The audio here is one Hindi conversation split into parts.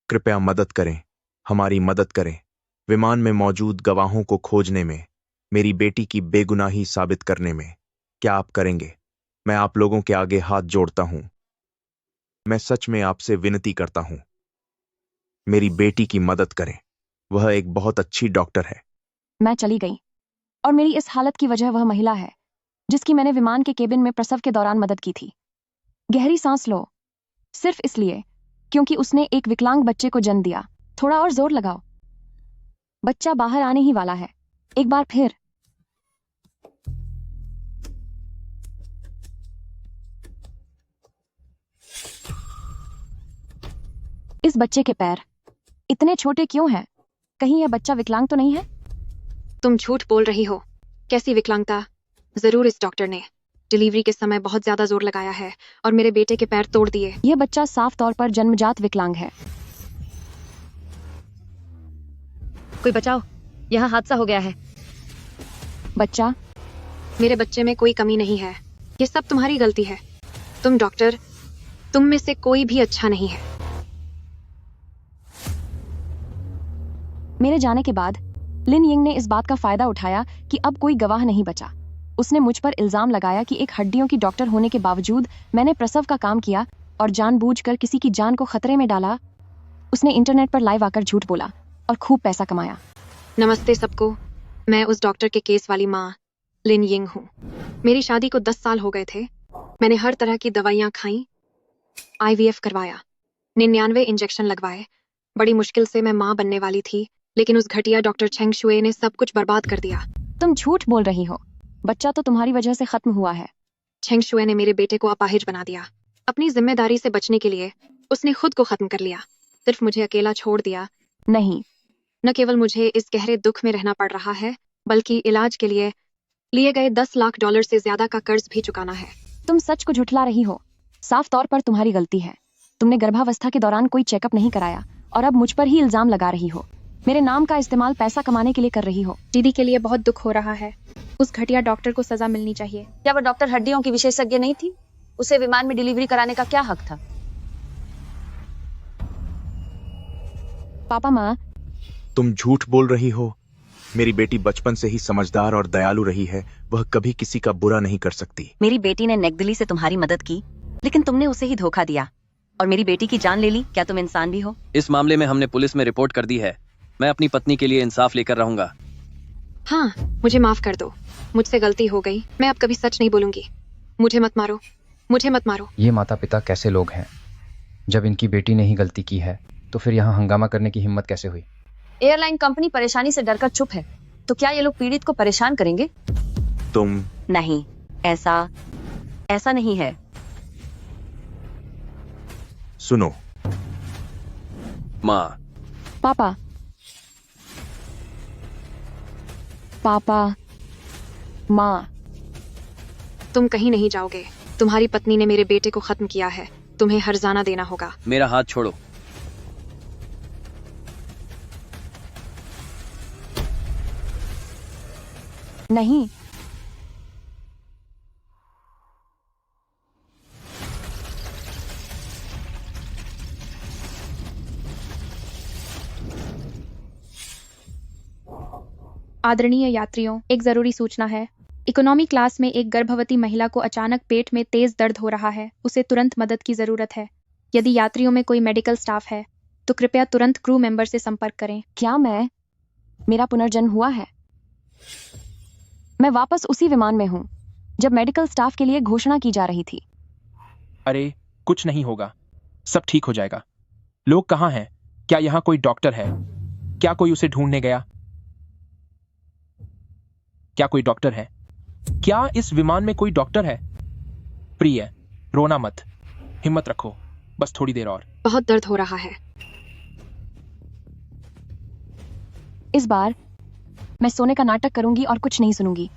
कृपया मदद करें, हमारी मदद करें। विमान में मौजूद गवाहों को खोजने में, मेरी बेटी की बेगुनाही साबित करने में। क्या आप करेंगे? मैं आप लोगों के आगे हाथ जोड़ता हूं। मैं सच में आपसे विनती करता हूं, मेरी बेटी की मदद करें। वह एक बहुत अच्छी डॉक्टर है। मैं चली गई और मेरी इस हालत की वजह वह महिला है जिसकी मैंने विमान के केबिन में प्रसव के दौरान मदद की थी। गहरी सांस लो, सिर्फ इसलिए क्योंकि उसने एक विकलांग बच्चे को जन्म दिया। थोड़ा और जोर लगाओ, बच्चा बाहर आने ही वाला है। एक बार फिर। इस बच्चे के पैर इतने छोटे क्यों हैं? कहीं यह बच्चा विकलांग तो नहीं है? तुम झूठ बोल रही हो। कैसी विकलांगता? जरूर इस डॉक्टर ने डिलीवरी के समय बहुत ज्यादा जोर लगाया है और मेरे बेटे के पैर तोड़ दिए। यह बच्चा साफ तौर पर जन्मजात विकलांग है। कोई बचाओ, यहाँ हादसा हो गया है। बच्चा, मेरे बच्चे में कोई कमी नहीं है। ये सब तुम्हारी गलती है। तुम डॉक्टर, तुम में से कोई भी अच्छा नहीं है। मेरे जाने के बाद लिन यिंग ने इस बात का फायदा उठाया कि अब कोई गवाह नहीं बचा। उसने मुझ पर इल्जाम लगाया कि एक हड्डियों की डॉक्टर होने के बावजूद मैंने प्रसव का काम किया और जानबूझकर किसी की जान को खतरे में डाला। उसने इंटरनेट पर लाइव आकर झूठ बोला और खूब पैसा कमाया। नमस्ते सबको, मैं उस डॉक्टर के केस वाली माँ लिन यिंग हूँ। मेरी शादी को 10 साल हो गए थे। मैंने हर तरह की दवाइयाँ खाई, IVF करवाया, 99 इंजेक्शन लगवाए। बड़ी मुश्किल से मैं माँ बनने वाली थी, लेकिन उस घटिया डॉक्टर चेंग शुए ने सब कुछ बर्बाद कर दिया। तुम झूठ बोल रही हो। बच्चा तो तुम्हारी वजह से खत्म हुआ है। चेंग शुए ने मेरे बेटे को अपाहिज बना दिया। अपनी जिम्मेदारी से बचने के लिए उसने खुद को खत्म कर लिया, सिर्फ मुझे अकेला छोड़ दिया। नहीं, न केवल मुझे इस गहरे दुख में रहना पड़ रहा है, बल्कि इलाज के लिए लिए गए $10 लाख से ज्यादा का कर्ज भी चुकाना है। तुम सच को झुठला रही हो। साफ तौर पर तुम्हारी गलती है। तुमने गर्भावस्था के दौरान कोई चेकअप नहीं कराया और अब मुझ पर ही इल्जाम लगा रही हो। मेरे नाम का इस्तेमाल पैसा कमाने के लिए कर रही हो। दीदी के लिए बहुत दुख हो रहा है। उस घटिया डॉक्टर को सजा मिलनी चाहिए। क्या वह डॉक्टर हड्डियों की विशेषज्ञ नहीं थी? उसे विमान में डिलीवरी कराने का क्या हक था? पापा, माँ, तुम झूठ बोल रही हो। मेरी बेटी बचपन से ही समझदार और दयालु रही है। वह कभी किसी का बुरा नहीं कर सकती। मेरी बेटी ने नेकदिली से तुम्हारी मदद की, लेकिन तुमने उसे ही धोखा दिया और मेरी बेटी की जान ले ली। क्या तुम इंसान भी हो? इस मामले में हमने पुलिस में रिपोर्ट कर दी है। मैं अपनी पत्नी के लिए इंसाफ लेकर रहूंगा। हाँ, मुझे माफ कर दो। मुझसे गलती हो गई। मैं अब कभी सच नहीं बोलूंगी। मुझे मत मारो, मुझे मत मारो। ये माता पिता कैसे लोग हैं? जब इनकी बेटी ने ही गलती की है तो फिर यहाँ हंगामा करने की हिम्मत कैसे हुई? एयरलाइन कंपनी परेशानी से डरकर चुप है, तो क्या ये लोग पीड़ित को परेशान करेंगे? तुम नहीं, ऐसा नहीं है। सुनो। माँ, पापा, माँ, तुम कहीं नहीं जाओगे। तुम्हारी पत्नी ने मेरे बेटे को खत्म किया है। तुम्हें हर्जाना देना होगा। मेरा हाथ छोड़ो। नहीं। आदरणीय यात्रियों, एक जरूरी सूचना है। इकोनॉमी क्लास में एक गर्भवती महिला को अचानक पेट में तेज दर्द हो रहा है। उसे तुरंत मदद की जरूरत है। यदि यात्रियों में कोई मेडिकल स्टाफ है तो कृपया तुरंत क्रू मेंबर से संपर्क करें। क्या मेरा पुनर्जन्म हुआ है? मैं वापस उसी विमान में हूँ जब मेडिकल स्टाफ के लिए घोषणा की जा रही थी। अरे, कुछ नहीं होगा, सब ठीक हो जाएगा। लोग कहाँ हैं? क्या यहाँ कोई डॉक्टर है? क्या कोई उसे ढूंढने गया? क्या कोई डॉक्टर है? क्या इस विमान में कोई डॉक्टर है? प्रिय, रोना मत, हिम्मत रखो, बस थोड़ी देर और। बहुत दर्द हो रहा है। इस बार मैं सोने का नाटक करूंगी और कुछ नहीं सुनूंगी।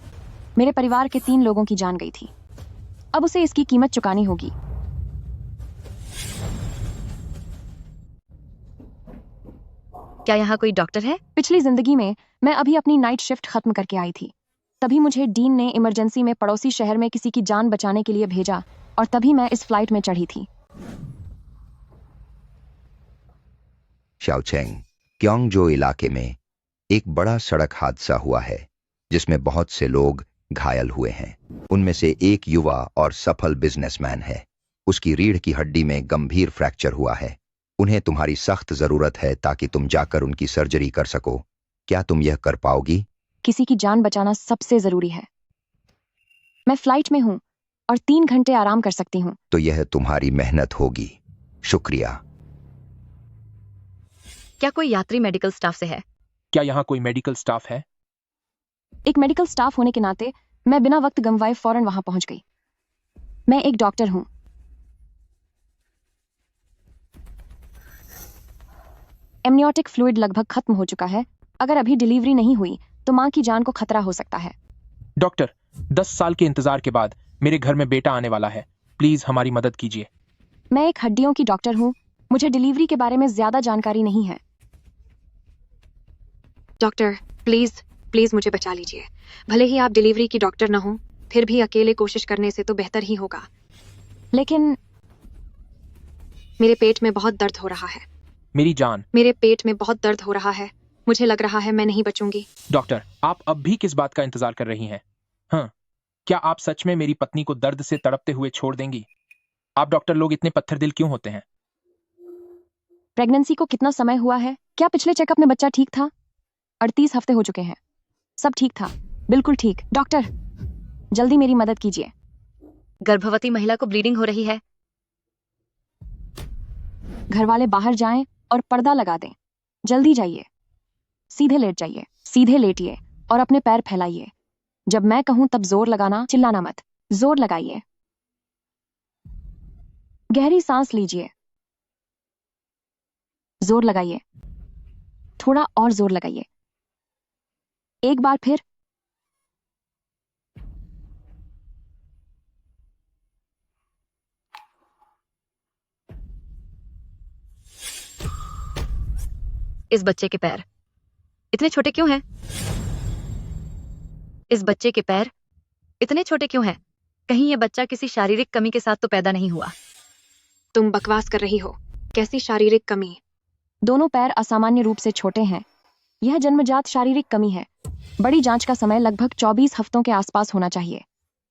मेरे परिवार के 3 लोगों की जान गई थी। अब उसे इसकी कीमत चुकानी होगी। क्या यहाँ कोई डॉक्टर है? पिछली जिंदगी में मैं अभी अपनी नाइट शिफ्ट खत्म करके आई थी। तभी मुझे डीन ने इमरजेंसी में पड़ोसी शहर में किसी की जान बचाने के लिए भेजा और तभी मैं इस फ्लाइट में चढ़ी थी। शाओचेंग, क्योंगजो इलाके में एक बड़ा सड़क हादसा हुआ है जिसमें बहुत से लोग घायल हुए हैं। उनमें से एक युवा और सफल बिजनेसमैन है। उसकी रीढ़ की हड्डी में गंभीर फ्रैक्चर हुआ है। उन्हें तुम्हारी सख्त जरूरत है ताकि तुम जाकर उनकी सर्जरी कर सको। क्या तुम यह कर पाओगी? किसी की जान बचाना सबसे जरूरी है। मैं फ्लाइट में हूँ और 3 घंटे आराम कर सकती हूँ। तो यह तुम्हारी मेहनत होगी। शुक्रिया। क्या कोई यात्री मेडिकल स्टाफ से है? क्या यहाँ कोई मेडिकल स्टाफ है? एक मेडिकल स्टाफ होने के नाते मैं बिना वक्त गंवाए फौरन वहां पहुंच गई। मैं एक डॉक्टर हूं। एमनियोटिक फ्लूइड लगभग खत्म हो चुका है। अगर अभी डिलीवरी नहीं हुई तो मां की जान को खतरा हो सकता है। डॉक्टर, 10 साल के इंतजार के बाद मेरे घर में बेटा आने वाला है। प्लीज हमारी मदद कीजिए। मैं एक हड्डियों की डॉक्टर हूं। मुझे डिलीवरी के बारे में ज्यादा जानकारी नहीं है। डॉक्टर, प्लीज प्लीज मुझे बचा लीजिए। भले ही आप डिलीवरी की डॉक्टर न हो, फिर भी अकेले कोशिश करने से तो बेहतर ही होगा। लेकिन मेरे पेट में बहुत दर्द हो रहा है। मेरी जान। मेरे पेट में बहुत दर्द हो रहा है। मुझे लग रहा है मैं नहीं बचूंगी। डॉक्टर, आप अब भी किस बात का इंतजार कर रही हैं? हाँ, क्या आप सच में मेरी पत्नी को दर्द से तड़पते हुए छोड़ देंगी? आप डॉक्टर लोग इतने पत्थर दिल क्यों होते हैं? प्रेगनेंसी को कितना समय हुआ है? क्या पिछले चेकअप में बच्चा ठीक था? 38 हफ्ते हो चुके हैं। सब ठीक था, बिल्कुल ठीक। डॉक्टर, जल्दी मेरी मदद कीजिए। गर्भवती महिला को ब्लीडिंग हो रही है। घर वाले बाहर जाएं और पर्दा लगा दें। जल्दी जाइए। सीधे लेट जाइए। सीधे लेटिए और अपने पैर फैलाइए। जब मैं कहूं तब जोर लगाना, चिल्लाना मत। जोर लगाइए। गहरी सांस लीजिए। जोर लगाइए। थोड़ा और जोर लगाइए। एक बार फिर। इस बच्चे के पैर इतने छोटे क्यों हैं? इस बच्चे के पैर इतने छोटे क्यों हैं? कहीं ये बच्चा किसी शारीरिक कमी के साथ तो पैदा नहीं हुआ? तुम बकवास कर रही हो। कैसी शारीरिक कमी? दोनों पैर असामान्य रूप से छोटे हैं। यह जन्मजात शारीरिक कमी है। बड़ी जांच का समय लगभग 24 हफ्तों के आसपास होना चाहिए।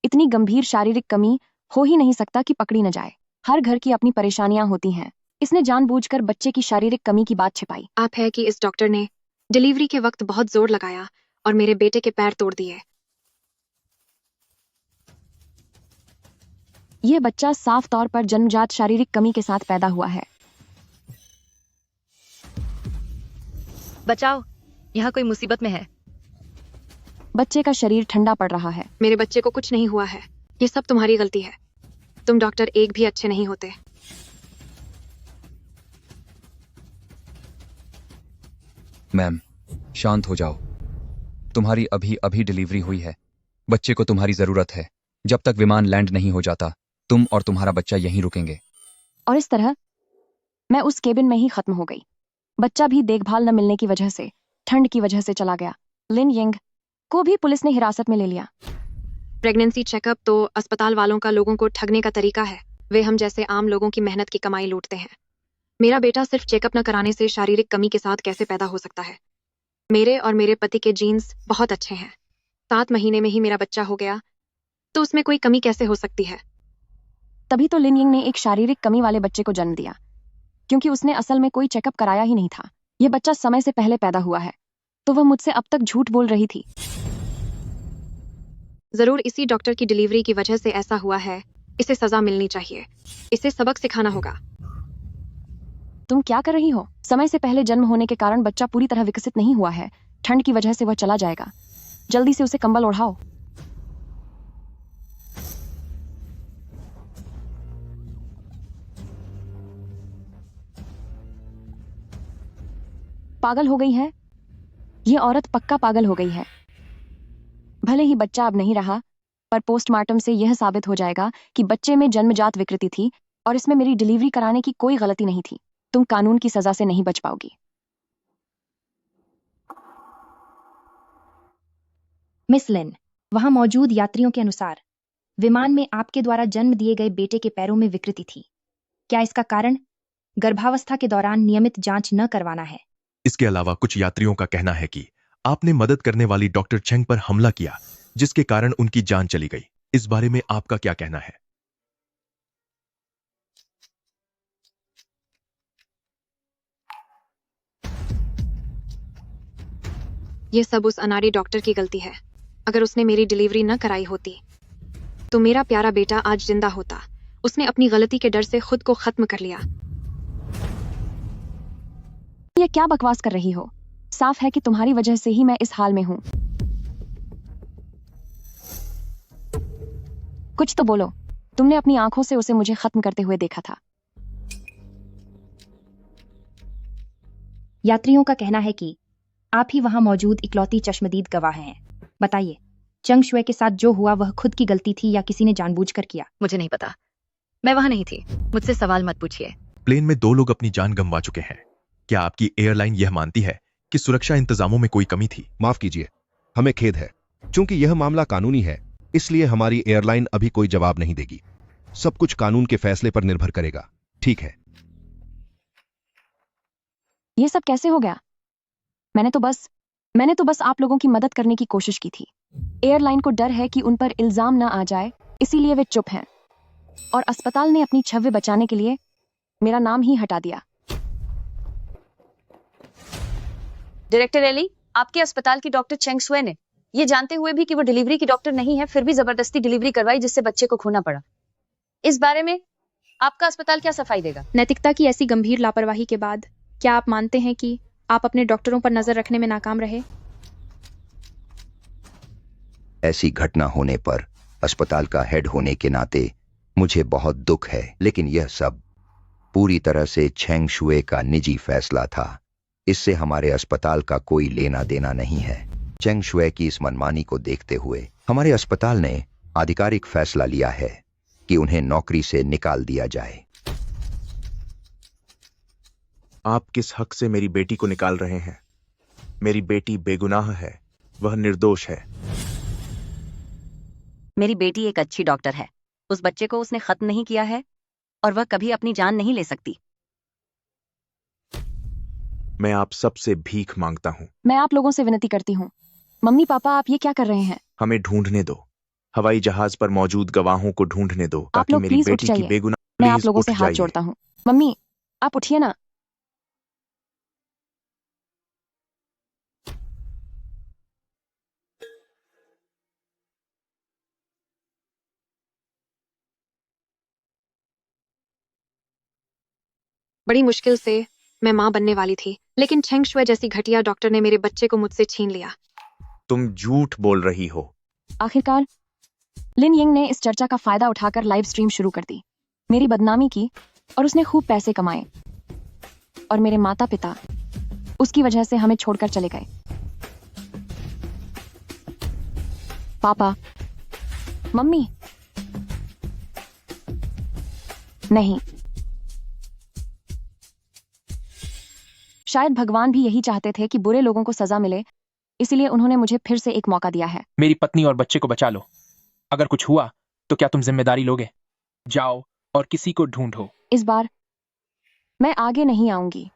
इतनी गंभीर शारीरिक कमी हो ही नहीं सकता कि पकड़ी न जाए। हर घर की अपनी परेशानियां होती हैं। इसने जानबूझकर बच्चे की शारीरिक कमी की बात छिपाई। आप है कि इस डॉक्टर ने डिलीवरी के वक्त बहुत जोर लगाया और मेरे बेटे के पैर तोड़ दिए। यह बच्चा साफ तौर पर जन्मजात शारीरिक कमी के साथ पैदा हुआ है। बचाओ, यहाँ कोई मुसीबत में है। बच्चे का शरीर ठंडा पड़ रहा है। मेरे बच्चे को कुछ नहीं हुआ है। ये सब तुम्हारी गलती है। तुम डॉक्टर एक भी अच्छे नहीं होते। मैम, शांत हो जाओ। तुम्हारी अभी अभी डिलीवरी हुई है। बच्चे को तुम्हारी जरूरत है। जब तक विमान लैंड नहीं हो जाता, तुम और तुम्हारा बच्चा यहीं रुकेंगे। और इस तरह मैं उस केबिन में ही खत्म हो गई। बच्चा भी देखभाल न मिलने की वजह से, ठंड की वजह से चला गया। लिन यिंग को भी पुलिस ने हिरासत में ले लिया। प्रेगनेंसी चेकअप तो अस्पताल वालों का लोगों को ठगने का तरीका है। वे हम जैसे आम लोगों की मेहनत की कमाई लूटते हैं। मेरा बेटा सिर्फ चेकअप न कराने से शारीरिक कमी के साथ कैसे पैदा हो सकता है? मेरे और मेरे पति के जीन्स बहुत अच्छे हैं। 7 महीने में ही मेरा बच्चा हो गया, तो उसमें कोई कमी कैसे हो सकती है? तभी तो लिन यिंग ने एक शारीरिक कमी वाले बच्चे को जन्म दिया, क्योंकि उसने असल में कोई चेकअप कराया ही नहीं था। यह बच्चा समय से पहले पैदा हुआ है, तो वह मुझसे अब तक झूठ बोल रही थी। जरूर इसी डॉक्टर की डिलीवरी की वजह से ऐसा हुआ है। इसे सजा मिलनी चाहिए। इसे सबक सिखाना होगा। तुम क्या कर रही हो? समय से पहले जन्म होने के कारण बच्चा पूरी तरह विकसित नहीं हुआ है। ठंड की वजह से वह चला जाएगा। जल्दी से उसे कंबल ओढ़ाओ। पागल हो गई है? ये औरत पक्का पागल हो गई है। भले ही बच्चा अब नहीं रहा, पर पोस्टमार्टम से यह साबित हो जाएगा कि बच्चे में जन्मजात विकृति थी और इसमें मेरी डिलीवरी कराने की कोई गलती नहीं थी। तुम कानून की सजा से नहीं बच पाओगी। मिस लिन, वहां मौजूद यात्रियों के अनुसार विमान में आपके द्वारा जन्म दिए गए बेटे के पैरों में विकृति थी। क्या इसका कारण गर्भावस्था के दौरान नियमित जांच न करवाना है। इसके अलावा कुछ यात्रियों का कहना है कि आपने मदद करने वाली डॉक्टर चेंग पर हमला किया, जिसके कारण उनकी जान चली गई। इस बारे में आपका क्या कहना है? ये सब उस अनाड़ी डॉक्टर की गलती है। अगर उसने मेरी डिलीवरी न कराई होती तो मेरा प्यारा बेटा आज जिंदा होता। उसने अपनी गलती के डर से खुद को खत्म कर लिया। ये क्या बकवास कर रही हो? साफ है कि तुम्हारी वजह से ही मैं इस हाल में हूं। कुछ तो बोलो। तुमने अपनी आंखों से उसे मुझे खत्म करते हुए देखा था। यात्रियों का कहना है कि आप ही वहां मौजूद इकलौती चश्मदीद गवाह हैं। बताइए, चंग शुए के साथ जो हुआ वह खुद की गलती थी या किसी ने जानबूझकर किया? मुझे नहीं पता, मैं वहां नहीं थी। मुझसे सवाल मत पूछिए। प्लेन में 2 लोग अपनी जान गंवा चुके हैं। क्या आपकी एयरलाइन यह मानती है कि सुरक्षा इंतजामों में कोई कमी थी? माफ कीजिए, हमें खेद है। चूंकि यह मामला कानूनी है, इसलिए हमारी एयरलाइन अभी कोई जवाब नहीं देगी। सब कुछ कानून के फैसले पर निर्भर करेगा। ठीक है। ये सब कैसे हो गया? मैंने तो बस आप लोगों की मदद करने की कोशिश की थी। एयरलाइन को डर है कि उन पर इल्जाम न आ जाए, इसीलिए वे चुप हैं। और अस्पताल ने अपनी छवि बचाने के लिए मेरा नाम ही हटा दिया। डायरेक्टर एली, आपके अस्पताल की डॉक्टर चेंग शुए ने ये जानते हुए भी कि वो डिलीवरी की डॉक्टर नहीं है, फिर भी जबरदस्ती डिलीवरी करवाई, जिससे बच्चे को खोना पड़ा। इस बारे में आपका अस्पताल क्या सफाई देगा? नैतिकता की ऐसी गंभीर लापरवाही के बाद क्या आप मानते हैं कि आप अपने डॉक्टरों पर नजर रखने में नाकाम रहे? ऐसी घटना होने पर अस्पताल का हेड होने के नाते मुझे बहुत दुख है, लेकिन यह सब पूरी तरह से चेंग शुए का निजी फैसला था। इससे हमारे अस्पताल का कोई लेना देना नहीं है। चेंग शुए की इस मनमानी को देखते हुए हमारे अस्पताल ने आधिकारिक फैसला लिया है कि उन्हें नौकरी से निकाल दिया जाए। आप किस हक से मेरी बेटी को निकाल रहे हैं? मेरी बेटी बेगुनाह है, वह निर्दोष है। मेरी बेटी एक अच्छी डॉक्टर है। उस बच्चे को उसने खत्म नहीं किया है और वह कभी अपनी जान नहीं ले सकती। मैं आप सबसे भीख मांगता हूँ। मैं आप लोगों से विनती करती हूँ। मम्मी पापा, आप ये क्या कर रहे हैं? हमें ढूंढने दो। हवाई जहाज पर मौजूद गवाहों को ढूंढने दो, आप ताकि लोग मेरी प्लीज उठ बेटी की जाइए। बेगुनाह। मैं आप प्लीज लोगों उठ से हाथ जाइए। जोड़ता हूँ। मम्मी, आप उठिए ना। बड़ी मुश्किल से मैं माँ बनने वाली थी, लेकिन चेंग शुए जैसी घटिया डॉक्टर ने मेरे बच्चे को मुझसे छीन लिया। तुम झूठ बोल रही हो। आखिरकार लिन यिंग ने इस चर्चा का फायदा उठाकर लाइव स्ट्रीम शुरू कर दी, मेरी बदनामी की और उसने खूब पैसे कमाए। और मेरे माता पिता उसकी वजह से हमें छोड़कर चले गए। पापा, मम्मी, नहीं, शायद भगवान भी यही चाहते थे कि बुरे लोगों को सजा मिले, इसीलिए उन्होंने मुझे फिर से एक मौका दिया है। मेरी पत्नी और बच्चे को बचा लो। अगर कुछ हुआ तो क्या तुम जिम्मेदारी लोगे? जाओ और किसी को ढूंढो। इस बार मैं आगे नहीं आऊंगी।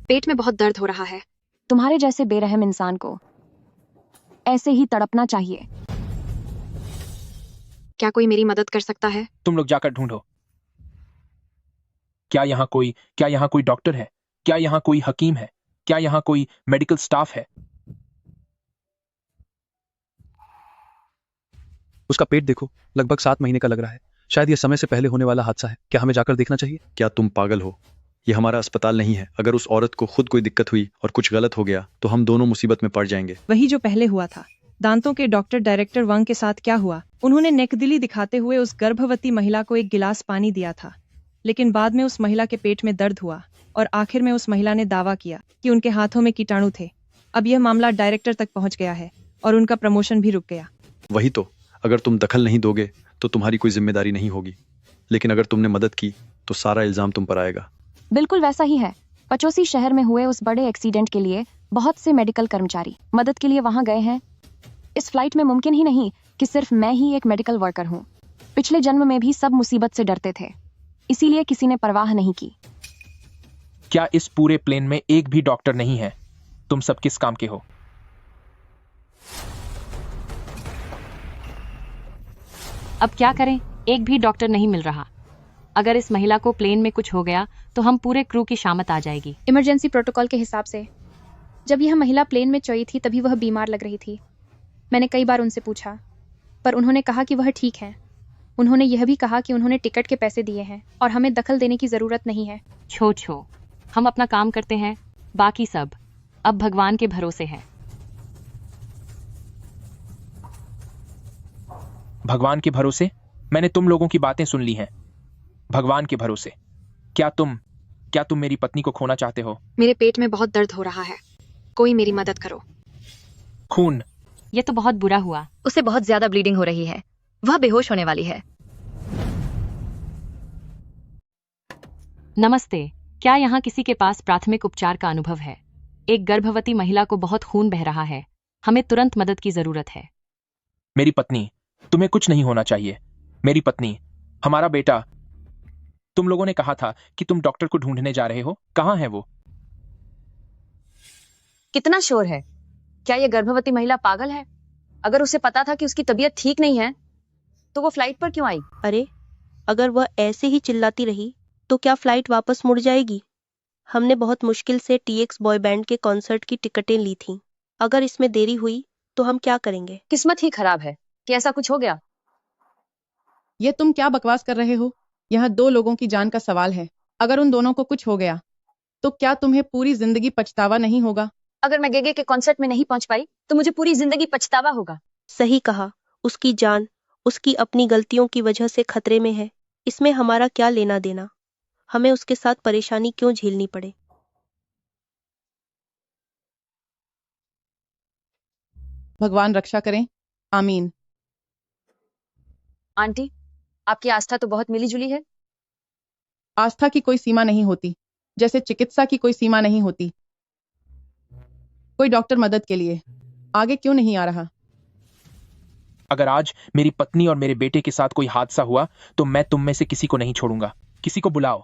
पेट में बहुत दर्द हो रहा है। तुम्हारे जैसे बेरहम इंसान को ऐसे ही तड़पना चाहिए। क्या कोई मेरी मदद कर सकता है? तुम लोग जाकर ढूंढो। क्या यहाँ कोई डॉक्टर है? क्या यहाँ कोई हकीम है? क्या यहाँ कोई मेडिकल स्टाफ है? उसका पेट देखो, लगभग 7 महीने का लग रहा है। शायद यह समय से पहले होने वाला हादसा है। क्या हमें जाकर देखना चाहिए? क्या तुम पागल हो? यह हमारा अस्पताल नहीं है। अगर उस औरत को खुद कोई दिक्कत हुई और कुछ गलत हो गया तो हम दोनों मुसीबत में पड़ जाएंगे। वही जो पहले हुआ था। दांतों के डॉक्टर डायरेक्टर वांग के साथ क्या हुआ? उन्होंने नेकदिली दिखाते हुए उस गर्भवती महिला को एक गिलास पानी दिया था, लेकिन बाद में उस महिला के पेट में दर्द हुआ और आखिर में उस महिला ने दावा किया कि उनके हाथों में कीटाणु थे। अब यह मामला डायरेक्टर तक पहुंच गया है और उनका प्रमोशन भी रुक गया। वही तो, अगर तुम दखल नहीं दोगे तो तुम्हारी कोई जिम्मेदारी नहीं होगी, लेकिन अगर तुमने मदद की तो सारा इल्जाम तुम पर आएगा। बिल्कुल वैसा ही है। पचोसी शहर में हुए उस बड़े एक्सीडेंट के लिए बहुत से मेडिकल कर्मचारी मदद के लिए वहां गए हैं। इस फ्लाइट में मुमकिन ही नहीं कि सिर्फ मैं ही एक मेडिकल वर्कर हूँ। पिछले जन्म में भी सब मुसीबत से डरते थे। इसीलिए किसी ने परवाह नहीं की। क्या इस पूरे प्लेन में एक भी डॉक्टर नहीं है? तुम सब किस काम के हो? अब क्या करें, एक भी डॉक्टर नहीं मिल रहा। अगर इस महिला को प्लेन में कुछ हो गया तो हम पूरे क्रू की शामत आ जाएगी। इमरजेंसी प्रोटोकॉल के हिसाब से जब यह महिला प्लेन में चढ़ी थी तभी वह बीमार लग रही थी। मैंने कई बार उनसे पूछा, पर उन्होंने कहा कि वह ठीक है। उन्होंने यह भी कहा कि उन्होंने टिकट के पैसे दिए हैं और हमें दखल देने की जरूरत नहीं है। छो हम अपना काम करते हैं, बाकी सब अब भगवान के भरोसे है। भगवान के भरोसे? मैंने तुम लोगों की बातें सुन ली हैं। भगवान के भरोसे? क्या तुम मेरी पत्नी को खोना चाहते हो? मेरे पेट में बहुत दर्द हो रहा है, कोई मेरी मदद करो। खून? ये तो बहुत बुरा हुआ। उसे बहुत ज्यादा ब्लीडिंग हो रही है, वह बेहोश होने वाली है। नमस्ते, क्या यहाँ किसी के पास प्राथमिक उपचार का अनुभव है? एक गर्भवती महिला को बहुत खून बह रहा है, हमें तुरंत मदद की जरूरत है। मेरी पत्नी, तुम्हें कुछ नहीं होना चाहिए। मेरी पत्नी, हमारा बेटा। तुम लोगों ने कहा था कि तुम डॉक्टर को ढूंढने जा रहे हो, कहाँ है वो? कितना शोर है? क्या यह गर्भवती महिला पागल है? अगर उसे पता था कि उसकी तबीयत ठीक नहीं है तो वो फ्लाइट पर क्यों आई? अरे, अगर वह ऐसे ही चिल्लाती रही तो क्या फ्लाइट वापस मुड़ जाएगी? हमने बहुत मुश्किल से TX बॉय बैंड के कॉन्सर्ट की टिकटें ली थीं। अगर इसमें देरी हुई तो हम क्या करेंगे? किस्मत ही खराब है कि ऐसा कुछ हो गया। ये तुम क्या बकवास कर रहे हो? यहाँ 2 लोगों की जान का सवाल है। अगर उन दोनों को कुछ हो गया तो क्या तुम्हें पूरी जिंदगी पछतावा नहीं होगा? अगर मैं गेगे के कॉन्सर्ट में नहीं पहुंच पाई तो मुझे पूरी जिंदगी पछतावा होगा। सही कहा, उसकी जान उसकी अपनी गलतियों की वजह से खतरे में है। इसमें हमारा क्या लेना देना? हमें उसके साथ परेशानी क्यों झेलनी पड़े? भगवान रक्षा करें, आमीन। आंटी, आपकी आस्था तो बहुत मिली-जुली है। आस्था की कोई सीमा नहीं होती, जैसे चिकित्सा की कोई सीमा नहीं होती। कोई डॉक्टर मदद के लिए आगे क्यों नहीं आ रहा? अगर आज मेरी पत्नी और मेरे बेटे के साथ कोई हादसा हुआ तो मैं तुम में से किसी को नहीं छोड़ूंगा। किसी को बुलाओ।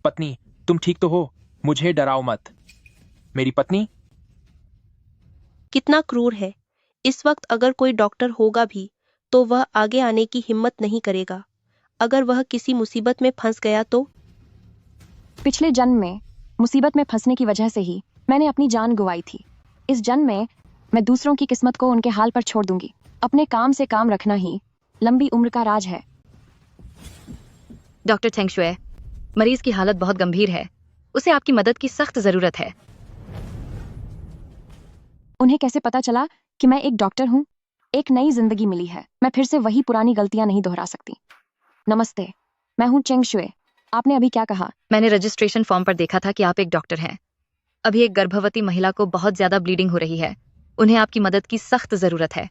पत्नी, तुम ठीक तो हो? मुझे डराओ मत। मेरी पत्नी? कितना क्रूर है। इस वक्त अगर कोई डॉक्टर होगा भी तो वह आगे आने की हिम्मत नहीं करेगा। अगर वह किसी मुसीबत में फंस गया तो? पिछले जन्म में मुसीबत में फंसने की वजह से ही मैंने अपनी जान गंवाई थी। इस जन्म में मैं दूसरों की किस्मत को उनके हाल पर छोड़ दूंगी। अपने काम से काम रखना ही लंबी उम्र का राज है। डॉक्टर चेंग शुए, मरीज की हालत बहुत गंभीर है, उसे आपकी मदद की सख्त जरूरत है। उन्हें कैसे पता चला कि मैं एक डॉक्टर हूँ? एक नई जिंदगी मिली है, मैं फिर से वही पुरानी गलतियां नहीं दोहरा सकती। नमस्ते, मैं हूँ चेंग शुए। आपने अभी क्या कहा? मैंने रजिस्ट्रेशन फॉर्म पर देखा था कि आप एक डॉक्टर हैं। अभी एक गर्भवती महिला को बहुत ज्यादा ब्लीडिंग हो रही है, उन्हें आपकी मदद की सख्त जरूरत है।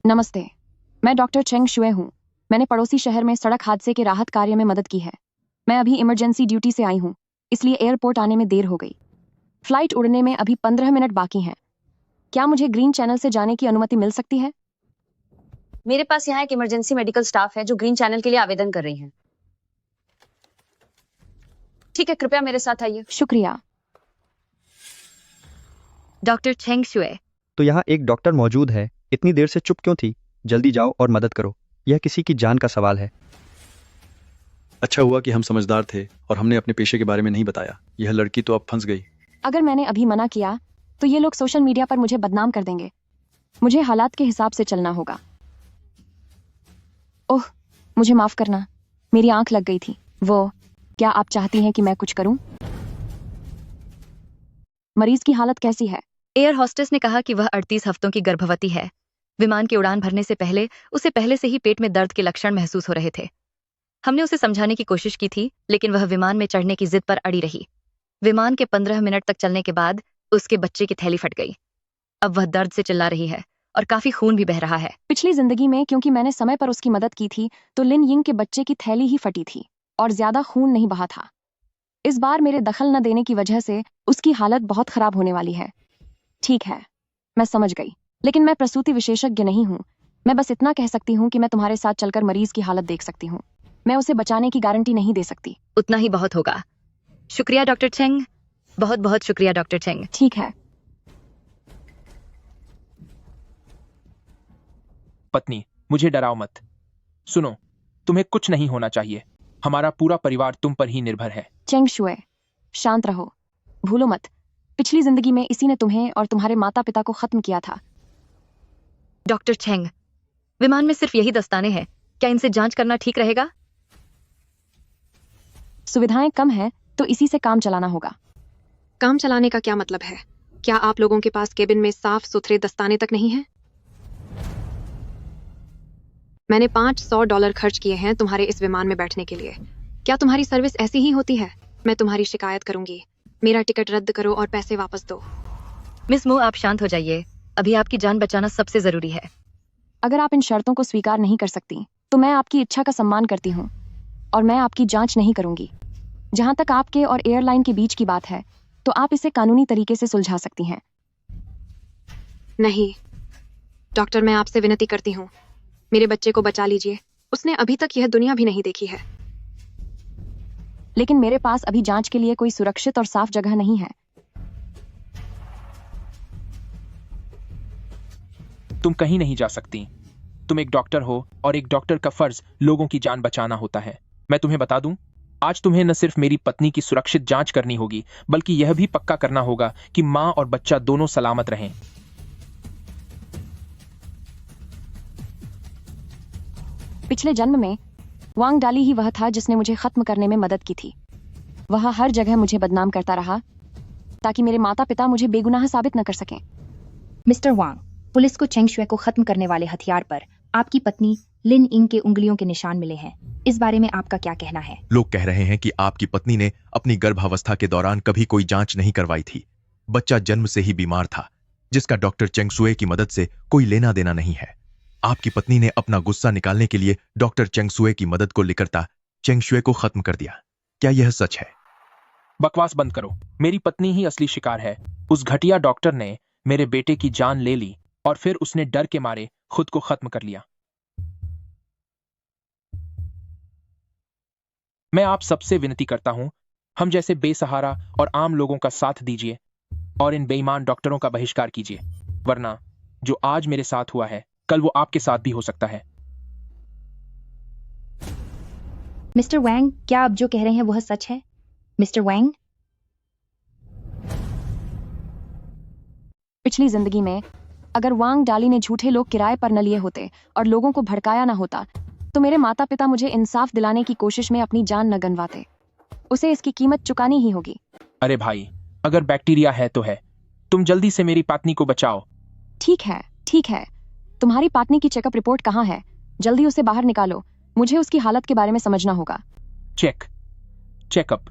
नमस्ते, मैं डॉक्टर चेंग शुए हूँ। मैंने पड़ोसी शहर में सड़क हादसे के राहत कार्य में मदद की है। मैं अभी इमरजेंसी ड्यूटी से आई हूँ, इसलिए एयरपोर्ट आने में देर हो गई। फ्लाइट उड़ने में अभी 15 मिनट बाकी हैं। क्या मुझे ग्रीन चैनल से जाने की अनुमति मिल सकती है? मेरे पास यहाँ एक इमरजेंसी मेडिकल स्टाफ है जो ग्रीन चैनल के लिए आवेदन कर रही हैं। ठीक है, कृपया मेरे साथ आइए। शुक्रिया। Doctor Cheng Xue. तो यहाँ एक डॉक्टर मौजूद है, इतनी देर से चुप क्यों थी? जल्दी जाओ और मदद करो, यह किसी की जान का सवाल है। अच्छा हुआ कि हम समझदार थे और हमने अपने पेशे के बारे में नहीं बताया। यह लड़की तो अब फंस गई। अगर मैंने अभी मना किया तो ये लोग सोशल मीडिया पर मुझे बदनाम कर देंगे। मुझे हालात के हिसाब से चलना होगा। ओह, मुझे माफ करना, मेरी आंख लग गई थी। क्या आप चाहती हैं कि मैं कुछ करूं? मरीज की हालत कैसी है? एयर होस्टेस ने कहा कि वह 38 हफ्तों की गर्भवती है। विमान की उड़ान भरने से पहले उसे पहले से ही पेट में दर्द के लक्षण महसूस हो रहे थे। हमने उसे समझाने की कोशिश की थी, लेकिन वह विमान में चढ़ने की जिद पर अड़ी रही। विमान के 15 मिनट तक चलने के बाद उसके बच्चे की थैली फट गई। अब वह दर्द से चिल्ला रही है और काफी खून भी बह रहा है। पिछली जिंदगी में क्योंकि मैंने समय पर उसकी मदद की थी तो लिन यिंग के बच्चे की थैली ही फटी थी और ज्यादा खून नहीं बहा था। इस बार मेरे दखल न देने की वजह से उसकी हालत बहुत खराब होने वाली है। ठीक है, मैं समझ गई, लेकिन मैं प्रसूति विशेषज्ञ नहीं हूँ, मैं बस इतना कह सकती हूँ कि मैं तुम्हारे साथ चलकर मरीज की हालत देख सकती हूँ। मैं उसे बचाने की गारंटी नहीं दे सकती। उतना ही बहुत होगा। शुक्रिया डॉक्टर चेंग, बहुत बहुत शुक्रिया डॉक्टर चेंग। ठीक है। पत्नी, मुझे डराओ मत। सुनो, तुम्हें कुछ नहीं होना चाहिए। हमारा पूरा परिवार तुम पर ही निर्भर है। चेंग शुए, शांत रहो। भूलो मत, पिछली जिंदगी में इसी ने तुम्हें और तुम्हारे माता पिता को खत्म किया था। डॉक्टर चेंग, विमान में सिर्फ यही दस्ताने हैं, क्या इनसे जांच करना ठीक रहेगा? सुविधाएं कम हैं, तो इसी से काम चलाना होगा। काम चलाने का क्या मतलब है? क्या आप लोगों के पास केबिन में साफ सुथरे दस्ताने तक नहीं हैं? मैंने $500 खर्च किए हैं तुम्हारे इस विमान में बैठने के लिए। क्या तुम्हारी सर्विस ऐसी ही होती है? मैं तुम्हारी शिकायत करूंगी। मेरा टिकट रद्द करो और पैसे वापस दो। मिस मू, आप शांत हो जाइए। अभी आपकी जान बचाना सबसे जरूरी है। अगर आप इन शर्तों को स्वीकार नहीं कर सकती, तो मैं आपकी इच्छा का सम्मान करती हूँ और मैं आपकी जांच नहीं करूंगी। जहां तक आपके और एयरलाइन के बीच की बात है, तो आप इसे कानूनी तरीके से सुलझा सकती हैं। नहीं डॉक्टर, मैं आपसे विनती करती हूँ, मेरे बच्चे को बचा लीजिए। उसने अभी तक यह दुनिया भी नहीं देखी है। लेकिन मेरे पास अभी जांच के लिए कोई सुरक्षित और साफ जगह नहीं है। तुम कहीं नहीं जा सकती। तुम एक डॉक्टर हो और एक डॉक्टर का फर्ज लोगों की जान बचाना होता है। मैं तुम्हें बता दूं, आज तुम्हें न सिर्फ मेरी पत्नी की सुरक्षित जांच करनी होगी, बल्कि यह भी पक्का करना होगा कि मां और बच्चा दोनों सलामत रहें। पिछले जन्म में वांग डाली ही वह था जिसने मुझे खत्म करने में मदद की थी। वह हर जगह मुझे बदनाम करता रहा ताकि मेरे माता पिता मुझे बेगुनाह साबित न कर सकें। मिस्टर वांग, पुलिस को चेंग शुए को खत्म करने वाले हथियार पर आपकी पत्नी लिन इंग के उंगलियों के निशान मिले हैं। इस बारे में आपका क्या कहना है? लोग कह रहे हैं कि आपकी पत्नी ने अपनी गर्भावस्था के दौरान कभी कोई जांच नहीं करवाई थी। बच्चा जन्म से ही बीमार था, जिसका डॉक्टर चेंग शुए की मदद से कोई लेना देना नहीं है। आपकी पत्नी ने अपना गुस्सा निकालने के लिए डॉक्टर चेंग शुए की मदद को लेकर चेंग शुए को खत्म कर दिया। क्या यह सच है? बकवास बंद करो। मेरी पत्नी ही असली शिकार है। उस घटिया डॉक्टर ने मेरे बेटे की जान ले ली और फिर उसने डर के मारे खुद को खत्म कर लिया। मैं आप सबसे विनती करता हूं, हम जैसे बेसहारा और आम लोगों का साथ दीजिए और इन बेईमान डॉक्टरों का बहिष्कार कीजिए, वरना जो आज मेरे साथ हुआ है, कल वो आपके साथ भी हो सकता है। मिस्टर वैंग, क्या आप जो कह रहे हैं वह सच है? Mister Wang? पिछली जिंदगी में अगर वांग डाली ने झूठे लोग किराए पर न लिए होते और लोगों को भड़काया न होता, तो मेरे माता पिता मुझे इंसाफ दिलाने की कोशिश में अपनी जान न गंवाते। उसे इसकी कीमत चुकानी ही होगी। अरे भाई, अगर बैक्टीरिया है तो है। तुम जल्दी से मेरी पत्नी को बचाओ। ठीक है, ठीक है। तुम्हारी पत्नी की चेकअप रिपोर्ट कहाँ है? जल्दी उसे बाहर निकालो। मुझे उसकी हालत के बारे में समझना होगा। चेकअप।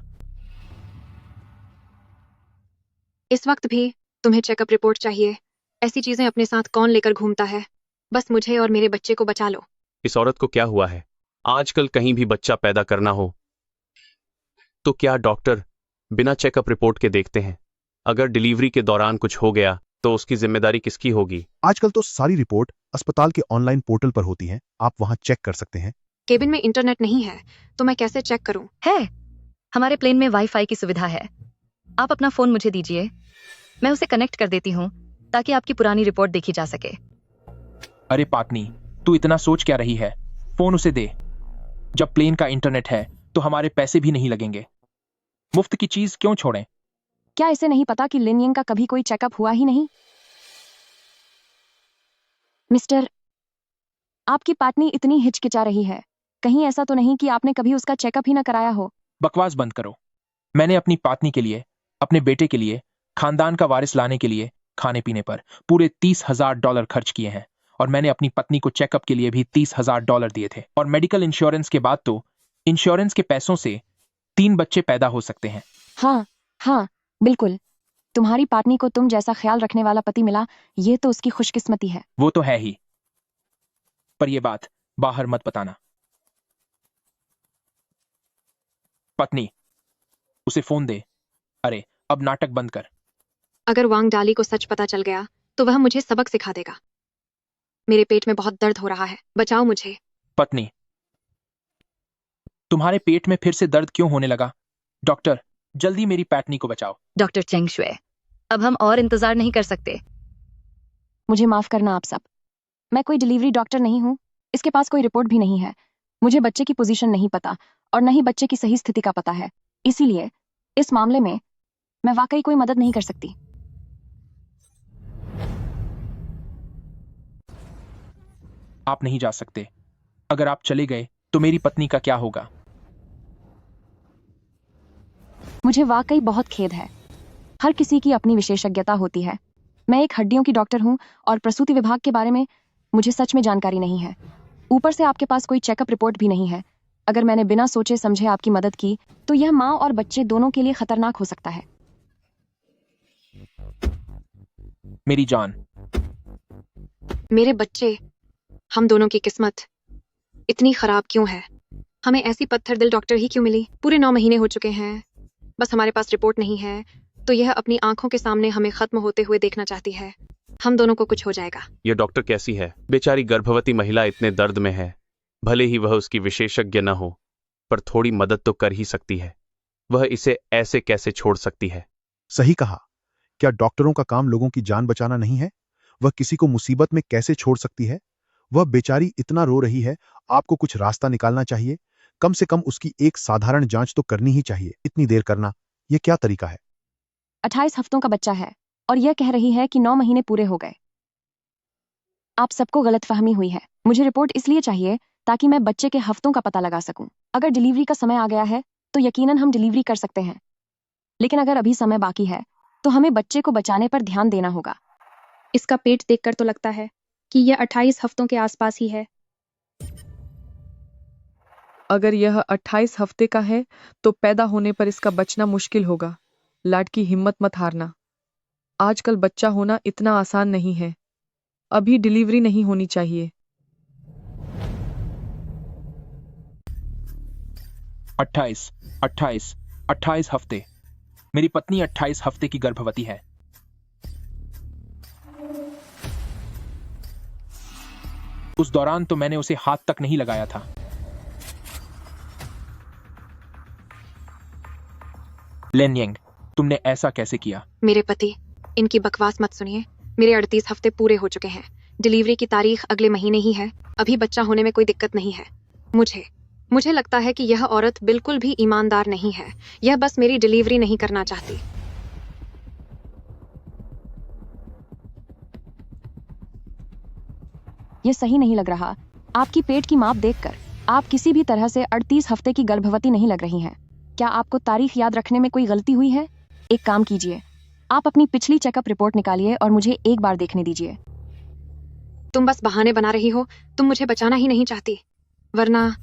इस वक्त भी तुम्हें चेकअप रिपोर्ट चाहिए? ऐसी चीजें अपने साथ कौन लेकर घूमता है? बस मुझे और मेरे बच्चे को बचा लो। इस औरत को क्या हुआ है? आजकल कहीं भी बच्चा पैदा करना हो तो क्या डॉक्टर बिना चेकअप रिपोर्ट के देखते हैं? अगर डिलीवरी के दौरान कुछ हो गया तो उसकी जिम्मेदारी किसकी होगी? आजकल तो सारी रिपोर्ट अस्पताल के ऑनलाइन पोर्टल पर होती है, आप वहां चेक कर सकते हैं। केबिन में इंटरनेट नहीं है, तो मैं कैसे चेक करूं? है, हमारे प्लेन में वाईफाई की सुविधा है। आप अपना फोन मुझे दीजिए, मैं उसे कनेक्ट कर देती हूँ ताकि आपकी पुरानी रिपोर्ट देखी जा सके। अरे पत्नी, तू इतना सोच क्या रही है? फोन उसे दे। जब प्लेन का इंटरनेट है तो हमारे पैसे भी नहीं लगेंगे। मुफ्त की चीज क्यों छोड़ें? क्या इसे नहीं पता कि लिन यिंग का कभी कोई चेकअप हुआ ही नहीं? मिस्टर, आपकी पत्नी इतनी हिचकिचा रही है, कहीं ऐसा तो नहीं कि आपने कभी उसका चेकअप ही ना कराया हो? बकवास बंद करो। मैंने अपनी पत्नी के लिए, अपने बेटे के लिए, खानदान का वारिस लाने के लिए खाने पीने पर पूरे $30,000 खर्च किए हैं और मैंने अपनी पत्नी को चेकअप के लिए भी $30,000 दिए थे। और मेडिकल इंश्योरेंस के बाद तो इंश्योरेंस के पैसों से 3 बच्चे पैदा हो सकते हैं। हाँ हाँ, बिल्कुल। तुम्हारी पत्नी को तुम जैसा ख्याल रखने वाला पति मिला, ये तो उसकी खुशकिस्मती है। वो तो है ही, पर ये बात बाहर मत बताना। पत्नी, उसे फोन दे। अरे, अब नाटक बंद कर। अगर वांग डाली को सच पता चल गया तो वह मुझे सबक सिखा देगा। मेरे पेट में बहुत दर्द हो रहा है, बचाओ मुझे। पत्नी, तुम्हारे पेट में फिर से दर्द क्यों होने लगा? डॉक्टर, जल्दी मेरी पैटनी को बचाओ। डॉक्टर चेंग शुए, अब हम और इंतजार नहीं कर सकते। मुझे माफ करना आप सब। मैं कोई डिलीवरी डॉक्टर नहीं हूँ, इसके पास कोई रिपोर्ट भी नहीं है। मुझे बच्चे की पोजीशन नहीं पता और न ही बच्चे की सही स्थिति का पता है, इसीलिए इस मामले में मैं वाकई कोई मदद नहीं कर सकती। आप नहीं जा सकते। अगर आप चले गए तो मेरी पत्नी का क्या होगा? मुझे वाकई बहुत खेद है। हर किसी की अपनी विशेषज्ञता होती है। मैं एक हड्डियों की डॉक्टर हूँ और प्रसूति विभाग के बारे में मुझे सच में जानकारी नहीं है। ऊपर से आपके पास कोई चेकअप रिपोर्ट भी नहीं है। अगर मैंने बिना सोचे समझे आपकी मदद की तो यह माँ और बच्चे दोनों के लिए खतरनाक हो सकता है। मेरी जान। मेरे बच्चे, हम दोनों की किस्मत इतनी खराब क्यों है? हमें ऐसी पत्थर दिल डॉक्टर ही क्यों मिली? पूरे 9 महीने हो चुके हैं, बस हमारे पास रिपोर्ट नहीं है, तो यह अपनी आंखों के सामने हमें खत्म होते हुए देखना चाहती है। हम दोनों को कुछ हो जाएगा। यह डॉक्टर कैसी है? बेचारी गर्भवती महिला इतने दर्द में है। भले ही वह उसकी विशेषज्ञ न हो, पर थोड़ी मदद तो कर ही सकती है। वह इसे ऐसे कैसे छोड़ सकती है? सही कहा। क्या डॉक्टरों का काम लोगों की जान बचाना नहीं है? वह किसी को मुसीबत में कैसे छोड़ सकती है? वह बेचारी इतना रो रही है, आपको कुछ रास्ता निकालना चाहिए। कम से कम उसकी एक साधारण जांच तो करनी ही चाहिए। इतनी देर करना, यह क्या तरीका है? 28 हफ्तों का बच्चा है और यह कह रही है कि 9 महीने पूरे हो गए। आप सबको गलतफहमी हुई है। मुझे रिपोर्ट इसलिए चाहिए ताकि मैं बच्चे के हफ्तों का पता लगा सकूं। अगर डिलीवरी का समय आ गया है तो यकीनन हम डिलीवरी कर सकते हैं, लेकिन अगर अभी समय बाकी है तो हमें बच्चे को बचाने पर ध्यान देना होगा। इसका पेट देखकर तो लगता है कि यह 28 हफ्तों के आसपास ही है। अगर यह 28 हफ्ते का है तो पैदा होने पर इसका बचना मुश्किल होगा। लाडकी, हिम्मत मत हारना। आजकल बच्चा होना इतना आसान नहीं है। अभी डिलीवरी नहीं होनी चाहिए। 28 हफ्ते। मेरी पत्नी 28 हफ्ते की गर्भवती है। उस दौरान तो मैंने उसे हाथ तक नहीं लगाया था। लेन यंग, तुमने ऐसा कैसे किया? मेरे पति, इनकी बकवास मत सुनिए। मेरे 38 हफ्ते पूरे हो चुके हैं। डिलीवरी की तारीख अगले महीने ही है। अभी बच्चा होने में कोई दिक्कत नहीं है। मुझे लगता है कि यह औरत बिल्कुल भी ईमानदार नहीं है। यह बस मेरी डिलीवरी नहीं करना चाहती। यह सही नहीं लग रहा। आपकी पेट की माप देखकर आप किसी भी तरह से 38 हफ्ते की गर्भवती नहीं लग रही हैं। क्या आपको तारीख याद रखने में कोई गलती हुई है? एक काम कीजिए, आप अपनी पिछली चेकअप रिपोर्ट निकालिए और मुझे एक बार देखने दीजिए। तुम बस बहाने बना रही हो। तुम मुझे बचाना ही नहीं चाहती, वरना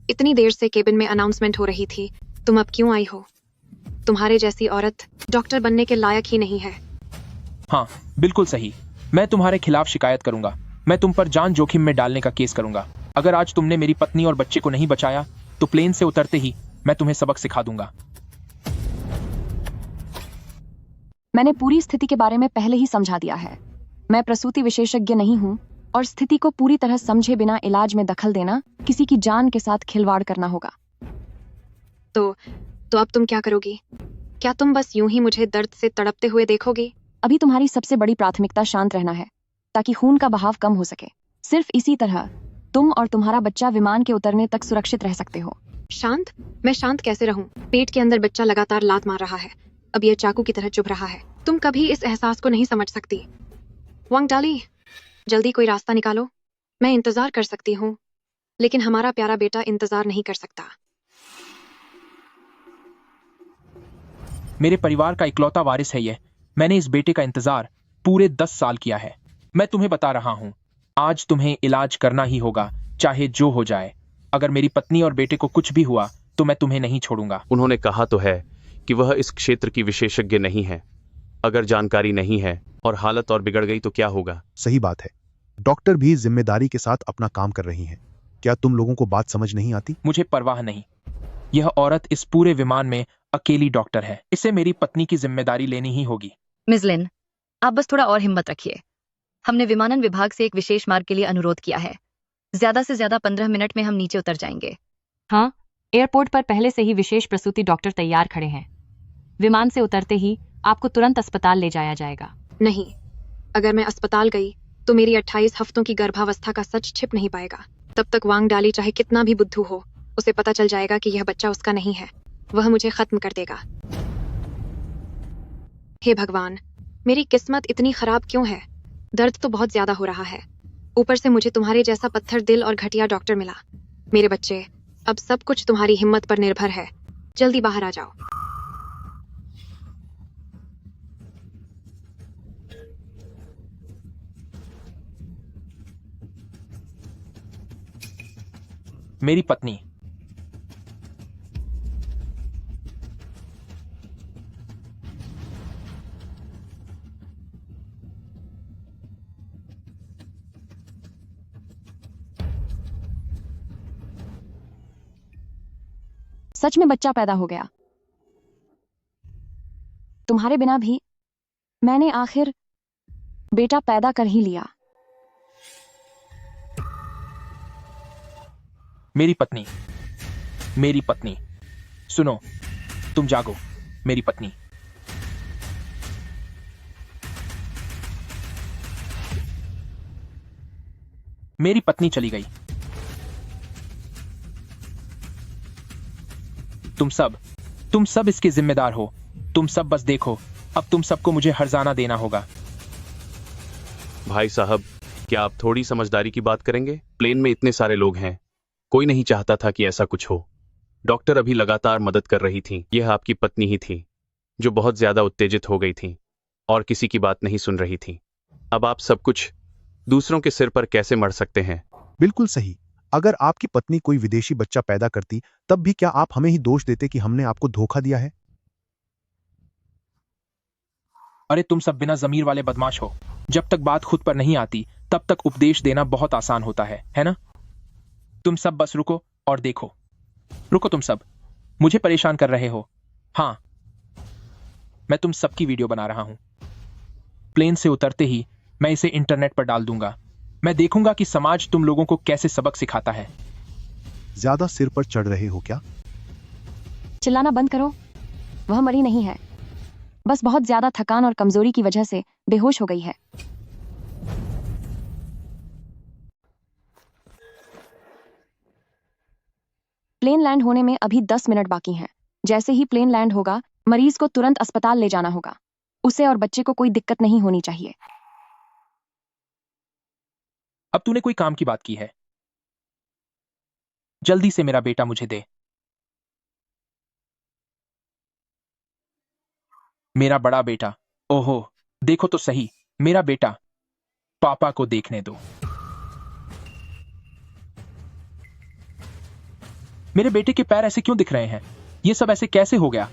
इतनी देर से केबिन में अनाउंसमेंट हो रही थी। तुम अब क्यों आई हो? तुम्हारे जैसी औरत डॉक्टर बनने के लायक ही नहीं है। हाँ, बिल्कुल सही। मैं तुम्हारे खिलाफ शिकायत करूंगा। मैं तुम पर जान जोखिम में डालने का केस करूंगा। अगर आज तुमने मेरी पत्नी और बच्चे को नहीं बचाया तो प्लेन से उतरते ही मैं तुम्हें सबक सिखा दूंगा। मैंने पूरी स्थिति के बारे में पहले ही समझा दिया है। मैं प्रसूति विशेषज्ञ नहीं हूँ और स्थिति को पूरी तरह समझे बिना इलाज में दखल देना किसी की जान के साथ खिलवाड़ करना होगा। तो अब तुम क्या करोगी? क्या तुम बस यूं ही मुझे दर्द से तड़पते हुए देखोगी? अभी तुम्हारी सबसे बड़ी प्राथमिकता शांत रहना है ताकि खून का बहाव कम हो सके। सिर्फ इसी तरह तुम और तुम्हारा बच्चा विमान के उतरने तक सुरक्षित रह सकते हो। शांत? मैं शांत कैसे रहूं? पेट के अंदर बच्चा लगातार लात मार रहा है। अब यह चाकू की तरह चुभ रहा है। तुम कभी इस एहसास को नहीं समझ सकती। वांग डाली, जल्दी कोई रास्ता निकालो। मैं इंतजार कर सकती हूँ, लेकिन हमारा प्यारा बेटा इंतजार नहीं कर सकता। मेरे परिवार का इकलौता वारिस है ये। मैंने इस बेटे का इंतजार पूरे 10 साल किया है। मैं तुम्हें बता रहा हूँ, आज तुम्हें इलाज करना ही होगा, चाहे जो हो जाए। अगर मेरी पत्नी और बेटे को कुछ भी हुआ तो मैं तुम्हें नहीं छोड़ूंगा। उन्होंने कहा तो है कि वह इस क्षेत्र की विशेषज्ञ नहीं है। अगर जानकारी नहीं है और हालत और बिगड़ गई तो क्या होगा? सही बात है। डॉक्टर भी जिम्मेदारी के साथ अपना काम कर रही हैं। क्या तुम लोगों को बात समझ नहीं आती? मुझे परवाह नहीं। यह औरत इस पूरे विमान में अकेली डॉक्टर है। इसे मेरी पत्नी की जिम्मेदारी लेनी ही होगी। मिस लिन, आप बस थोड़ा और हिम्मत रखिए। हमने विमानन विभाग से एक विशेष मार्ग के लिए अनुरोध किया है। ज्यादा से ज्यादा 15 मिनट में हम नीचे उतर जाएंगे। हाँ, एयरपोर्ट पर पहले से ही विशेष प्रसूति डॉक्टर तैयार खड़े हैं। विमान से उतरते ही आपको तुरंत अस्पताल ले जाया जाएगा। नहीं, अगर मैं अस्पताल गई तो मेरी 28 हफ्तों की गर्भावस्था का सच छिप नहीं पाएगा। तब तक वांग डाली चाहे कितना भी बुद्धू हो, उसे पता चल जाएगा कि यह बच्चा उसका नहीं है। वह मुझे खत्म कर देगा। हे भगवान, मेरी किस्मत इतनी खराब क्यों है? दर्द तो बहुत ज्यादा हो रहा है। ऊपर से मुझे तुम्हारे जैसा पत्थर दिल और घटिया डॉक्टर मिला। मेरे बच्चे, अब सब कुछ तुम्हारी हिम्मत पर निर्भर है। जल्दी बाहर आ जाओ। मेरी पत्नी। सच में बच्चा पैदा हो गया। तुम्हारे बिना भी मैंने आखिर बेटा पैदा कर ही लिया। मेरी पत्नी, मेरी पत्नी, सुनो, तुम जागो, मेरी पत्नी। मेरी पत्नी चली गई। तुम सब इसके जिम्मेदार हो। तुम सब बस देखो, अब तुम सबको मुझे हर्जाना देना होगा। भाई साहब, क्या आप थोड़ी समझदारी की बात करेंगे? प्लेन में इतने सारे लोग हैं, कोई नहीं चाहता था कि ऐसा कुछ हो। डॉक्टर अभी लगातार मदद कर रही थी। यह आपकी पत्नी ही थी जो बहुत ज्यादा उत्तेजित हो गई थी और किसी की बात नहीं सुन रही थी। अब आप सब कुछ दूसरों के सिर पर कैसे मर सकते हैं? बिल्कुल सही। अगर आपकी पत्नी कोई विदेशी बच्चा पैदा करती, तब भी क्या आप हमें ही दोष देते कि हमने आपको धोखा दिया है? अरे तुम सब बिना जमीर वाले बदमाश हो। जब तक बात खुद पर नहीं आती तब तक उपदेश देना बहुत आसान होता है ना? तुम सब बस रुको और देखो। रुको, तुम सब मुझे परेशान कर रहे हो। हाँ, मैं तुम सबकी वीडियो बना रहा हूं। प्लेन से उतरते ही मैं इसे इंटरनेट पर डाल दूंगा। मैं देखूंगा कि समाज तुम लोगों को कैसे सबक सिखाता है। ज्यादा सिर पर चढ़ रहे हो क्या? चिल्लाना बंद करो। वह मरी नहीं है, बस बहुत ज्यादा थकान और कमजोरी की वजह से बेहोश हो गई है। प्लेन लैंड होने में अभी 10 मिनट बाकी हैं। जैसे ही प्लेन लैंड होगा, मरीज को तुरंत अस्पताल ले जाना होगा। उसे और बच्चे को कोई दिक्कत नहीं होनी चाहिए। अब तूने कोई काम की बात की है। जल्दी से मेरा बेटा मुझे दे। मेरा बड़ा बेटा। ओहो, देखो तो सही, मेरा बेटा। पापा को देखने दो। मेरे बेटे के पैर ऐसे क्यों दिख रहे हैं? ये सब ऐसे कैसे हो गया?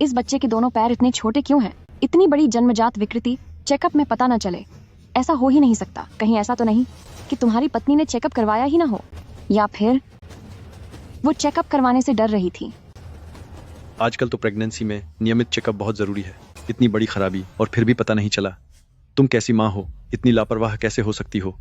इस बच्चे के दोनों पैर इतने छोटे क्यों हैं? इतनी बड़ी जन्मजात विकृति चेकअप में पता न चले। ऐसा हो ही नहीं सकता। कहीं ऐसा तो नहीं कि तुम्हारी पत्नी ने चेकअप करवाया ही ना हो, या फिर वो चेकअप करवाने से डर रही थी। आजकल तो प्रेगनेंसी में नियमित चेकअप बहुत जरूरी है। इतनी बड़ी खराबी और फिर भी पता नहीं चला। तुम कैसी माँ हो? इतनी लापरवाह कैसे हो सकती हो?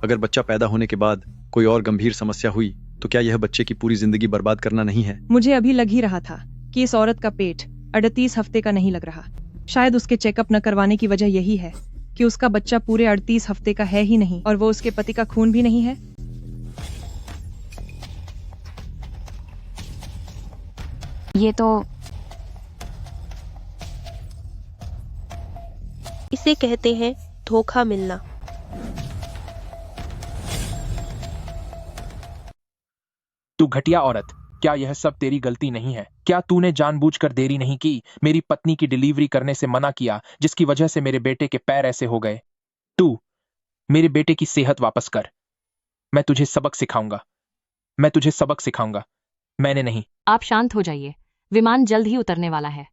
अगर बच्चा पैदा होने के बाद कोई और गंभीर समस्या हुई तो क्या यह बच्चे की पूरी जिंदगी बर्बाद करना नहीं है? मुझे अभी लग ही रहा था कि इस औरत का पेट 38 हफ्ते का नहीं लग रहा। शायद उसके चेकअप न करवाने की वजह यही है कि उसका बच्चा पूरे 38 हफ्ते का है ही नहीं और वो उसके पति का खून भी नहीं है। ये तो इसे कहते हैं धोखा मिलना। तू घटिया औरत, क्या यह सब तेरी गलती नहीं है? क्या तूने जानबूझकर देरी नहीं की? मेरी पत्नी की डिलीवरी करने से मना किया, जिसकी वजह से मेरे बेटे के पैर ऐसे हो गए। तू मेरे बेटे की सेहत वापस कर। मैं तुझे सबक सिखाऊंगा। मैं तुझे सबक सिखाऊंगा। मैंने नहीं। आप शांत हो जाइए। विमान जल्द ही उतरने वाला है।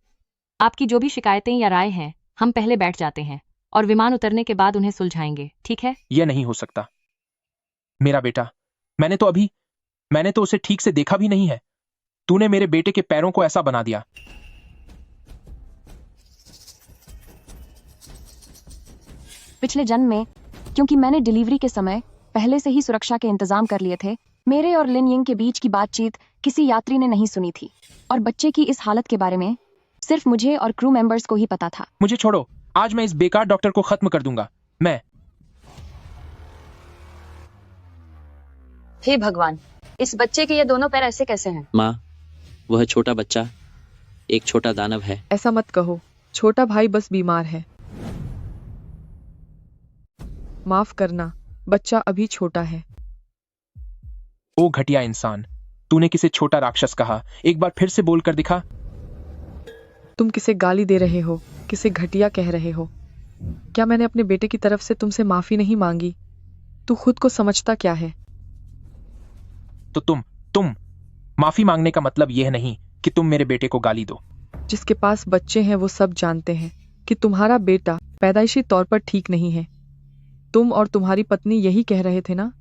आपकी जो भी शिकायतें या राय हैं, हम पहले बैठ जाते हैं और विमान उतरने के बाद उन्हें सुलझाएंगे, ठीक है? यह नहीं हो सकता। मेरा बेटा, मैंने तो उसे ठीक से देखा भी नहीं है। तूने मेरे बेटे के पैरों को ऐसा बना दिया। पिछले जन्म में, क्योंकि मैंने डिलीवरी के समय पहले से ही सुरक्षा के इंतजाम कर लिए थे, मेरे और लिन यिंग के बीच की बातचीत किसी यात्री ने नहीं सुनी थी और बच्चे की इस हालत के बारे में सिर्फ मुझे और क्रू मेंबर्स को ही पता था। मुझे छोड़ो, आज मैं इस बेकार डॉक्टर को खत्म कर दूंगा। मैं हे भगवान, इस बच्चे के ये दोनों पैर ऐसे कैसे हैं? माँ, वह छोटा बच्चा एक छोटा दानव है। ऐसा मत कहो, छोटा भाई बस बीमार है। माफ करना, बच्चा अभी छोटा है। ओ घटिया इंसान, तूने किसे छोटा राक्षस कहा? एक बार फिर से बोल कर दिखा। तुम किसे गाली दे रहे हो, किसे घटिया कह रहे हो? क्या मैंने अपने बेटे की तरफ से तुमसे माफी नहीं मांगी? तू खुद को समझता क्या है? तो तुम माफी मांगने का मतलब यह नहीं कि तुम मेरे बेटे को गाली दो। जिसके पास बच्चे हैं वो सब जानते हैं कि तुम्हारा बेटा पैदाइशी तौर पर ठीक नहीं है। तुम और तुम्हारी पत्नी यही कह रहे थे ना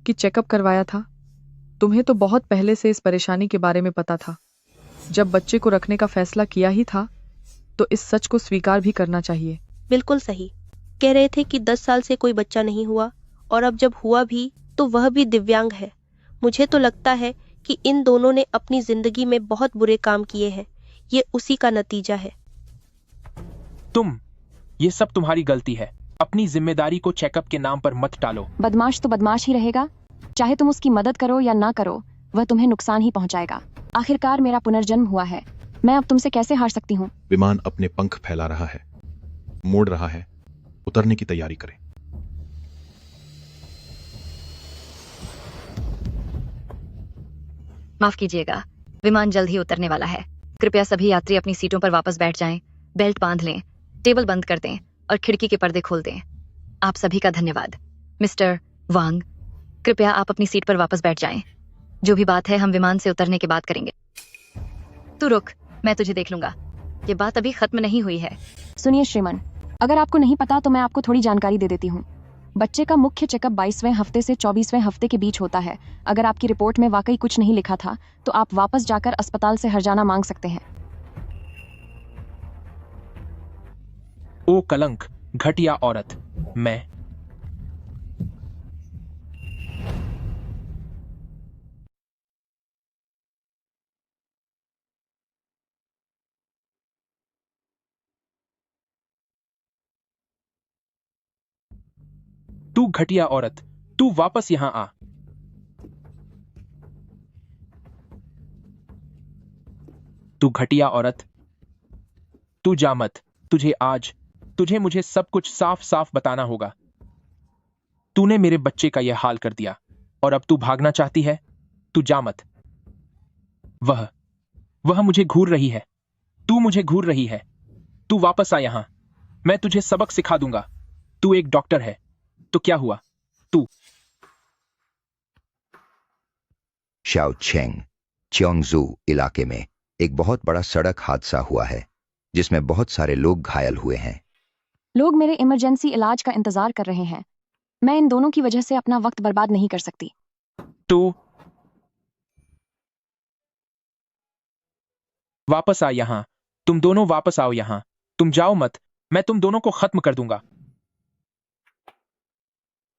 कि चेकअप करवाया था? तुम्हें तो बहुत पहले से इस परेशानी के बारे में पता था। जब बच्चे को रखने का फैसला किया ही था तो इस सच को स्वीकार भी करना चाहिए। बिल्कुल सही कह रहे थे कि 10 साल से कोई बच्चा नहीं हुआ, और अब जब हुआ भी तो वह भी दिव्यांग है। मुझे तो लगता है कि इन दोनों ने अपनी जिंदगी में बहुत बुरे काम किए हैं। ये उसी का नतीजा है। ये सब तुम्हारी गलती है। अपनी जिम्मेदारी को चेकअप के नाम पर मत टालो। बदमाश तो बदमाश ही रहेगा, चाहे तुम उसकी मदद करो या ना करो, वह तुम्हें नुकसान ही पहुंचाएगा। आखिरकार मेरा पुनर्जन्म हुआ है, मैं अब तुमसे कैसे हार सकती हूँ? विमान अपने पंख फैला रहा है, मोड़ रहा है, उतरने की तैयारी करें। माफ कीजिएगा, विमान जल्द ही उतरने वाला है। कृपया सभी यात्री अपनी सीटों पर वापस बैठ जाएं, बेल्ट बांध लें, टेबल बंद कर दें और खिड़की के पर्दे खोल दें। आप सभी का धन्यवाद। मिस्टर वांग, कृपया आप अपनी सीट पर वापस बैठ जाएं। जो भी बात है हम विमान से उतरने के बाद करेंगे। तू रुक, मैं तुझे देख लूंगा। ये बात अभी खत्म नहीं हुई है। सुनिए श्रीमान, अगर आपको नहीं पता तो मैं आपको थोड़ी जानकारी दे देती हूँ। बच्चे का मुख्य चेकअप 22वें हफ्ते से 24वें हफ्ते के बीच होता है। अगर आपकी रिपोर्ट में वाकई कुछ नहीं लिखा था तो आप वापस जाकर अस्पताल से हर्जाना मांग सकते हैं। ओ कलंक, घटिया औरत, मैं तू घटिया औरत, तू वापस यहां आ। तू घटिया औरत, तू जा मत। तुझे मुझे सब कुछ साफ साफ बताना होगा। तूने मेरे बच्चे का यह हाल कर दिया और अब तू भागना चाहती है? तू जा मत। वह मुझे घूर रही है। तू मुझे घूर रही है। तू वापस आ यहां। मैं तुझे सबक सिखा दूंगा। तू एक डॉक्टर है तो क्या हुआ? तू शाओचेंग च्योंगजू इलाके में एक बहुत बड़ा सड़क हादसा हुआ है जिसमें बहुत सारे लोग घायल हुए हैं। लोग मेरे इमरजेंसी इलाज का इंतजार कर रहे हैं। मैं इन दोनों की वजह से अपना वक्त बर्बाद नहीं कर सकती। तो वापस आ यहां। तुम दोनों वापस आओ यहां। तुम जाओ मत। मैं तुम दोनों को खत्म कर दूंगा।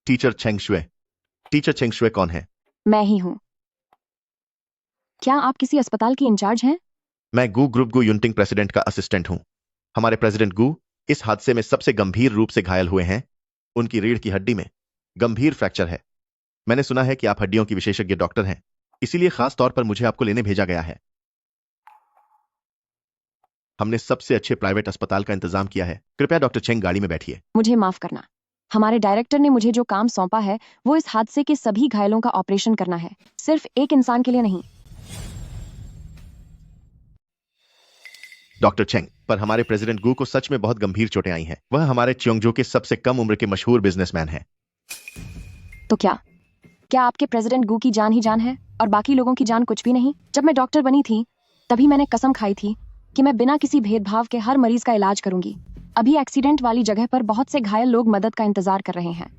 टीचर चेंगशुए कौन है? मैं ही हूँ। क्या आप किसी अस्पताल की इंचार्ज हैं? मैं गू ग्रुप गू यूनिटिंग प्रेसिडेंट का असिस्टेंट हूँ। हमारे प्रेसिडेंट गू इस हादसे में सबसे गंभीर रूप से घायल हुए हैं। उनकी रीढ़ की हड्डी में गंभीर फ्रैक्चर है। मैंने सुना है कि आप हड्डियों की विशेषज्ञ डॉक्टर हैं, इसीलिए खास तौर पर मुझे आपको लेने भेजा गया है। हमने सबसे अच्छे प्राइवेट अस्पताल का इंतजाम किया है। कृपया डॉक्टर चेंग गाड़ी में बैठिए। मुझे माफ करना, हमारे डायरेक्टर ने मुझे जो काम सौंपा है वो इस हादसे के सभी घायलों का ऑपरेशन करना है, सिर्फ एक इंसान के लिए नहीं। डॉक्टर चेंग, पर हमारे प्रेसिडेंट गू को सच में बहुत गंभीर चोटें आई हैं। वह हमारे च्योंगजू के सबसे कम उम्र के मशहूर बिजनेसमैन हैं। तो क्या आपके प्रेसिडेंट गू की जान ही जान है और बाकी लोगों की जान कुछ भी नहीं? जब मैं डॉक्टर बनी थी तभी मैंने कसम खाई थी कि मैं बिना किसी भेदभाव के हर मरीज का इलाज करूंगी। अभी एक्सीडेंट वाली जगह पर बहुत से घायल लोग मदद का इंतजार कर रहे हैं।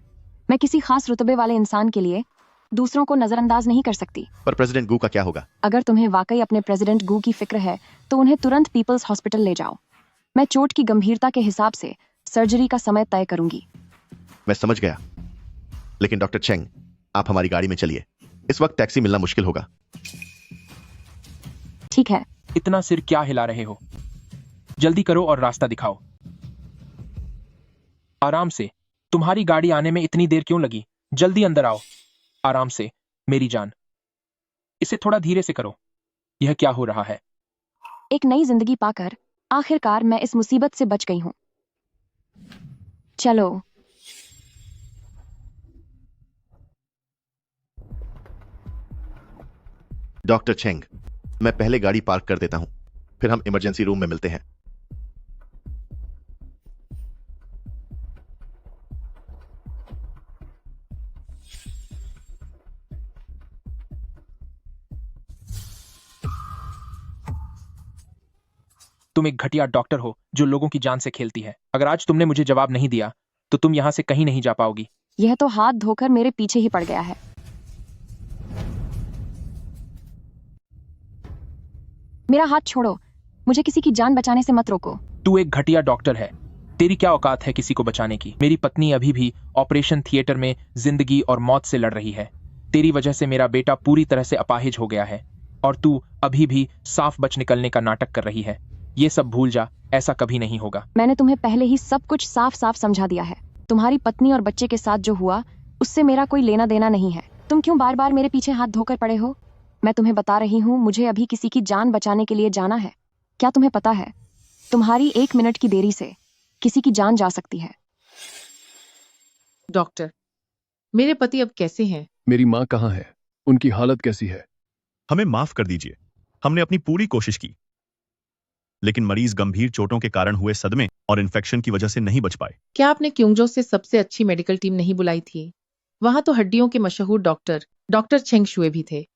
मैं किसी खास रुतबे वाले इंसान के लिए दूसरों को नजरअंदाज नहीं कर सकती। पर प्रेसिडेंट गू का क्या होगा? अगर तुम्हें वाकई अपने प्रेसिडेंट गू की फिक्र है तो उन्हें तुरंत पीपल्स हॉस्पिटल ले जाओ। मैं चोट की गंभीरता के हिसाब से सर्जरी का समय तय करूंगी। मैं समझ गया, लेकिन डॉक्टर चेंग, आप हमारी गाड़ी में चलिए। इस वक्त टैक्सी मिलना मुश्किल होगा। ठीक है। इतना सिर क्या हिला रहे हो? जल्दी करो और रास्ता दिखाओ। आराम से। तुम्हारी गाड़ी आने में इतनी देर क्यों लगी? जल्दी अंदर आओ। आराम से मेरी जान। इसे थोड़ा धीरे से करो। यह क्या हो रहा है? एक नई जिंदगी पाकर आखिरकार मैं इस मुसीबत से बच गई हूं। चलो। डॉक्टर चेंग, मैं पहले गाड़ी पार्क कर देता हूं, फिर हम इमरजेंसी रूम में मिलते हैं। तुम एक घटिया डॉक्टर हो जो लोगों की जान से खेलती है। अगर आज तुमने मुझे जवाब नहीं दिया तो तुम यहां से कहीं नहीं जा पाओगी। यह तो हाथ धोकर मेरे पीछे ही पड़ गया है। मेरा हाथ छोड़ो। मुझे किसी की जान बचाने से मत रोको। तू एक घटिया डॉक्टर है। तेरी क्या औकात है किसी को बचाने की? मेरी पत्नी अभी भी ऑपरेशन थिएटर में जिंदगी और मौत से लड़ रही है। तेरी वजह से मेरा बेटा पूरी तरह से अपाहिज हो गया है और तू अभी भी साफ बच निकलने का नाटक कर रही है। ये सब भूल जा, ऐसा कभी नहीं होगा। मैंने तुम्हें पहले ही सब कुछ साफ साफ समझा दिया है। तुम्हारी पत्नी और बच्चे के साथ जो हुआ उससे मेरा कोई लेना देना नहीं है। तुम क्यों बार बार मेरे पीछे हाथ धोकर पड़े हो? मैं तुम्हें बता रही हूँ, मुझे अभी किसी की जान बचाने के लिए जाना है। क्या तुम्हें पता है, तुम्हारी 1 मिनट की देरी से किसी की जान जा सकती है। डॉक्टर, मेरे पति अब कैसे हैं? मेरी माँ कहाँ है? उनकी हालत कैसी है? हमें माफ कर दीजिए, हमने अपनी पूरी कोशिश की, लेकिन मरीज गंभीर चोटों के कारण हुए सदमे और इन्फेक्शन की वजह से नहीं बच पाए। क्या आपने क्योंगजो से सबसे अच्छी मेडिकल टीम नहीं बुलाई थी? वहां तो हड्डियों के मशहूर डॉक्टर चेंग शुए भी थे।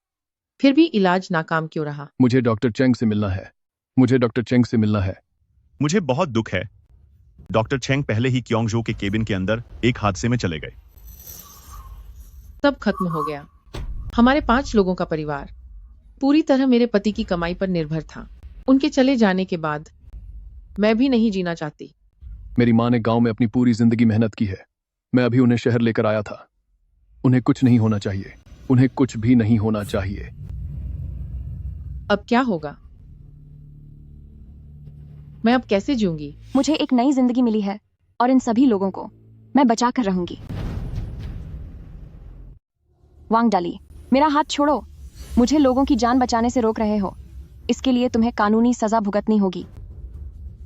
फिर भी इलाज नाकाम क्यों रहा? मुझे डॉक्टर चेंग से मिलना है। मुझे डॉक्टर चेंग से मिलना है। मुझे बहुत दुख है। डॉक्टर चेंग पहले ही क्योंगजो के केबिन के अंदर एक हादसे में चले गए। सब खत्म हो गया। हमारे 5 लोगों का परिवार पूरी तरह मेरे पति की कमाई पर निर्भर था। उनके चले जाने के बाद मैं भी नहीं जीना चाहती। मेरी माँ ने गांव में अपनी पूरी जिंदगी मेहनत की है। मैं अभी उन्हें शहर लेकर आया था। उन्हें कुछ नहीं होना चाहिए। उन्हें कुछ भी नहीं होना चाहिए। अब क्या होगा? मैं अब कैसे जीऊंगी? मुझे एक नई जिंदगी मिली है और इन सभी लोगों को मैं बचा कर रहूंगी। वांग डाली, मेरा हाथ छोड़ो। मुझे लोगों की जान बचाने से रोक रहे हो। इसके लिए तुम्हें कानूनी सजा भुगतनी होगी।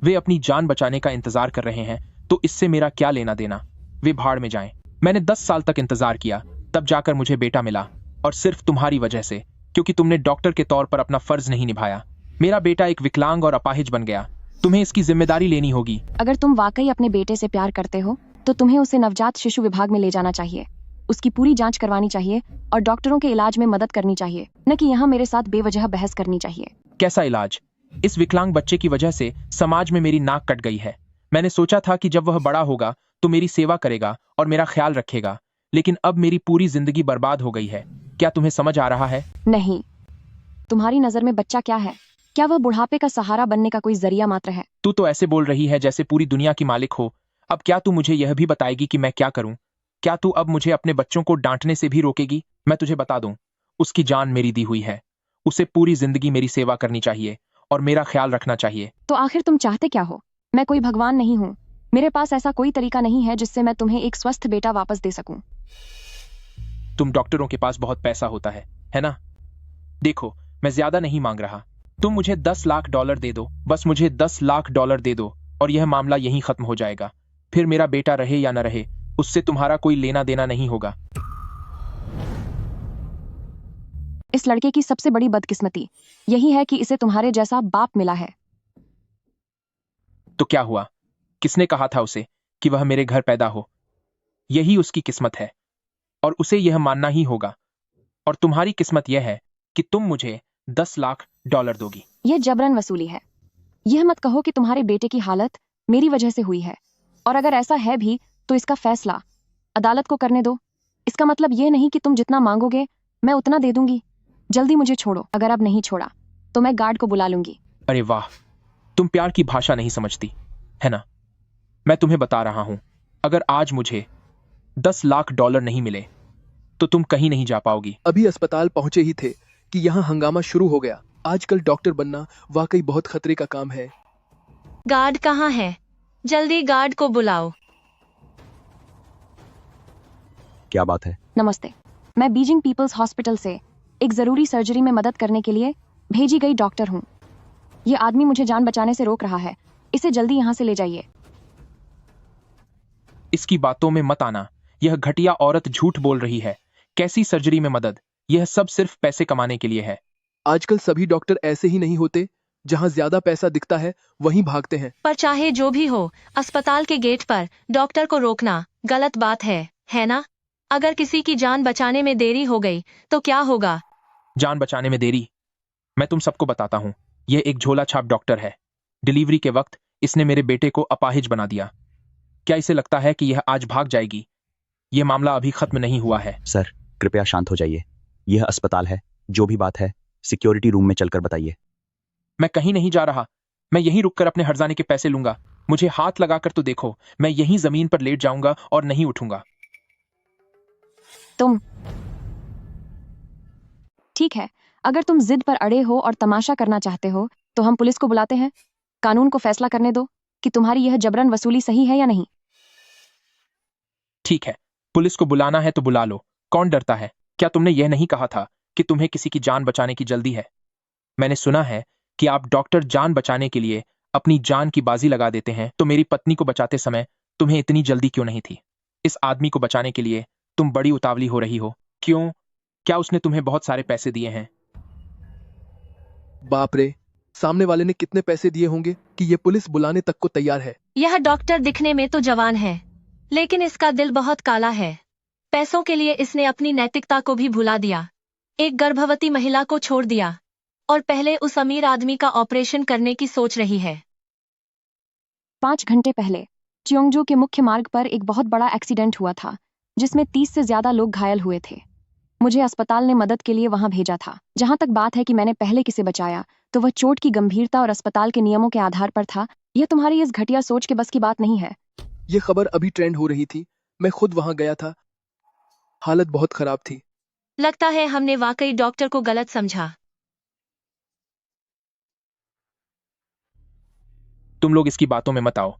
वे अपनी जान बचाने का इंतजार कर रहे हैं तो इससे मेरा क्या लेना देना? वे भाड़ में जाएं। मैंने 10 साल तक इंतजार किया, तब जाकर मुझे बेटा मिला, और सिर्फ तुम्हारी वजह से, क्योंकि तुमने डॉक्टर के तौर पर अपना फर्ज नहीं निभाया। मेरा बेटा एक विकलांग और अपाहिज बन गया। तुम्हें इसकी जिम्मेदारी लेनी होगी। अगर तुम वाकई अपने बेटे से प्यार करते हो तो तुम्हें उसे नवजात शिशु विभाग में ले जाना चाहिए। उसकी पूरी जांच करवानी चाहिए और डॉक्टरों के इलाज में मदद करनी चाहिए, न कि यहाँ मेरे साथ बेवजह बहस करनी चाहिए। कैसा इलाज? इस विकलांग बच्चे की वजह से समाज में मेरी नाक कट गई है। मैंने सोचा था कि जब वह बड़ा होगा तो मेरी सेवा करेगा और मेरा ख्याल रखेगा, लेकिन अब मेरी पूरी जिंदगी बर्बाद हो गई है। क्या तुम्हें समझ आ रहा है? नहीं। तुम्हारी नजर में बच्चा क्या है? क्या वह बुढ़ापे का सहारा बनने का कोई जरिया मात्र है? तू तो ऐसे बोल रही है जैसे पूरी दुनिया की मालिक हो। अब क्या तू मुझे यह भी बताएगी कि मैं क्या करूं? क्या तू अब मुझे अपने बच्चों को डांटने से भी रोकेगी? मैं तुझे बता दूं, उसकी जान मेरी दी हुई है। उसे पूरी जिंदगी मेरी सेवा करनी चाहिए और मेरा ख्याल रखना चाहिए। तो आखिर तुम चाहते क्या हो? मैं कोई भगवान नहीं हूँ। मेरे पास ऐसा कोई तरीका नहीं है जिससे मैं तुम्हें एक स्वस्थ बेटा वापस दे सकूं। तुम डॉक्टरों के पास बहुत पैसा होता है ना? देखो, मैं ज्यादा नहीं मांग रहा। तुम मुझे $10 लाख दे दो। बस मुझे $10 लाख दे दो और यह मामला यहीं खत्म हो जाएगा। फिर मेरा बेटा रहे या न रहे, उससे तुम्हारा कोई लेना देना नहीं होगा। इस लड़के की सबसे बड़ी बदकिस्मती यही है कि इसे तुम्हारे जैसा बाप मिला है। तो क्या हुआ? किसने कहा था उसे कि वह मेरे घर पैदा हो? यही उसकी किस्मत है और उसे यह मानना ही होगा। और तुम्हारी किस्मत यह है कि तुम मुझे $10 लाख दोगी। यह जबरन वसूली है। यह मत कहो कि तुम्हारे बेटे की हालत मेरी वजह से हुई है, और अगर ऐसा है भी तो इसका फैसला अदालत को करने दो। इसका मतलब यह नहीं कि तुम जितना मांगोगे मैं उतना दे दूंगी। जल्दी मुझे छोड़ो। अगर अब नहीं छोड़ा तो मैं गार्ड को बुला लूंगी। अरे वाह, तुम प्यार की भाषा नहीं समझती है ना? मैं तुम्हें बता रहा हूं, अगर आज मुझे 10 लाख डॉलर नहीं मिले तो तुम कहीं नहीं जा पाओगी। अभी अस्पताल पहुंचे ही थे कि यहाँ हंगामा शुरू हो गया। आजकल डॉक्टर बनना वाकई बहुत खतरे का काम है। गार्ड कहाँ है? जल्दी गार्ड को बुलाओ। क्या बात है? नमस्ते, मैं बीजिंग पीपल्स हॉस्पिटल से एक जरूरी सर्जरी में मदद करने के लिए भेजी गई डॉक्टर हूँ। ये आदमी मुझे जान बचाने से रोक रहा है, इसे जल्दी यहाँ से ले जाइए। इसकी बातों में मत आना, यह घटिया औरत झूठ बोल रही है। कैसी सर्जरी में मदद? यह सब सिर्फ पैसे कमाने के लिए है। आजकल सभी डॉक्टर ऐसे ही नहीं होते, जहाँ ज्यादा पैसा दिखता है वहीं भागते हैं। पर चाहे जो भी हो, अस्पताल के गेट पर डॉक्टर को रोकना गलत बात है ना? अगर किसी की जान बचाने में देरी हो गई तो क्या होगा? जान बचाने में देरी? मैं तुम सबको बताता हूँ, यह एक झोला छाप डॉक्टर है। डिलीवरी के वक्त इसने मेरे बेटे को अपाहिज बना दिया। क्या इसे लगता है कि यह आज भाग जाएगी? यह मामला अभी खत्म नहीं हुआ है। सर, कृपया शांत हो जाइए। यह अस्पताल है, जो भी बात है सिक्योरिटी रूम में चलकर बताइए। मैं कहीं नहीं जा रहा, मैं यहीं रुककर अपने हर्जाने के पैसे लूंगा। मुझे हाथ लगाकर तो देखो, मैं यहीं जमीन पर लेट जाऊंगा और नहीं उठूंगा। तुम ठीक है, अगर तुम जिद पर अड़े हो और तमाशा करना चाहते हो तो हम पुलिस को बुलाते हैं। कानून को फैसला करने दो कि तुम्हारी यह जबरन वसूली सही है या नहीं। ठीक है, पुलिस को बुलाना है तो बुला लो। कौन डरता है? क्या तुमने यह नहीं कहा था कि तुम्हें किसी की जान बचाने की जल्दी है? मैंने सुना है कि आप डॉक्टर जान बचाने के लिए अपनी जान की बाजी लगा देते हैं, तो मेरी पत्नी को बचाते समय तुम्हें इतनी जल्दी क्यों नहीं थी? इस आदमी को बचाने के लिए तुम बड़ी उतावली हो रही हो, क्यों? क्या उसने तुम्हें बहुत सारे पैसे दिए हैं? बाप रे, सामने वाले ने कितने पैसे दिए होंगे कि ये पुलिस बुलाने तक को तैयार है। यह डॉक्टर दिखने में तो जवान है, लेकिन इसका दिल बहुत काला है। पैसों के लिए इसने अपनी नैतिकता को भी भुला दिया। एक गर्भवती महिला को छोड़ दिया और पहले उस अमीर आदमी का ऑपरेशन करने की सोच रही है। 5 घंटे पहले चियोंगजू के मुख्य मार्ग पर एक बहुत बड़ा एक्सीडेंट हुआ था, जिसमें 30 से ज्यादा लोग घायल हुए थे। मुझे अस्पताल ने मदद के लिए वहां भेजा था। जहां तक बात है कि मैंने पहले किसे बचाया, तो वह चोट की गंभीरता और अस्पताल के नियमों के आधार पर था। यह तुम्हारी इस घटिया सोच के बस की बात नहीं है। ये खबर अभी ट्रेंड हो रही थी, मैं खुद वहां गया था। हालत बहुत खराब थी। लगता है हमने वाकई डॉक्टर को गलत समझा। तुम लोग इसकी बातों में मत आओ,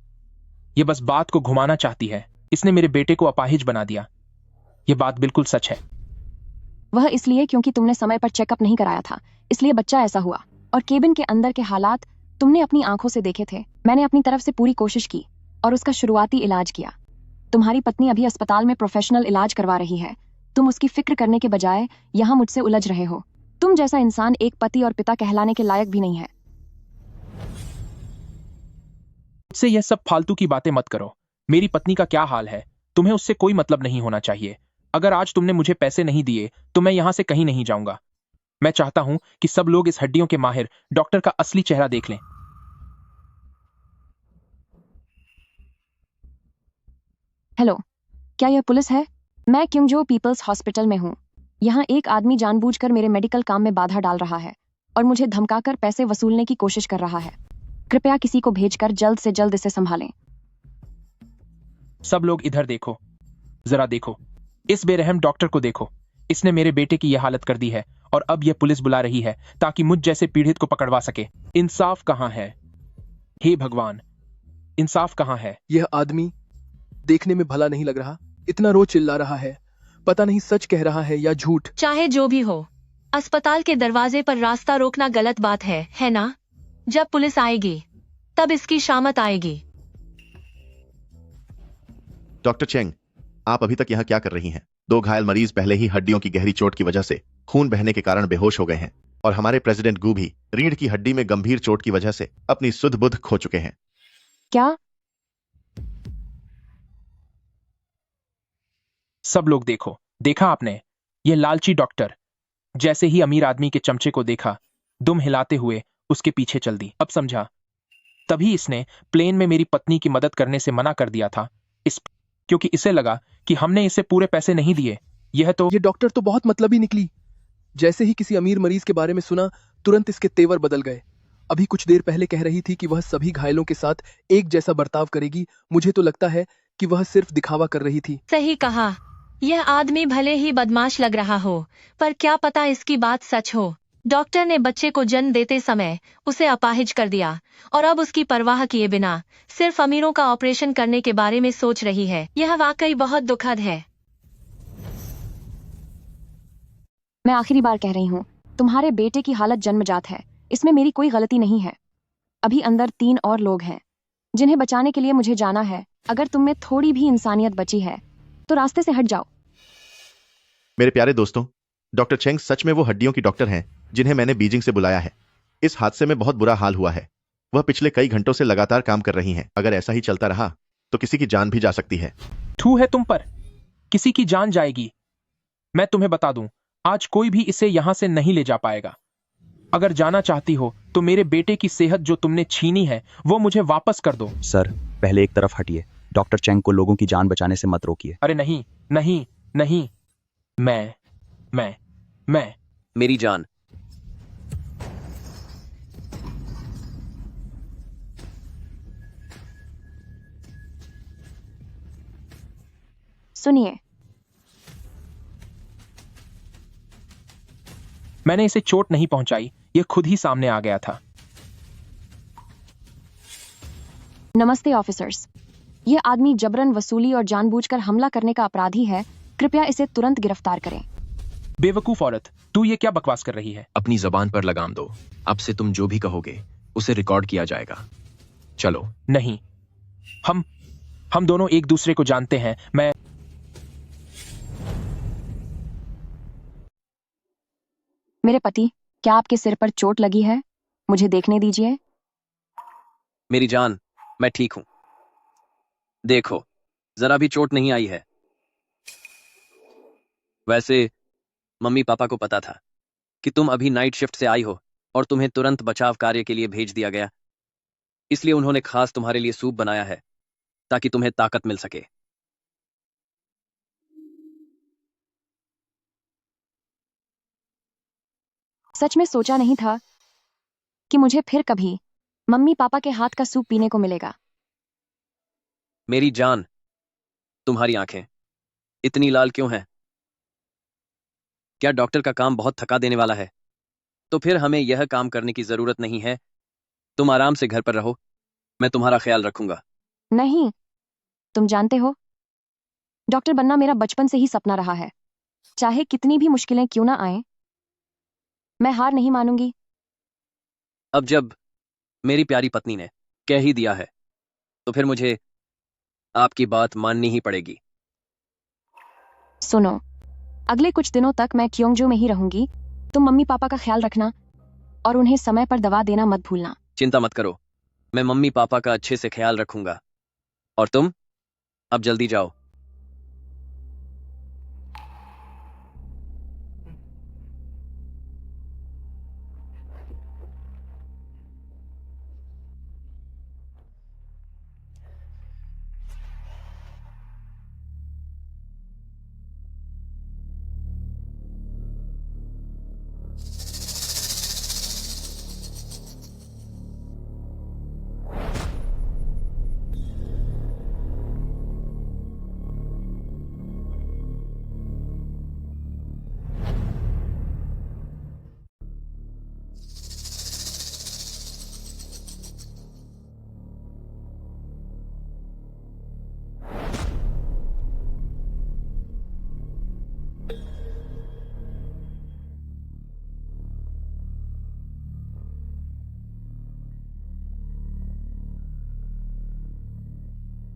ये बस बात को घुमाना चाहती है। इसने मेरे बेटे को अपाहिज बना दिया, ये बात बिल्कुल सच है। वह इसलिए क्योंकि तुमने समय पर चेकअप नहीं कराया था, इसलिए बच्चा ऐसा हुआ। और केबिन के अंदर के हालात तुमने अपनी आंखों से देखे थे। मैंने अपनी तरफ से पूरी कोशिश की और उसका शुरुआती इलाज किया। तुम्हारी पत्नी अभी अस्पताल में प्रोफेशनल इलाज करवा रही है। तुम उसकी फिक्र करने के बजाय यहाँ मुझसे उलझ रहे हो। तुम जैसा इंसान एक पति और पिता कहलाने के लायक भी नहीं है। मुझसे यह सब फालतू की बातें मत करो। मेरी पत्नी का क्या हाल है, तुम्हें उससे कोई मतलब नहीं होना चाहिए। अगर आज तुमने मुझे पैसे नहीं दिए तो मैं यहां से कहीं नहीं जाऊंगा। मैं चाहता हूं कि सब लोग इस हड्डियों के माहिर डॉक्टर का असली चेहरा देख लें। हेलो, क्या यह पुलिस है? मैं क्योंगजो पीपल्स हॉस्पिटल में हूँ। यहाँ एक आदमी जानबूझकर मेरे मेडिकल काम में बाधा डाल रहा है और मुझे धमकाकर पैसे वसूलने की कोशिश कर रहा है। कृपया किसी को भेजकर जल्द से जल्द इसे संभालें। सब लोग इधर देखो, जरा देखो, इस बेरहम डॉक्टर को देखो। इसने मेरे बेटे की यह हालत कर दी है और अब यह पुलिस बुला रही है ताकि मुझ जैसे पीड़ित को पकड़वा सके। इंसाफ कहाँ है? हे भगवान, इंसाफ कहाँ है? यह आदमी देखने में भला नहीं लग रहा, इतना रोज चिल्ला रहा है। पता नहीं सच कह रहा है या झूठ। चाहे जो भी हो, अस्पताल के दरवाजे पर रास्ता रोकना गलत बात है ना? जब पुलिस आएगी तब इसकी शामत आएगी। डॉक्टर चेंग, आप अभी तक यहाँ क्या कर रही हैं? 2 घायल मरीज पहले ही हड्डियों की गहरी चोट की वजह से खून बहने के कारण बेहोश हो गए हैं और हमारे प्रेसिडेंट गू भी रीढ़ की हड्डी में गंभीर चोट की वजह से अपनी सुध बुध खो चुके हैं। क्या? सब लोग देखो, देखा आपने? यह लालची डॉक्टर जैसे ही अमीर आदमी के चमचे को देखा, दुम हिलाते हुए उसके पीछे चल दी। अब समझा, तभी इसने प्लेन में मेरी पत्नी की मदद करने से मना कर दिया था, क्योंकि इसे लगा कि हमने इसे पूरे पैसे नहीं दिए। ये डॉक्टर तो बहुत मतलबी निकली। जैसे ही किसी अमीर मरीज के बारे में सुना, तुरंत इसके तेवर बदल गए। अभी कुछ देर पहले कह रही थी कि वह सभी घायलों के साथ एक जैसा बर्ताव करेगी। मुझे तो लगता है कि वह सिर्फ दिखावा कर रही थी। सही कहा। यह आदमी भले ही बदमाश लग रहा हो, पर क्या पता इसकी बात सच हो। डॉक्टर ने बच्चे को जन्म देते समय उसे अपाहिज कर दिया और अब उसकी परवाह किए बिना सिर्फ अमीरों का ऑपरेशन करने के बारे में सोच रही है। यह वाकई बहुत दुखद है। मैं आखिरी बार कह रही हूँ, तुम्हारे बेटे की हालत जन्मजात है, इसमें मेरी कोई गलती नहीं है। अभी अंदर 3 और लोग हैं जिन्हें बचाने के लिए मुझे जाना है। अगर तुम में थोड़ी भी इंसानियत बची है तो रास्ते से हट जाओ। मेरे प्यारे दोस्तों, डॉक्टर चेंग सच में वो हड्डियों की डॉक्टर हैं जिन्हें मैंने बीजिंग से बुलाया है। इस हादसे में बहुत बुरा हाल हुआ है। वह पिछले कई घंटों से लगातार काम कर रही हैं। अगर ऐसा ही चलता रहा तो किसी की जान भी जा सकती है। ठू है तुम पर, किसी की जान जाएगी। मैं तुम्हें बता दूं, आज कोई भी इसे यहां से नहीं ले जा पाएगा। अगर जाना चाहती हो तो मेरे बेटे की सेहत जो तुमने छीनी है वो मुझे वापस कर दो। सर, पहले एक तरफ हटिए। डॉक्टर चेंग को लोगों की जान बचाने से मत रोकिए। अरे नहीं नहीं नहीं, मैं मेरी जान। सुनिए, मैंने इसे चोट नहीं पहुंचाई, यह खुद ही सामने आ गया था। नमस्ते ऑफिसर्स। यह आदमी जबरन वसूली और जानबूझकर हमला करने का अपराधी है। कृपया इसे तुरंत गिरफ्तार करें। बेवकूफ औरत, तू ये क्या बकवास कर रही है? अपनी जबान पर लगाम दो। अब से तुम जो भी कहोगे उसे रिकॉर्ड किया जाएगा। चलो। नहीं, हम दोनों एक दूसरे को जानते हैं। मैं मेरे पति, क्या आपके सिर पर चोट लगी है? मुझे देखने दीजिए। मेरी जान, मैं ठीक हूं। देखो, जरा भी चोट नहीं आई है। वैसे मम्मी पापा को पता था कि तुम अभी नाइट शिफ्ट से आई हो और तुम्हें तुरंत बचाव कार्य के लिए भेज दिया गया, इसलिए उन्होंने खास तुम्हारे लिए सूप बनाया है ताकि तुम्हें ताकत मिल सके। सच में सोचा नहीं था कि मुझे फिर कभी मम्मी पापा के हाथ का सूप पीने को मिलेगा। मेरी जान, तुम्हारी आंखें इतनी लाल क्यों हैं? क्या डॉक्टर का काम बहुत थका देने वाला है? तो फिर हमें यह काम करने की जरूरत नहीं है। तुम आराम से घर पर रहो, मैं तुम्हारा ख्याल रखूंगा। नहीं, तुम जानते हो, डॉक्टर बनना मेरा बचपन से ही सपना रहा है। चाहे कितनी भी मुश्किलें क्यों ना आए, मैं हार नहीं मानूंगी। अब जब मेरी प्यारी पत्नी ने कह ही दिया है तो फिर मुझे आपकी बात माननी ही पड़ेगी। सुनो, अगले कुछ दिनों तक मैं क्योंगजो में ही रहूंगी। तुम मम्मी पापा का ख्याल रखना और उन्हें समय पर दवा देना मत भूलना। चिंता मत करो, मैं मम्मी पापा का अच्छे से ख्याल रखूंगा। और तुम अब जल्दी जाओ।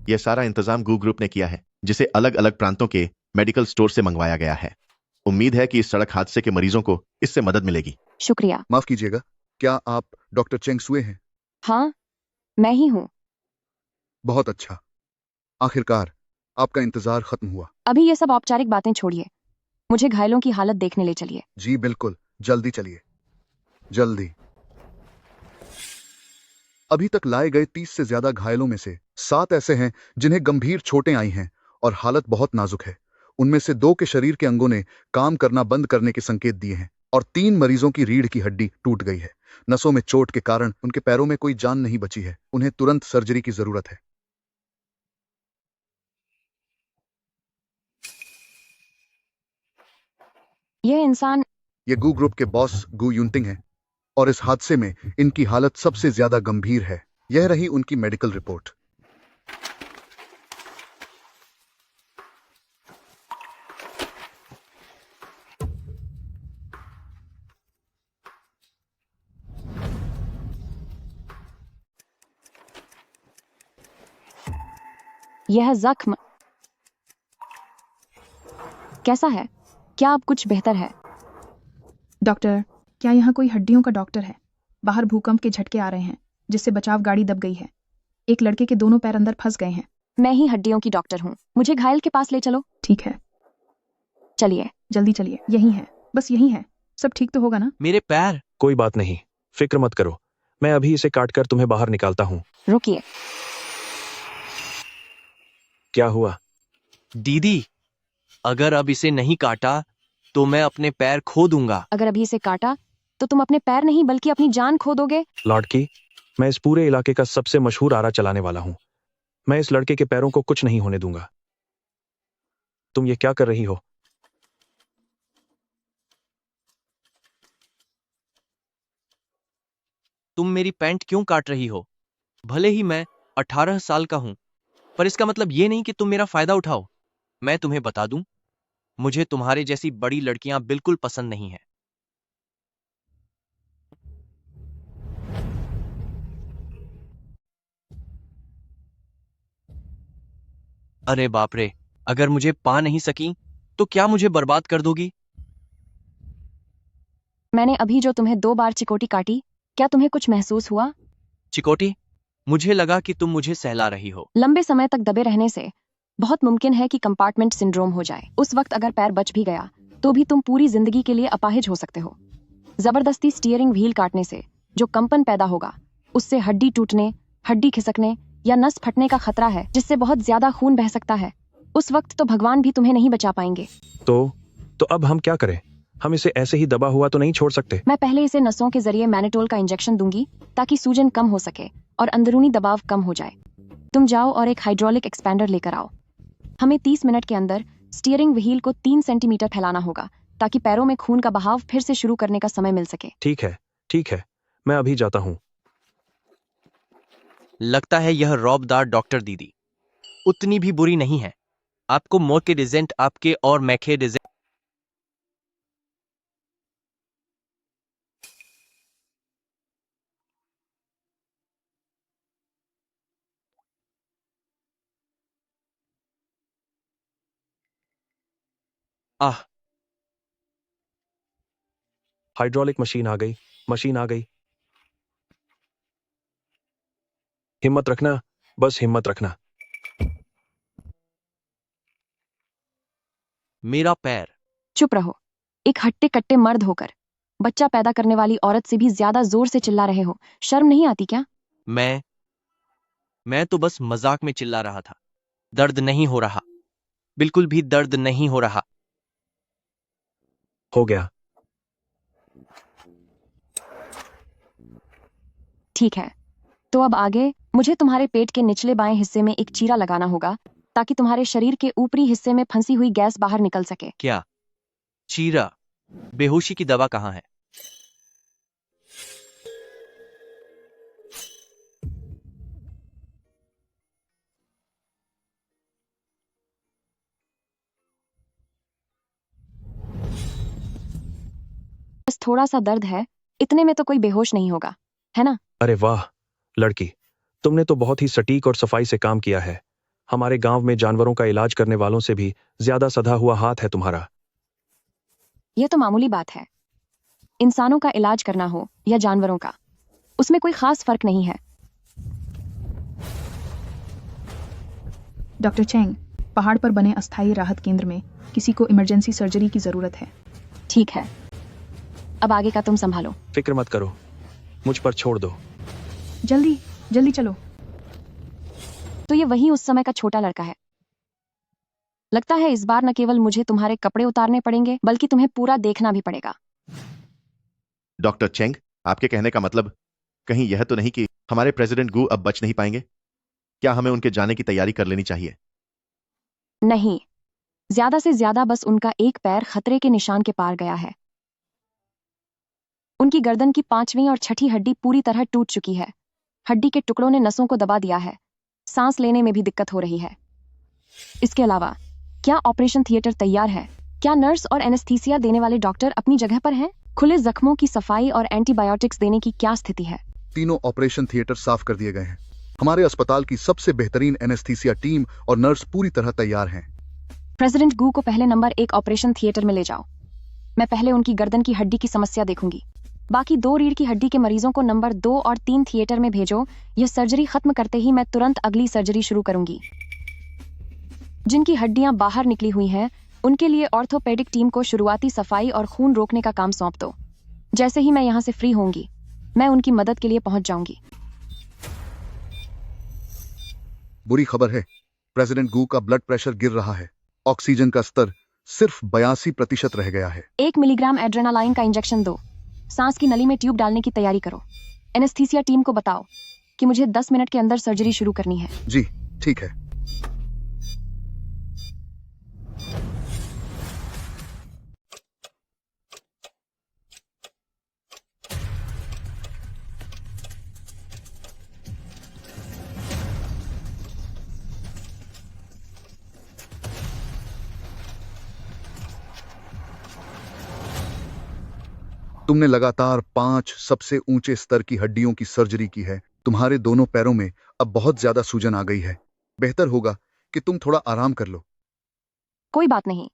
यह सारा इंतजाम गू ग्रुप ने किया है, जिसे अलग अलग प्रांतों के मेडिकल स्टोर से मंगवाया गया है। उम्मीद है कि इस सड़क हादसे के मरीजों को इससे मदद मिलेगी। शुक्रिया। माफ कीजिएगा, क्या आप डॉक्टर चेंग सुए हैं? हाँ, मैं ही हूँ। बहुत अच्छा, आखिरकार आपका इंतजार खत्म हुआ। अभी ये सब औपचारिक बातें छोड़िए, मुझे घायलों की हालत देखने ले चलिए। जी बिल्कुल, जल्दी चलिए, जल्दी। अभी तक लाए गए 30 से ज्यादा घायलों में से 7 ऐसे हैं जिन्हें गंभीर चोटें आई हैं और हालत बहुत नाजुक है। उनमें से 2 के शरीर के अंगों ने काम करना बंद करने के संकेत दिए हैं और 3 मरीजों की रीढ़ की हड्डी टूट गई है। नसों में चोट के कारण उनके पैरों में कोई जान नहीं बची है। उन्हें तुरंत सर्जरी की जरूरत है। यह इंसान ये गू ग्रुप के बॉस गू युनतिंग हैं और इस हादसे में इनकी हालत सबसे ज्यादा गंभीर है। यह रही उनकी मेडिकल रिपोर्ट। यह जख्म कैसा है? क्या अब कुछ बेहतर है? डॉक्टर, क्या यहाँ कोई हड्डियों का डॉक्टर है? बाहर भूकंप के झटके आ रहे हैं जिससे बचाव गाड़ी दब गई है। एक लड़के के दोनों पैर अंदर फंस गए हैं। मैं ही हड्डियों की डॉक्टर हूँ। मुझे घायल के पास ले चलो। ठीक है, चलिए। जल्दी चलिए। यही है, बस यही है। सब ठीक तो होगा ना? मेरे पैर। कोई बात नहीं, फिक्र मत करो, मैं अभी इसे काटकर तुम्हें बाहर निकालता हूँ। रुकिए। क्या हुआ? दीदी, अगर अब इसे नहीं काटा तो मैं अपने पैर खो दूंगा। अगर अभी इसे काटा तो तुम अपने पैर नहीं बल्कि अपनी जान खो दोगे। लड़की, मैं इस पूरे इलाके का सबसे मशहूर आरा चलाने वाला हूँ। मैं इस लड़के के पैरों को कुछ नहीं होने दूंगा। तुम ये क्या कर रही हो? तुम मेरी पैंट क्यों काट रही हो? भले ही मैं 18 साल का हूं, पर इसका मतलब ये नहीं कि तुम मेरा फायदा उठाओ। मैं तुम्हें बता दूं, मुझे तुम्हारे जैसी बड़ी लड़कियां बिल्कुल पसंद नहीं है। अरे बाप रे, अगर मुझे पा नहीं सकी तो क्या मुझे बर्बाद कर दोगी? मैंने अभी जो तुम्हें 2 बार चिकोटी काटी, क्या तुम्हें कुछ महसूस हुआ? चिकोटी? मुझे लगा कि तुम मुझे सहला रही हो। लंबे समय तक दबे रहने से बहुत मुमकिन है कि कंपार्टमेंट सिंड्रोम हो जाए। उस वक्त अगर पैर बच भी गया तो भी तुम पूरी जिंदगी के लिए अपाहिज हो सकते हो। जबरदस्ती स्टीयरिंग व्हील काटने से जो कंपन पैदा होगा, उससे हड्डी टूटने, हड्डी खिसकने या नस फटने का खतरा है, जिससे बहुत ज्यादा खून बह सकता है। उस वक्त तो भगवान भी तुम्हें नहीं बचा पाएंगे। तो अब हम क्या करें? हम इसे ऐसे ही दबा हुआ तो नहीं छोड़ सकते। मैं पहले इसे नसों के जरिए मैनेटोल का इंजेक्शन दूंगी ताकि सूजन कम हो सके और अंदरूनी दबाव कम हो जाए। तुम जाओ और एक हाइड्रोलिक एक्सपेंडर लेकर आओ। हमें 30 मिनट के अंदर स्टीयरिंग व्हील को 3 सेंटीमीटर फैलाना होगा ताकि पैरों में खून का बहाव फिर से शुरू करने का समय मिल सके। ठीक है, मैं अभी जाता हूँ। लगता है यह रौबदार डॉक्टर दीदी उतनी भी बुरी नहीं है। आपको मौके डिजेंट आपके और मैखे डिजेंट। आह, हाइड्रोलिक मशीन आ गई। हिम्मत रखना, बस हिम्मत रखना। मेरा पैर। चुप रहो। एक हट्टे कट्टे मर्द होकर बच्चा पैदा करने वाली औरत से भी ज्यादा जोर से चिल्ला रहे हो। शर्म नहीं आती क्या? मैं तो बस मजाक में चिल्ला रहा था। दर्द नहीं हो रहा, बिल्कुल भी दर्द नहीं हो रहा। हो गया। ठीक है, तो अब आगे मुझे तुम्हारे पेट के निचले बाएं हिस्से में एक चीरा लगाना होगा ताकि तुम्हारे शरीर के ऊपरी हिस्से में फंसी हुई गैस बाहर निकल सके। क्या चीरा? बेहोशी की दवा कहाँ है? बस थोड़ा सा दर्द है, इतने में तो कोई बेहोश नहीं होगा, है ना? अरे वाह लड़की, तुमने तो बहुत ही सटीक और सफाई से काम किया है। हमारे गांव में जानवरों का इलाज करने वालों से भी ज्यादा सधा हुआ हाथ है तुम्हारा। यह तो मामूली बात है। इंसानों का इलाज करना हो या जानवरों का, उसमें कोई खास फर्क नहीं है। डॉक्टर चेंग, पहाड़ पर बने अस्थायी राहत केंद्र में किसी को इमरजेंसी सर्जरी की जरूरत है। ठीक है, अब आगे का तुम संभालो। फिक्र मत करो, मुझ पर छोड़ दो। जल्दी चलो। तो ये वही उस समय का छोटा लड़का है। लगता है इस बार न केवल मुझे तुम्हारे कपड़े उतारने पड़ेंगे बल्कि तुम्हें पूरा देखना भी पड़ेगा। डॉक्टर चेंग, आपके कहने का मतलब कहीं यह तो नहीं कि हमारे प्रेसिडेंट गू अब बच नहीं पाएंगे? क्या हमें उनके जाने की तैयारी कर लेनी चाहिए? नहीं, ज्यादा से ज्यादा बस उनका एक पैर खतरे के निशान के पार गया है। उनकी गर्दन की 5वीं और 6ठी हड्डी पूरी तरह टूट चुकी है। हड्डी के टुकड़ों ने नसों को दबा दिया है। सांस लेने में भी दिक्कत हो रही है। इसके अलावा क्या ऑपरेशन थिएटर तैयार है? क्या नर्स और एनेस्थीसिया देने वाले डॉक्टर अपनी जगह पर हैं? खुले जख्मों की सफाई और एंटीबायोटिक्स देने की क्या स्थिति है? तीनों ऑपरेशन थिएटर साफ कर दिए गए हैं। हमारे अस्पताल की सबसे बेहतरीन एनेस्थीसिया टीम और नर्स पूरी तरह तैयार हैं। प्रेसिडेंट गू को पहले नंबर 1 ऑपरेशन थिएटर में ले जाओ। मैं पहले उनकी गर्दन की हड्डी की समस्या देखूंगी। बाकी 2 रीढ़ की हड्डी के मरीजों को नंबर 2 और 3 थिएटर में भेजो। यह सर्जरी खत्म करते ही मैं तुरंत अगली सर्जरी शुरू करूंगी। जिनकी हड्डियां बाहर निकली हुई हैं, उनके लिए ऑर्थोपेडिक टीम को शुरुआती सफाई और खून रोकने का काम सौंप दो। जैसे ही मैं यहां से फ्री होंगी, मैं उनकी मदद के लिए पहुंच जाऊंगी। बुरी खबर है, प्रेसिडेंट गू का ब्लड प्रेशर गिर रहा है। ऑक्सीजन का स्तर सिर्फ 82% रह गया है। 1 मिलीग्राम एड्रेनालाइन का इंजेक्शन दो। सांस की नली में ट्यूब डालने की तैयारी करो। एनेस्थीसिया टीम को बताओ कि मुझे 10 मिनट के अंदर सर्जरी शुरू करनी है। जी ठीक है। तुमने लगातार 5 सबसे ऊंचे स्तर की हड्डियों की सर्जरी की है। तुम्हारे दोनों पैरों में अब बहुत ज्यादा सूजन आ गई है। बेहतर होगा कि तुम थोड़ा आराम कर लो। कोई बात नहीं,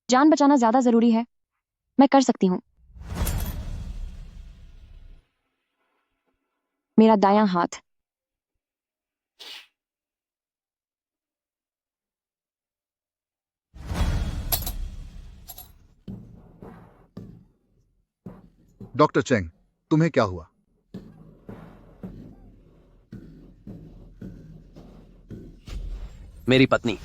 जान बचाना ज्यादा जरूरी है। मैं कर सकती हूँ। मेरा दायां हाथ। डॉक्टर चेंग, तुम्हें क्या हुआ? मेरी पत्नी।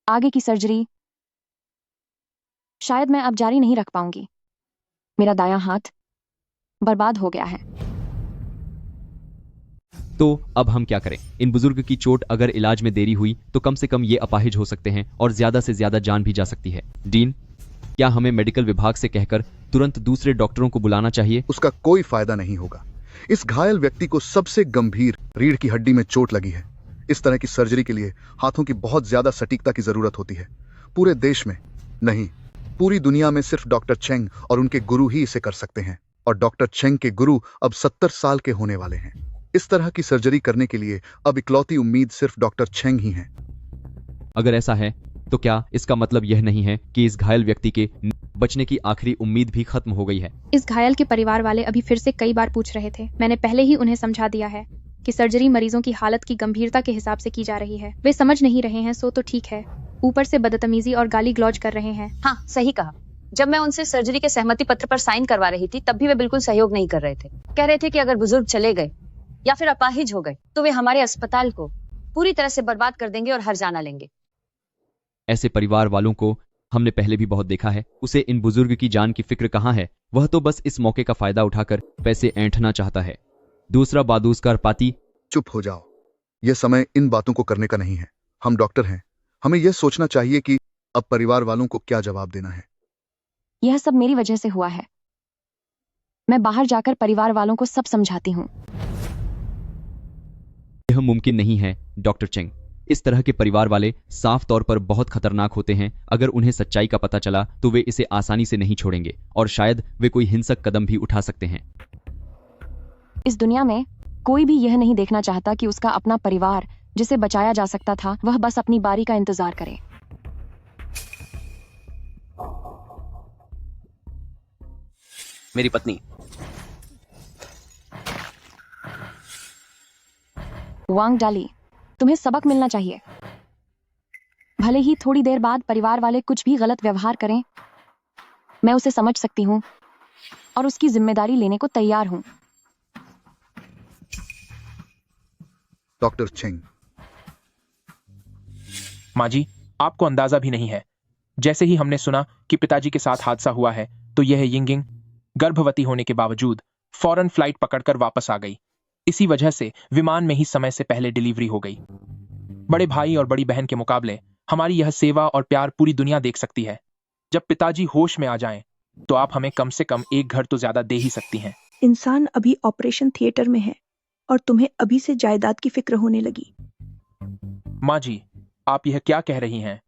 आगे की सर्जरी शायद मैं अब जारी नहीं रख पाऊंगी। मेरा दायां हाथ बर्बाद हो गया है। तो अब हम क्या करें? इन बुजुर्ग की चोट अगर इलाज में देरी हुई तो कम से कम ये अपाहिज हो सकते हैं और ज्यादा से ज्यादा जान भी जा सकती है। डीन, क्या हमें मेडिकल विभाग से कहकर तुरंत दूसरे डॉक्टरों को बुलाना चाहिए? उसका कोई फायदा नहीं होगा। इस घायल व्यक्ति को सबसे गंभीर रीढ़ की हड्डी में चोट लगी है। इस तरह की सर्जरी के लिए हाथों की बहुत ज्यादा सटीकता की जरूरत होती है। पूरे देश में नहीं, पूरी दुनिया में सिर्फ डॉक्टर चेंग और उनके गुरु ही इसे कर सकते हैं। और डॉक्टर चेंग के गुरु अब 70 साल के होने वाले हैं। इस तरह की सर्जरी करने के लिए अब इकलौती उम्मीद सिर्फ डॉक्टर चेंग ही हैं। अगर ऐसा है तो क्या इसका मतलब यह नहीं है कि इस घायल व्यक्ति के बचने की आखिरी उम्मीद भी खत्म हो गई है? इस घायल के परिवार वाले अभी फिर से कई बार पूछ रहे थे। मैंने पहले ही उन्हें समझा दिया है कि सर्जरी मरीजों की हालत की गंभीरता के हिसाब से की जा रही है। वे समझ नहीं रहे हैं, सो तो ठीक है, ऊपर से बदतमीजी और गाली ग्लौज कर रहे हैं। हाँ, सही कहा। जब मैं उनसे सर्जरी के सहमति पत्र पर साइन करवा रही थी, तब भी वे बिल्कुल सहयोग नहीं कर रहे थे। कह रहे थे कि अगर बुजुर्ग चले गए या फिर अपाहिज हो गए तो वे हमारे अस्पताल को पूरी तरह से बर्बाद कर देंगे और हर्जाना लेंगे। ऐसे परिवार वालों को हमने पहले भी बहुत देखा है। उसे इन बुजुर्ग की जान की फिक्र कहाँ है? वह तो बस इस मौके का फायदा उठाकर पैसे ऐंठना चाहता है। दूसरा बादूसकर पाती। चुप हो जाओ, यह समय इन बातों को करने का नहीं है। हम डॉक्टर हैं, हमें यह सोचना चाहिए कि अब परिवार वालों को क्या जवाब देना है। यह सब मेरी वजह से हुआ है। मैं बाहर जाकर परिवार वालों को सब समझाती हूँ। यह मुमकिन नहीं है डॉक्टर चेंग। इस तरह के परिवार वाले साफ तौर पर बहुत खतरनाक होते हैं। अगर उन्हें सच्चाई का पता चला तो वे इसे आसानी से नहीं छोड़ेंगे और शायद वे कोई हिंसक कदम भी उठा सकते हैं। इस दुनिया में कोई भी यह नहीं देखना चाहता कि उसका अपना परिवार जिसे बचाया जा सकता था, वह बस अपनी बारी का इंतजार करे। मेरी पत्नी। वांग डाली, तुम्हें सबक मिलना चाहिए। भले ही थोड़ी देर बाद परिवार वाले कुछ भी गलत व्यवहार करें, मैं उसे समझ सकती हूँ और उसकी जिम्मेदारी लेने को तैयार हूँ। Doctor Cheng. माँ जी, आपको अंदाजा भी नहीं है। जैसे ही हमने सुना कि पिताजी के साथ हादसा हुआ है, तो यह यिंगिंग गर्भवती होने के बावजूद फौरन फ्लाइट पकड़कर वापस आ गई। इसी वजह से विमान में ही समय से पहले डिलीवरी हो गई। बड़े भाई और बड़ी बहन के मुकाबले हमारी यह सेवा और प्यार पूरी दुनिया देख सकती है। जब पिताजी होश में आ जाएं, तो आप हमें कम से कम एक घर तो ज्यादा दे ही सकती हैं। इंसान अभी ऑपरेशन थिएटर में है और तुम्हें अभी से जायदाद की फिक्र होने लगी। माँ जी, आप यह क्या कह रही हैं?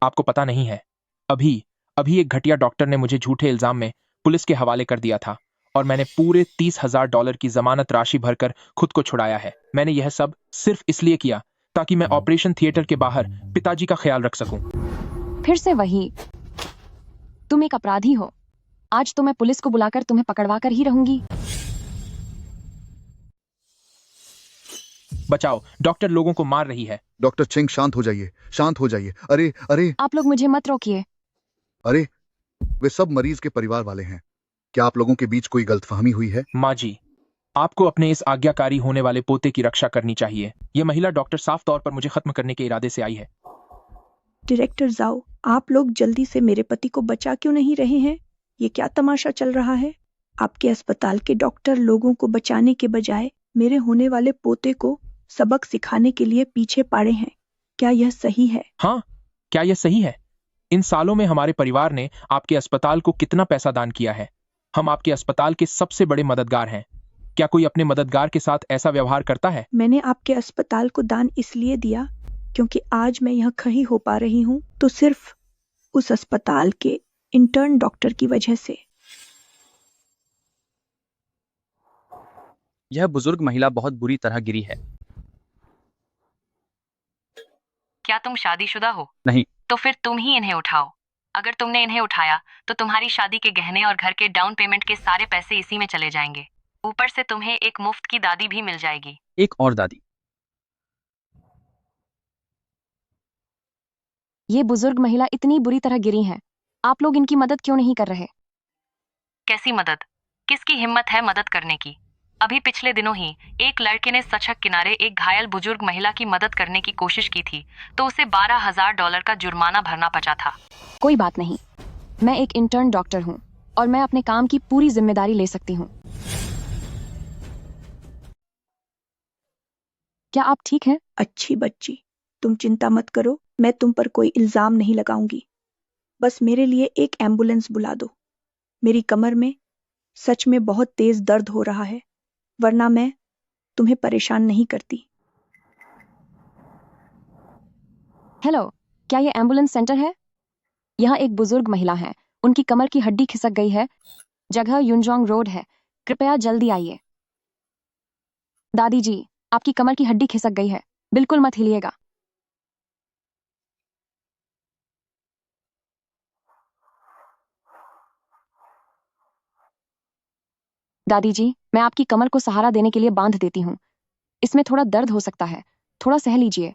आपको पता नहीं है, अभी अभी एक घटिया डॉक्टर ने मुझे झूठे इल्जाम में पुलिस के हवाले कर दिया था और मैंने पूरे $30,000 की जमानत राशि भरकर खुद को छुड़ाया है। मैंने यह सब सिर्फ इसलिए किया ताकि मैं ऑपरेशन थिएटर के बाहर पिताजी का ख्याल रख सकूं। फिर से वही, तुम एक अपराधी हो। आज तो मैं पुलिस को बुलाकर तुम्हें पकड़वा कर ही रहूंगी। बचाओ, डॉक्टर लोगों को मार रही है। डॉक्टर चेंग, शांत हो जाइए, शांत हो जाइए। अरे अरे आप लोग मुझे मत रोकिए। अरे, वे सब मरीज के परिवार वाले हैं। क्या आप लोगों के बीच कोई गलतफहमी हुई है? माँ जी, आपको अपने इस आज्ञाकारी होने वाले पोते की रक्षा करनी चाहिए। यह महिला डॉक्टर साफ तौर पर मुझे खत्म करने के इरादे से आई है। डायरेक्टर जाओ, आप लोग जल्दी से मेरे पति को बचा क्यों नहीं रहे हैं? ये क्या तमाशा चल रहा है? आपके अस्पताल के डॉक्टर लोगों को बचाने के बजाय मेरे होने वाले पोते को सबक सिखाने के लिए पीछे पड़े हैं। क्या यह सही है? हाँ, क्या यह सही है? इन सालों में हमारे परिवार ने आपके अस्पताल को कितना पैसा दान किया है। हम आपके अस्पताल के सबसे बड़े मददगार हैं। क्या कोई अपने मददगार के साथ ऐसा व्यवहार करता है? मैंने आपके अस्पताल को दान इसलिए दिया क्योंकि आज मैं यहाँ खड़ी हो पा रही हूँ तो सिर्फ उस अस्पताल के इंटर्न डॉक्टर की वजह से। यह बुजुर्ग महिला बहुत बुरी तरह गिरी है। क्या तुम शादीशुदा हो? नहीं। तो फिर तुम ही इन्हें उठाओ। अगर तुमने इन्हें उठाया तो तुम्हारी शादी के गहने और घर के डाउन पेमेंट के सारे पैसे इसी में चले जाएंगे। ऊपर से तुम्हें एक मुफ्त की दादी भी मिल जाएगी। एक और दादी? ये बुजुर्ग महिला इतनी बुरी तरह गिरी है, आप लोग इनकी मदद क्यों नहीं कर रहे? कैसी मदद? किसकी हिम्मत है मदद करने की? अभी पिछले दिनों ही एक लड़के ने सड़क किनारे एक घायल बुजुर्ग महिला की मदद करने की कोशिश की थी तो उसे $12,000 का जुर्माना भरना पड़ा था। कोई बात नहीं, मैं एक इंटर्न डॉक्टर हूँ और मैं अपने काम की पूरी जिम्मेदारी ले सकती हूँ। क्या आप ठीक हैं? अच्छी बच्ची, तुम चिंता मत करो, मैं तुम पर कोई इल्जाम नहीं लगाऊंगी। बस मेरे लिए एक एम्बुलेंस बुला दो। मेरी कमर में सच में बहुत तेज दर्द हो रहा है, वरना मैं तुम्हें परेशान नहीं करती। हेलो, क्या ये एम्बुलेंस सेंटर है? यहाँ एक बुजुर्ग महिला है, उनकी कमर की हड्डी खिसक गई है। जगह युनजोंग रोड है, कृपया जल्दी आइए। दादी जी, आपकी कमर की हड्डी खिसक गई है, बिल्कुल मत हिलिएगा। दादी जी, मैं आपकी कमर को सहारा देने के लिए बांध देती हूँ। इसमें थोड़ा दर्द हो सकता है, थोड़ा सह लीजिए।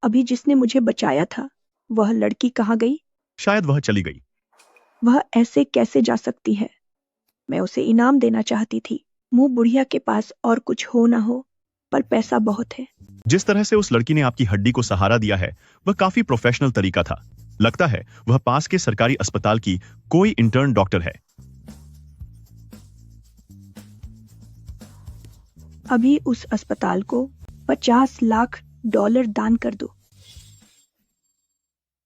अभी जिसने मुझे बचाया था, वह लड़की कहाँ गई? शायद वह चली गई। वह ऐसे कैसे जा सकती है? मैं उसे इनाम देना चाहती थी। मुंह बुढ़िया के पास और कुछ हो ना हो, पर पैसा बहुत है। जिस तरह से उस लड़की ने आपकी हड्डी को सहारा दिया है, वह काफी प्रोफेशनल तरीका था। लगता है वह पास के सरकारी अस्पताल की कोई इंटर्न डॉक्टर है। अभी उस अस्पताल को $50 लाख दान कर दो।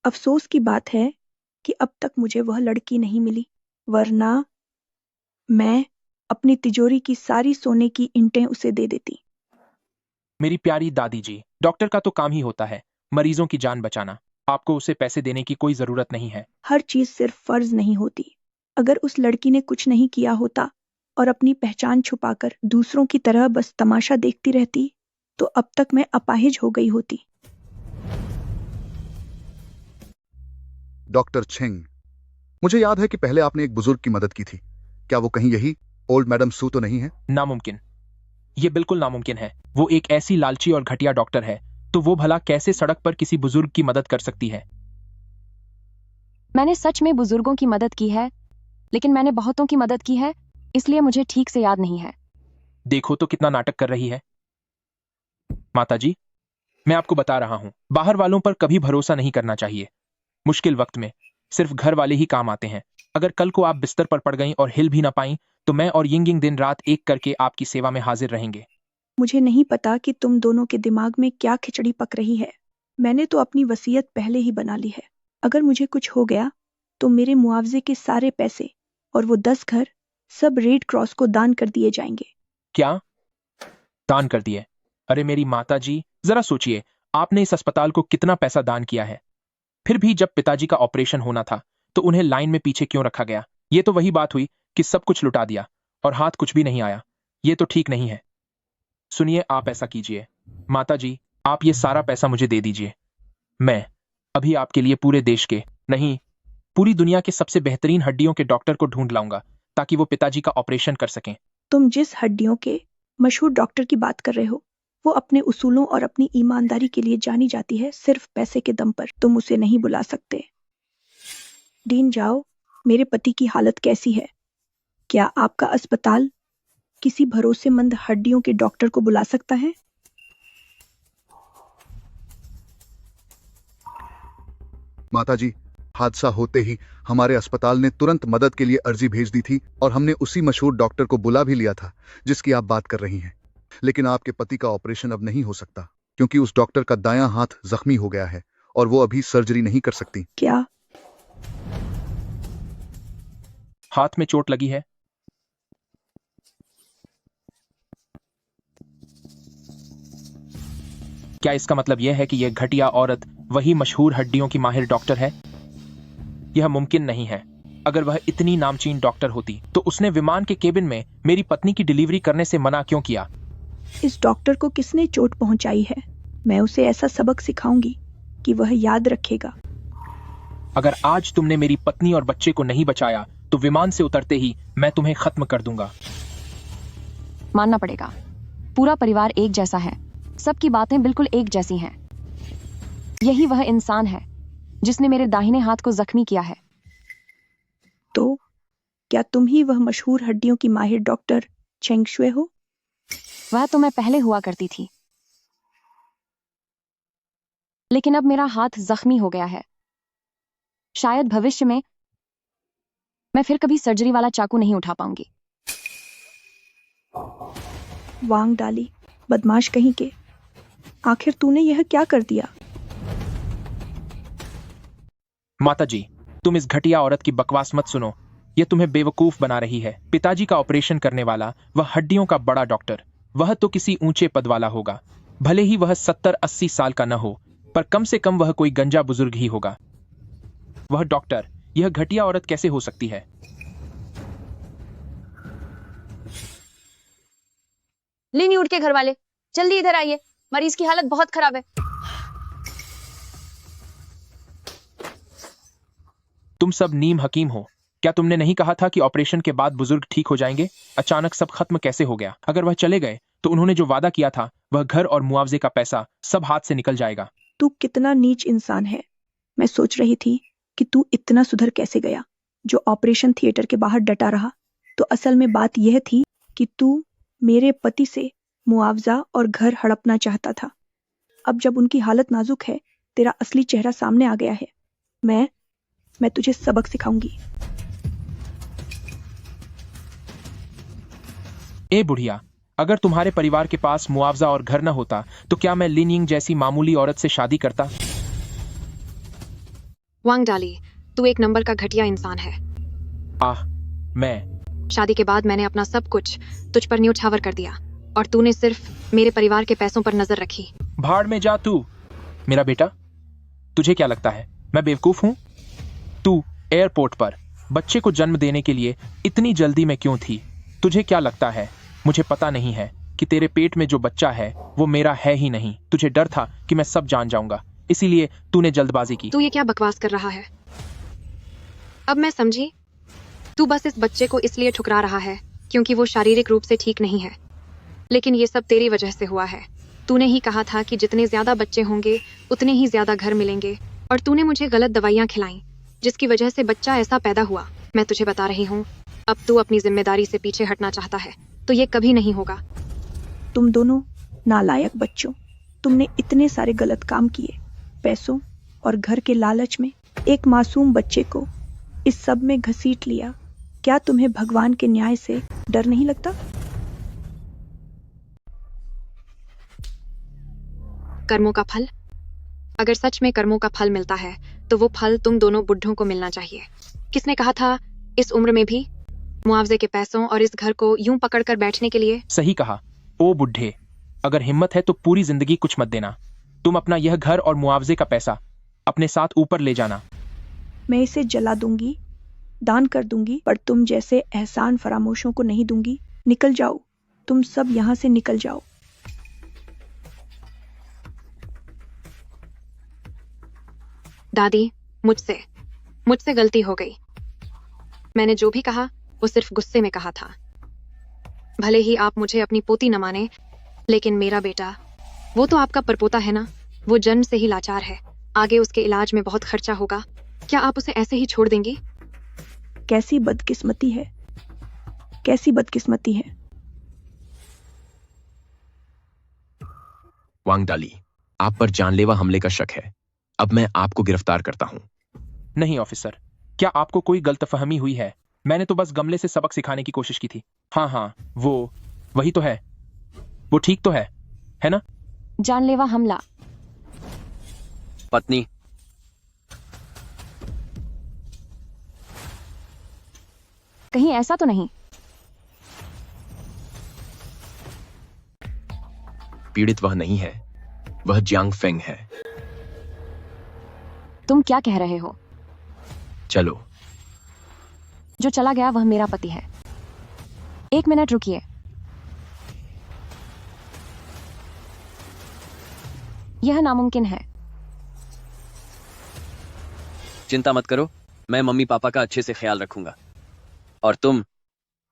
अफसोस की बात है कि अब तक मुझे वह लड़की नहीं मिली, वरना मैं अपनी तिजोरी की सारी सोने की ईंटें उसे दे देती। मेरी प्यारी दादी जी, डॉक्टर का तो काम ही होता है मरीजों की जान बचाना। आपको उसे पैसे देने की कोई जरूरत नहीं है। हर चीज सिर्फ फर्ज नहीं होती। अगर उस लड़की ने कुछ नहीं किया होता और अपनी पहचान छुपाकर दूसरों की तरह बस तमाशा देखती रहती, तो अब तक मैं अपाहिज हो गई होती। डॉक्टर छेंग, मुझे याद है कि पहले आपने एक बुजुर्ग की मदद की थी। क्या वो कहीं यही ओल्ड मैडम सू तो नहीं है? नामुमकिन, ये बिल्कुल नामुमकिन है। वो एक ऐसी लालची और घटिया डॉक्टर है, तो वो भला कैसे सड़क पर किसी बुजुर्ग की मदद कर सकती है? मैंने सच में बुजुर्गों की मदद की है, लेकिन मैंने बहुतों की मदद की है। इसलिए मुझे ठीक से याद नहीं है। देखो तो कितना नाटक कर रही है। माताजी, मैं आपको बता रहा हूं, बाहर वालों पर कभी भरोसा नहीं करना चाहिए। मुश्किल वक्त में सिर्फ घर वाले ही काम आते हैं। अगर कल को आप बिस्तर पर पड़ गईं और हिल भी ना पाईं, तो मैं और यिंग दिन रात एक करके आपकी सेवा में हाजिर रहेंगे। मुझे नहीं पता कि तुम दोनों के दिमाग में क्या खिचड़ी पक रही है। मैंने तो अपनी वसीयत पहले ही बना ली है। अगर मुझे कुछ हो गया तो मेरे मुआवजे के सारे पैसे और वो 10 घर सब रेड क्रॉस को दान कर दिए जाएंगे। क्या दान कर दिए? अरे मेरी माताजी, जरा सोचिए, आपने इस अस्पताल को कितना पैसा दान किया है। फिर भी जब पिताजी का ऑपरेशन होना था तो उन्हें लाइन में पीछे क्यों रखा गया? ये तो वही बात हुई कि सब कुछ लुटा दिया और हाथ कुछ भी नहीं आया। ये तो ठीक नहीं है। सुनिए, आप ऐसा कीजिए माताजी, आप ये सारा पैसा मुझे दे दीजिए। मैं अभी आपके लिए पूरे देश के नहीं, पूरी दुनिया के सबसे बेहतरीन हड्डियों के डॉक्टर को ढूंढ लाऊंगा ताकि वो पिताजी का ऑपरेशन कर सकें। तुम जिस हड्डियों के मशहूर डॉक्टर की बात कर रहे हो, वो अपने उसूलों और अपनी ईमानदारी के लिए जानी जाती है। सिर्फ पैसे के दम पर तुम उसे नहीं बुला सकते। डीन जाओ, मेरे पति की हालत कैसी है? क्या आपका अस्पताल किसी भरोसेमंद हड्डियों के डॉक्टर को बुला सकता है? माताजी, हादसा होते ही हमारे अस्पताल ने तुरंत मदद के लिए अर्जी भेज दी थी और हमने उसी मशहूर डॉक्टर को बुला भी लिया था जिसकी आप बात कर रही हैं। लेकिन आपके पति का ऑपरेशन अब नहीं हो सकता क्योंकि उस डॉक्टर का दायां हाथ जख्मी हो गया है और वो अभी सर्जरी नहीं कर सकती। क्या हाथ में चोट लगी है? क्या इसका मतलब यह है कि यह घटिया औरत वही मशहूर हड्डियों की माहिर डॉक्टर है? यह मुमकिन नहीं है। अगर वह इतनी नामचीन डॉक्टर होती तो उसने विमान के केबिन में मेरी पत्नी की डिलीवरी करने से मना क्यों किया? इस डॉक्टर को किसने चोट पहुंचाई है? मैं उसे ऐसा सबक सिखाऊंगी कि वह याद रखेगा। अगर आज तुमने मेरी पत्नी और बच्चे को नहीं बचाया तो विमान से उतरते ही मैं तुम्हें खत्म कर दूंगा। मानना पड़ेगा, पूरा परिवार एक जैसा है। सबकी बातें बिल्कुल एक जैसी हैं। यही वह इंसान है जिसने मेरे दाहिने हाथ को जख्मी किया है। तो क्या तुम ही वह मशहूर हड्डियों की माहिर डॉक्टर चेंग शुए हो? वह तो मैं पहले हुआ करती थी, लेकिन अब मेरा हाथ जख्मी हो गया है। शायद भविष्य में मैं फिर कभी सर्जरी वाला चाकू नहीं उठा पाऊंगी। वांग डाली, बदमाश कहीं के। आखिर तूने यह क्या कर दिया? माताजी, तुम इस घटिया औरत की बकवास मत सुनो। यह तुम्हें बेवकूफ बना रही है। पिताजी का ऑपरेशन करने वाला वह हड्डियों का बड़ा डॉक्टर, वह तो किसी ऊंचे पद वाला होगा। भले ही वह 70-80 साल का न हो, पर कम से कम वह कोई गंजा बुजुर्ग ही होगा। वह डॉक्टर, यह घटिया औरत कैसे हो सकती है? लेनी उठ के घर वाले, जल्दी इधर आइए, मरीज की हालत बहुत खराब है। तुम सब नीम हकीम हो। क्या तुमने नहीं कहा था कि ऑपरेशन के बाद बुजुर्ग ठीक हो जाएंगे? अचानक सब खत्म कैसे हो गया? अगर वह चले गए तो उन्होंने जो वादा किया था, वह घर और मुआवजे का पैसा सब हाथ से निकल जाएगा। तू कितना नीच इंसान है। मैं सोच रही थी कि तू इतना सुधर कैसे गया, जो ऑपरेशन थिएटर के बाहर डटा रहा। तो असल में बात यह थी कि तू मेरे पति से मुआवजा और घर हड़पना चाहता था। अब जब उनकी हालत नाजुक है, तेरा असली चेहरा सामने आ गया है। मैं तुझे सबक सिखाऊंगी। ए बुढ़िया, अगर तुम्हारे परिवार के पास मुआवजा और घर न होता तो क्या मैं लिन यिंग जैसी मामूली औरत से शादी करता? वांग डाली, तू एक नंबर का घटिया इंसान है। मैं शादी के बाद मैंने अपना सब कुछ तुझ पर न्यौछावर कर दिया और तूने सिर्फ मेरे परिवार के पैसों पर नजर रखी। भाड़ में जा तू। मेरा बेटा, तुझे क्या लगता है मैं बेवकूफ हूं? तू एयरपोर्ट पर बच्चे को जन्म देने के लिए इतनी जल्दी में क्यों थी? तुझे क्या लगता है मुझे पता नहीं है कि तेरे पेट में जो बच्चा है वो मेरा है ही नहीं? तुझे डर था कि मैं सब जान जाऊंगा, इसीलिए तूने जल्दबाजी की। तू ये क्या बकवास कर रहा है? अब मैं समझी, तू बस इस बच्चे को इसलिए ठुकरा रहा है क्योंकि वो शारीरिक रूप से ठीक नहीं है। लेकिन ये सब तेरी वजह से हुआ है। तूने ही कहा था कि जितने ज्यादा बच्चे होंगे उतने ही ज्यादा घर मिलेंगे, और तूने मुझे गलत दवाइयां खिलाई जिसकी वजह से बच्चा ऐसा पैदा हुआ। मैं तुझे बता रही हूँ, अब तू अपनी जिम्मेदारी से पीछे हटना चाहता है तो ये कभी नहीं होगा। तुम दोनों नालायक बच्चों, तुमने इतने सारे गलत काम किए, पैसों और घर के लालच में एक मासूम बच्चे को इस सब में घसीट लिया। क्या तुम्हें भगवान के न्याय से डर नहीं लगता? कर्मों का फल, अगर सच में कर्मों का फल मिलता है तो वो फल तुम दोनों बुढ़ों को मिलना चाहिए। किसने कहा था इस उम्र में भी मुआवजे के पैसों और इस घर को यूं पकड़कर बैठने के लिए? सही कहा। ओ बुढ़े, अगर हिम्मत है तो पूरी जिंदगी कुछ मत देना। तुम अपना यह घर और मुआवजे का पैसा अपने साथ ऊपर ले जाना। मैं इसे जला दूंगी, दान कर दूंगी, पर तुम जैसे एहसान फरामोशों को नहीं दूंगी। निकल जाओ, तुम सब यहाँ से निकल जाओ। दादी, मुझसे गलती हो गई। मैंने जो भी कहा वो सिर्फ गुस्से में कहा था। भले ही आप मुझे अपनी पोती न माने, लेकिन मेरा बेटा, वो तो आपका परपोता है ना। वो जन्म से ही लाचार है, आगे उसके इलाज में बहुत खर्चा होगा। क्या आप उसे ऐसे ही छोड़ देंगी? कैसी बदकिस्मती है, कैसी बदकिस्मती है। वांगडाली, आप पर जानलेवा हमले का शक है। अब मैं आपको गिरफ्तार करता हूं। नहीं ऑफिसर, क्या आपको कोई गलतफहमी हुई है? मैंने तो बस गमले से सबक सिखाने की कोशिश की थी। हाँ, वही तो है। वो ठीक तो है ना? जानलेवा हमला। पत्नी, कहीं ऐसा तो नहीं? पीड़ित वह नहीं है, वह जियांग फेंग है। तुम क्या कह रहे हो? चलो। जो चला गया वह मेरा पति है। 1 मिनट रुकिए। यह नामुमकिन है। चिंता मत करो, मैं मम्मी पापा का अच्छे से ख्याल रखूंगा। और तुम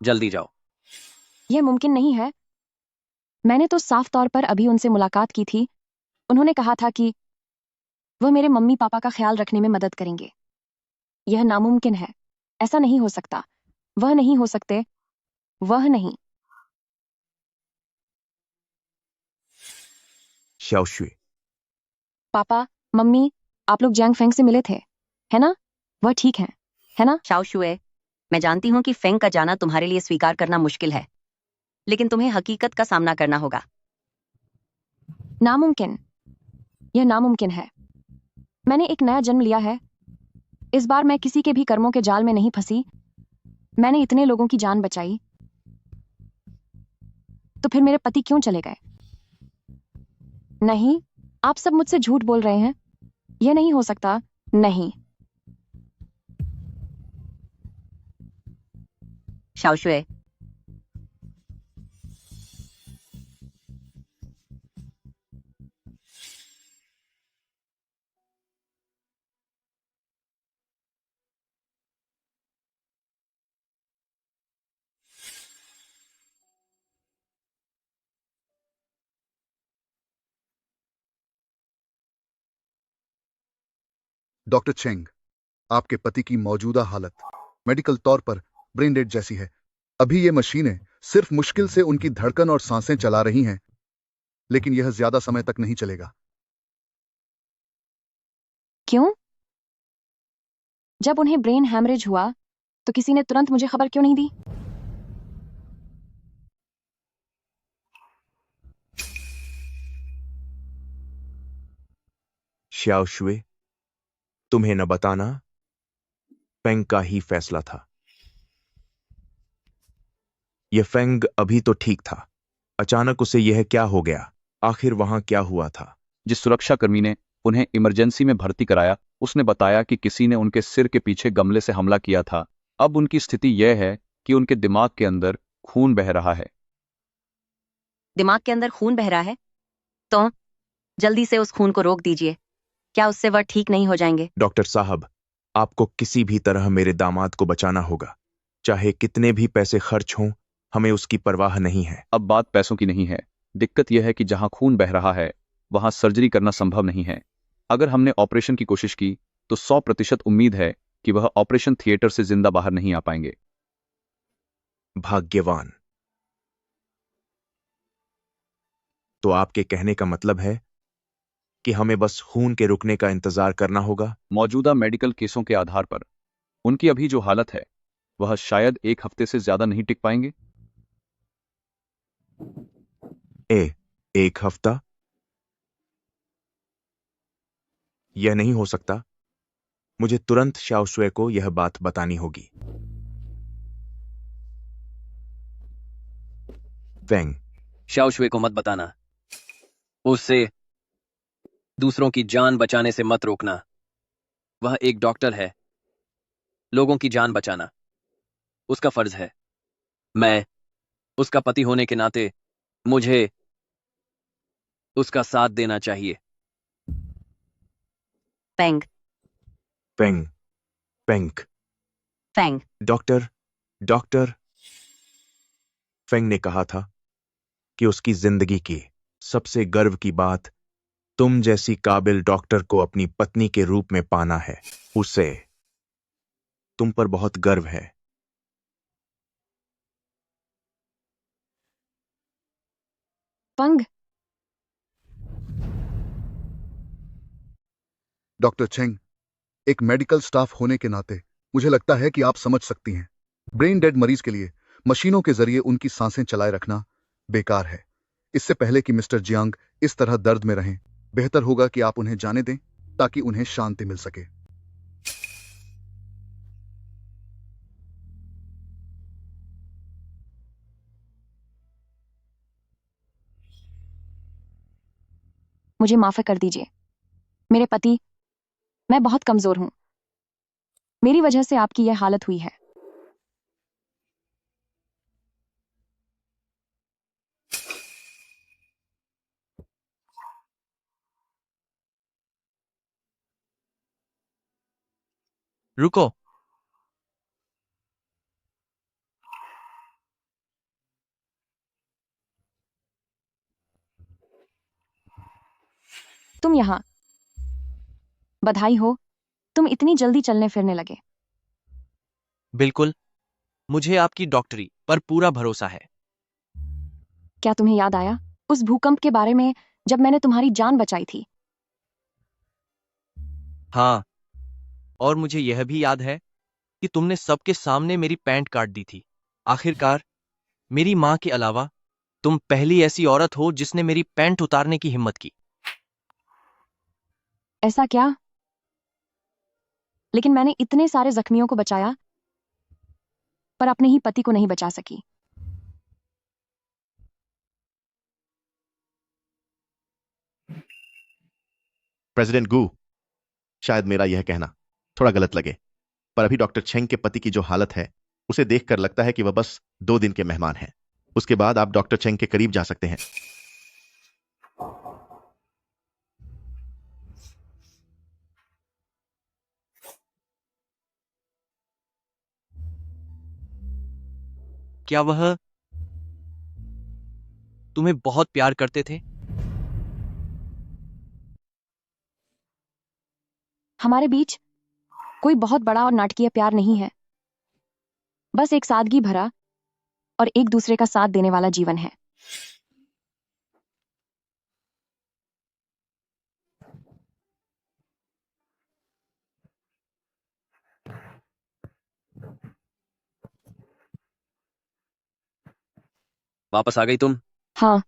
जल्दी जाओ। यह मुमकिन नहीं है। मैंने तो साफ तौर पर अभी उनसे मुलाकात की थी। उन्होंने कहा था कि वह मेरे मम्मी पापा का ख्याल रखने में मदद करेंगे। यह नामुमकिन है। ऐसा नहीं हो सकता। वह नहीं हो सकते। वह नहीं। शाओशुए, पापा, मम्मी, आप लोग जियांग फेंग से मिले थे, है ना? वह ठीक है ना? शाओशुए, मैं जानती हूँ कि फेंग का जाना तुम्हारे लिए स्वीकार करना मुश्किल है, लेकिन तुम्हें हकीकत का सामना करना होगा। नामुमकिन। यह नामुमकिन है। मैंने एक नया जन्म लिया है। इस बार मैं किसी के भी कर्मों के जाल में नहीं फंसी। मैंने इतने लोगों की जान बचाई, तो फिर मेरे पति क्यों चले गए? नहीं, आप सब मुझसे झूठ बोल रहे हैं। यह नहीं हो सकता। नहीं। शाओशुए, डॉक्टर चेंग, आपके पति की मौजूदा हालत मेडिकल तौर पर ब्रेन डेड जैसी है। अभी ये मशीनें सिर्फ मुश्किल से उनकी धड़कन और सांसें चला रही हैं, लेकिन यह ज्यादा समय तक नहीं चलेगा। क्यों? जब उन्हें ब्रेन हैमरेज हुआ तो किसी ने तुरंत मुझे खबर क्यों नहीं दी? शाओशुए, तुम्हें न बताना फेंग का ही फैसला था। यह फेंग अभी तो ठीक था, अचानक उसे यह क्या हो गया? आखिर वहां क्या हुआ था? जिस सुरक्षाकर्मी ने उन्हें इमरजेंसी में भर्ती कराया, उसने बताया कि किसी ने उनके सिर के पीछे गमले से हमला किया था। अब उनकी स्थिति यह है कि उनके दिमाग के अंदर खून बह रहा है। दिमाग के अंदर खून बह रहा है? तो जल्दी से उस खून को रोक दीजिए। क्या उससे वह ठीक नहीं हो जाएंगे? डॉक्टर साहब, आपको किसी भी तरह मेरे दामाद को बचाना होगा। चाहे कितने भी पैसे खर्च हों, हमें उसकी परवाह नहीं है। अब बात पैसों की नहीं है। दिक्कत यह है कि जहां खून बह रहा है वहां सर्जरी करना संभव नहीं है। अगर हमने ऑपरेशन की कोशिश की तो 100% उम्मीद है कि वह ऑपरेशन थिएटर से जिंदा बाहर नहीं आ पाएंगे। भाग्यवान। तो आपके कहने का मतलब है कि हमें बस खून के रुकने का इंतजार करना होगा? मौजूदा मेडिकल केसों के आधार पर उनकी अभी जो हालत है वह शायद 1 हफ्ते से ज्यादा नहीं टिक पाएंगे। 1 हफ्ता? यह नहीं हो सकता। मुझे तुरंत शाओशुए को यह बात बतानी होगी। फेंग, शाओशुए को मत बताना। उससे दूसरों की जान बचाने से मत रोकना। वह एक डॉक्टर है। लोगों की जान बचाना उसका फर्ज है। मैं उसका पति होने के नाते मुझे उसका साथ देना चाहिए। Peng Feng, Feng, Feng doctor Feng ने कहा था कि उसकी जिंदगी की सबसे गर्व की बात तुम जैसी काबिल डॉक्टर को अपनी पत्नी के रूप में पाना है। उसे तुम पर बहुत गर्व है। पंग, डॉक्टर चेंग, एक मेडिकल स्टाफ होने के नाते मुझे लगता है कि आप समझ सकती हैं, ब्रेन डेड मरीज के लिए मशीनों के जरिए उनकी सांसें चलाए रखना बेकार है। इससे पहले कि मिस्टर जियांग इस तरह दर्द में रहें, बेहतर होगा कि आप उन्हें जाने दें ताकि उन्हें शांति मिल सके। मुझे माफ कर दीजिए मेरे पति, मैं बहुत कमजोर हूं। मेरी वजह से आपकी यह हालत हुई है। रुको। तुम यहां, बधाई हो, तुम इतनी जल्दी चलने फिरने लगे। बिल्कुल, मुझे आपकी डॉक्टरी पर पूरा भरोसा है। क्या तुम्हें याद आया उस भूकंप के बारे में जब मैंने तुम्हारी जान बचाई थी? हाँ, और मुझे यह भी याद है कि तुमने सबके सामने मेरी पैंट काट दी थी। आखिरकार मेरी मां के अलावा तुम पहली ऐसी औरत हो जिसने मेरी पैंट उतारने की हिम्मत की। ऐसा क्या? लेकिन मैंने इतने सारे जख्मियों को बचाया, पर अपने ही पति को नहीं बचा सकी। प्रेसिडेंट गू, शायद मेरा यह कहना थोड़ा गलत लगे, पर अभी डॉक्टर छेंग के पति की जो हालत है उसे देखकर लगता है कि वह बस 2 दिन के मेहमान हैं। उसके बाद आप डॉक्टर छेंग के करीब जा सकते हैं। क्या वह तुम्हें बहुत प्यार करते थे? हमारे बीच कोई बहुत बड़ा और नाटकीय प्यार नहीं है, बस एक सादगी भरा और एक दूसरे का साथ देने वाला जीवन है। वापस आ गई तुम? हाँ,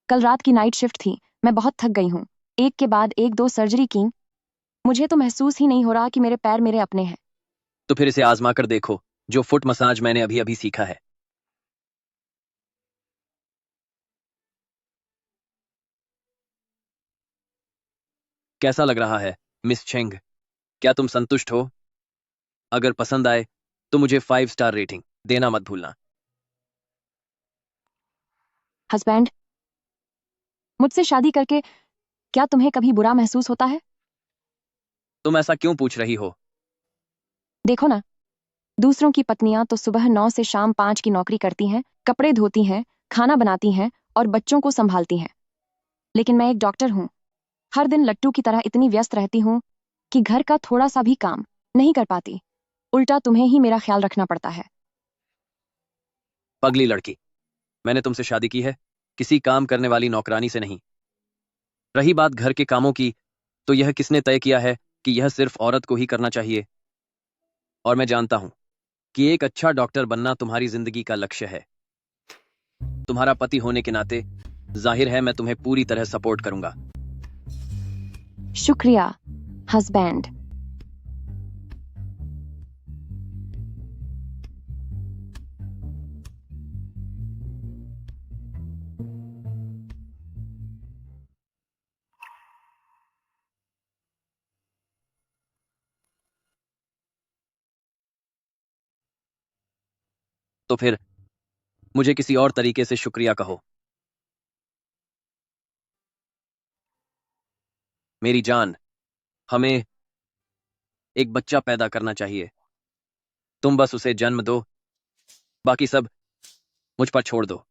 कल रात की नाइट शिफ्ट थी, मैं बहुत थक गई हूँ। एक के बाद एक 2 सर्जरी की, मुझे तो महसूस ही नहीं हो रहा कि मेरे पैर मेरे अपने हैं। तो फिर इसे आजमा कर देखो, जो फुट मसाज मैंने अभी अभी सीखा है। कैसा लग रहा है मिस छेंग? क्या तुम संतुष्ट हो? अगर पसंद आए तो मुझे 5 स्टार रेटिंग देना मत भूलना। हस्बैंड, मुझसे शादी करके क्या तुम्हें कभी बुरा महसूस होता है? तुम ऐसा क्यों पूछ रही हो? देखो ना, दूसरों की पत्नियां तो सुबह 9 से शाम 5 की नौकरी करती हैं, कपड़े धोती हैं, खाना बनाती हैं और बच्चों को संभालती हैं। लेकिन मैं एक डॉक्टर हूं, हर दिन लट्टू की तरह इतनी व्यस्त रहती हूं कि घर का थोड़ा सा भी काम नहीं कर पाती। उल्टा तुम्हें ही मेरा ख्याल रखना पड़ता है। पगली लड़की, मैंने तुमसे शादी की है, किसी काम करने वाली नौकरानी से नहीं। रही बात घर के कामों की, तो यह किसने तय किया है कि यह सिर्फ औरत को ही करना चाहिए? और मैं जानता हूं कि एक अच्छा डॉक्टर बनना तुम्हारी जिंदगी का लक्ष्य है। तुम्हारा पति होने के नाते जाहिर है मैं तुम्हें पूरी तरह सपोर्ट करूंगा। शुक्रिया हस्बैंड। तो फिर मुझे किसी और तरीके से शुक्रिया कहो। मेरी जान, हमें एक बच्चा पैदा करना चाहिए। तुम बस उसे जन्म दो, बाकी सब मुझ पर छोड़ दो।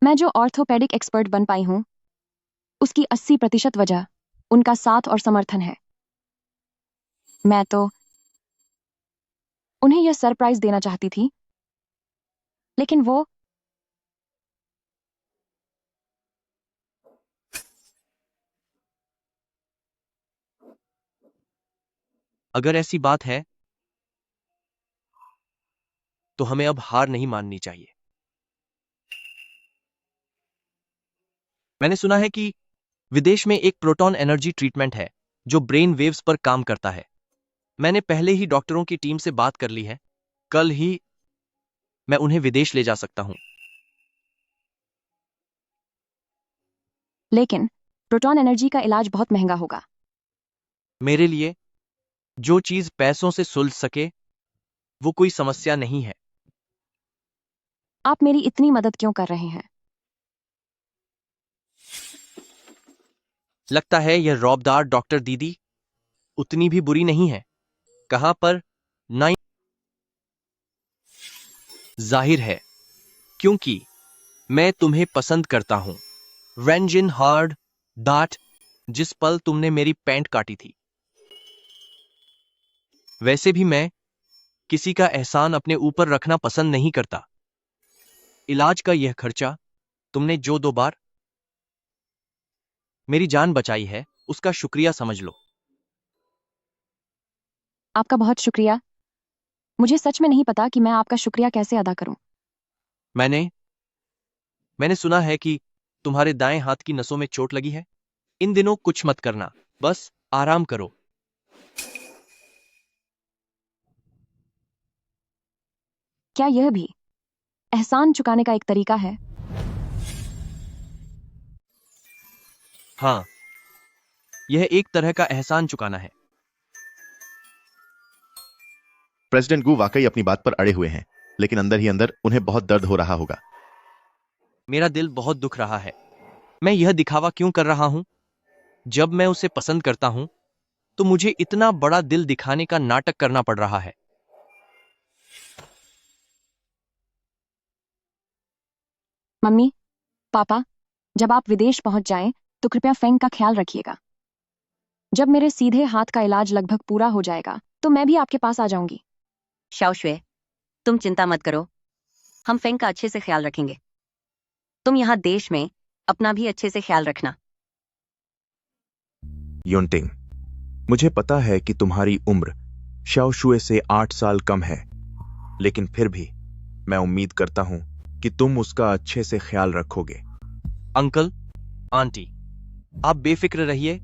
मैं जो ऑर्थोपेडिक एक्सपर्ट बन पाई हूं, उसकी 80% वजह उनका साथ और समर्थन है। मैं तो उन्हें यह सरप्राइज देना चाहती थी, लेकिन वो अगर ऐसी बात है तो हमें अब हार नहीं माननी चाहिए। मैंने सुना है कि विदेश में एक प्रोटॉन एनर्जी ट्रीटमेंट है जो ब्रेन वेव्स पर काम करता है। मैंने पहले ही डॉक्टरों की टीम से बात कर ली है। कल ही मैं उन्हें विदेश ले जा सकता हूं। लेकिन प्रोटॉन एनर्जी का इलाज बहुत महंगा होगा। मेरे लिए जो चीज पैसों से सुलझ सके वो कोई समस्या नहीं है। आप मेरी इतनी मदद क्यों कर रहे हैं? लगता है यह रौबदार डॉक्टर दीदी उतनी भी बुरी नहीं है। कहां पर नाइन जाहिर है क्योंकि मैं तुम्हें पसंद करता हूं। रेंजिन हार्ड डाट जिस पल तुमने मेरी पैंट काटी थी। वैसे भी मैं किसी का एहसान अपने ऊपर रखना पसंद नहीं करता। इलाज का यह खर्चा तुमने जो 2 बार मेरी जान बचाई है उसका शुक्रिया समझ लो। आपका बहुत शुक्रिया। मुझे सच में नहीं पता कि मैं आपका शुक्रिया कैसे अदा करूं। मैंने सुना है कि तुम्हारे दाएं हाथ की नसों में चोट लगी है। इन दिनों कुछ मत करना, बस आराम करो। क्या यह भी एहसान चुकाने का एक तरीका है? हाँ, यह एक तरह का एहसान चुकाना है। प्रेसिडेंट गू वाकई अपनी बात पर अड़े हुए हैं, लेकिन अंदर ही अंदर उन्हें बहुत दर्द हो रहा होगा। मेरा दिल बहुत दुख रहा है। मैं यह दिखावा क्यों कर रहा हूं? जब मैं उसे पसंद करता हूं तो मुझे इतना बड़ा दिल दिखाने का नाटक करना पड़ रहा है। मम्मी, पापा, जब आप विदेश पहुंच जाएं तो कृपया फेंग का ख्याल रखिएगा। जब मेरे सीधे हाथ का इलाज लगभग पूरा हो जाएगा तो मैं भी आपके पास आ जाऊंगी। शाओशुए, तुम चिंता मत करो, हम फेंग का अच्छे से ख्याल रखेंगे। तुम यहाँ देश में अपना भी अच्छे से ख्याल रखना। योनटिंग, मुझे पता है कि तुम्हारी उम्र शाओशुए से 8 साल कम है, लेकिन फिर भी मैं उम्मीद करता हूं कि तुम उसका अच्छे से ख्याल रखोगे। अंकल, आंटी, आप बेफिक्र रहिए।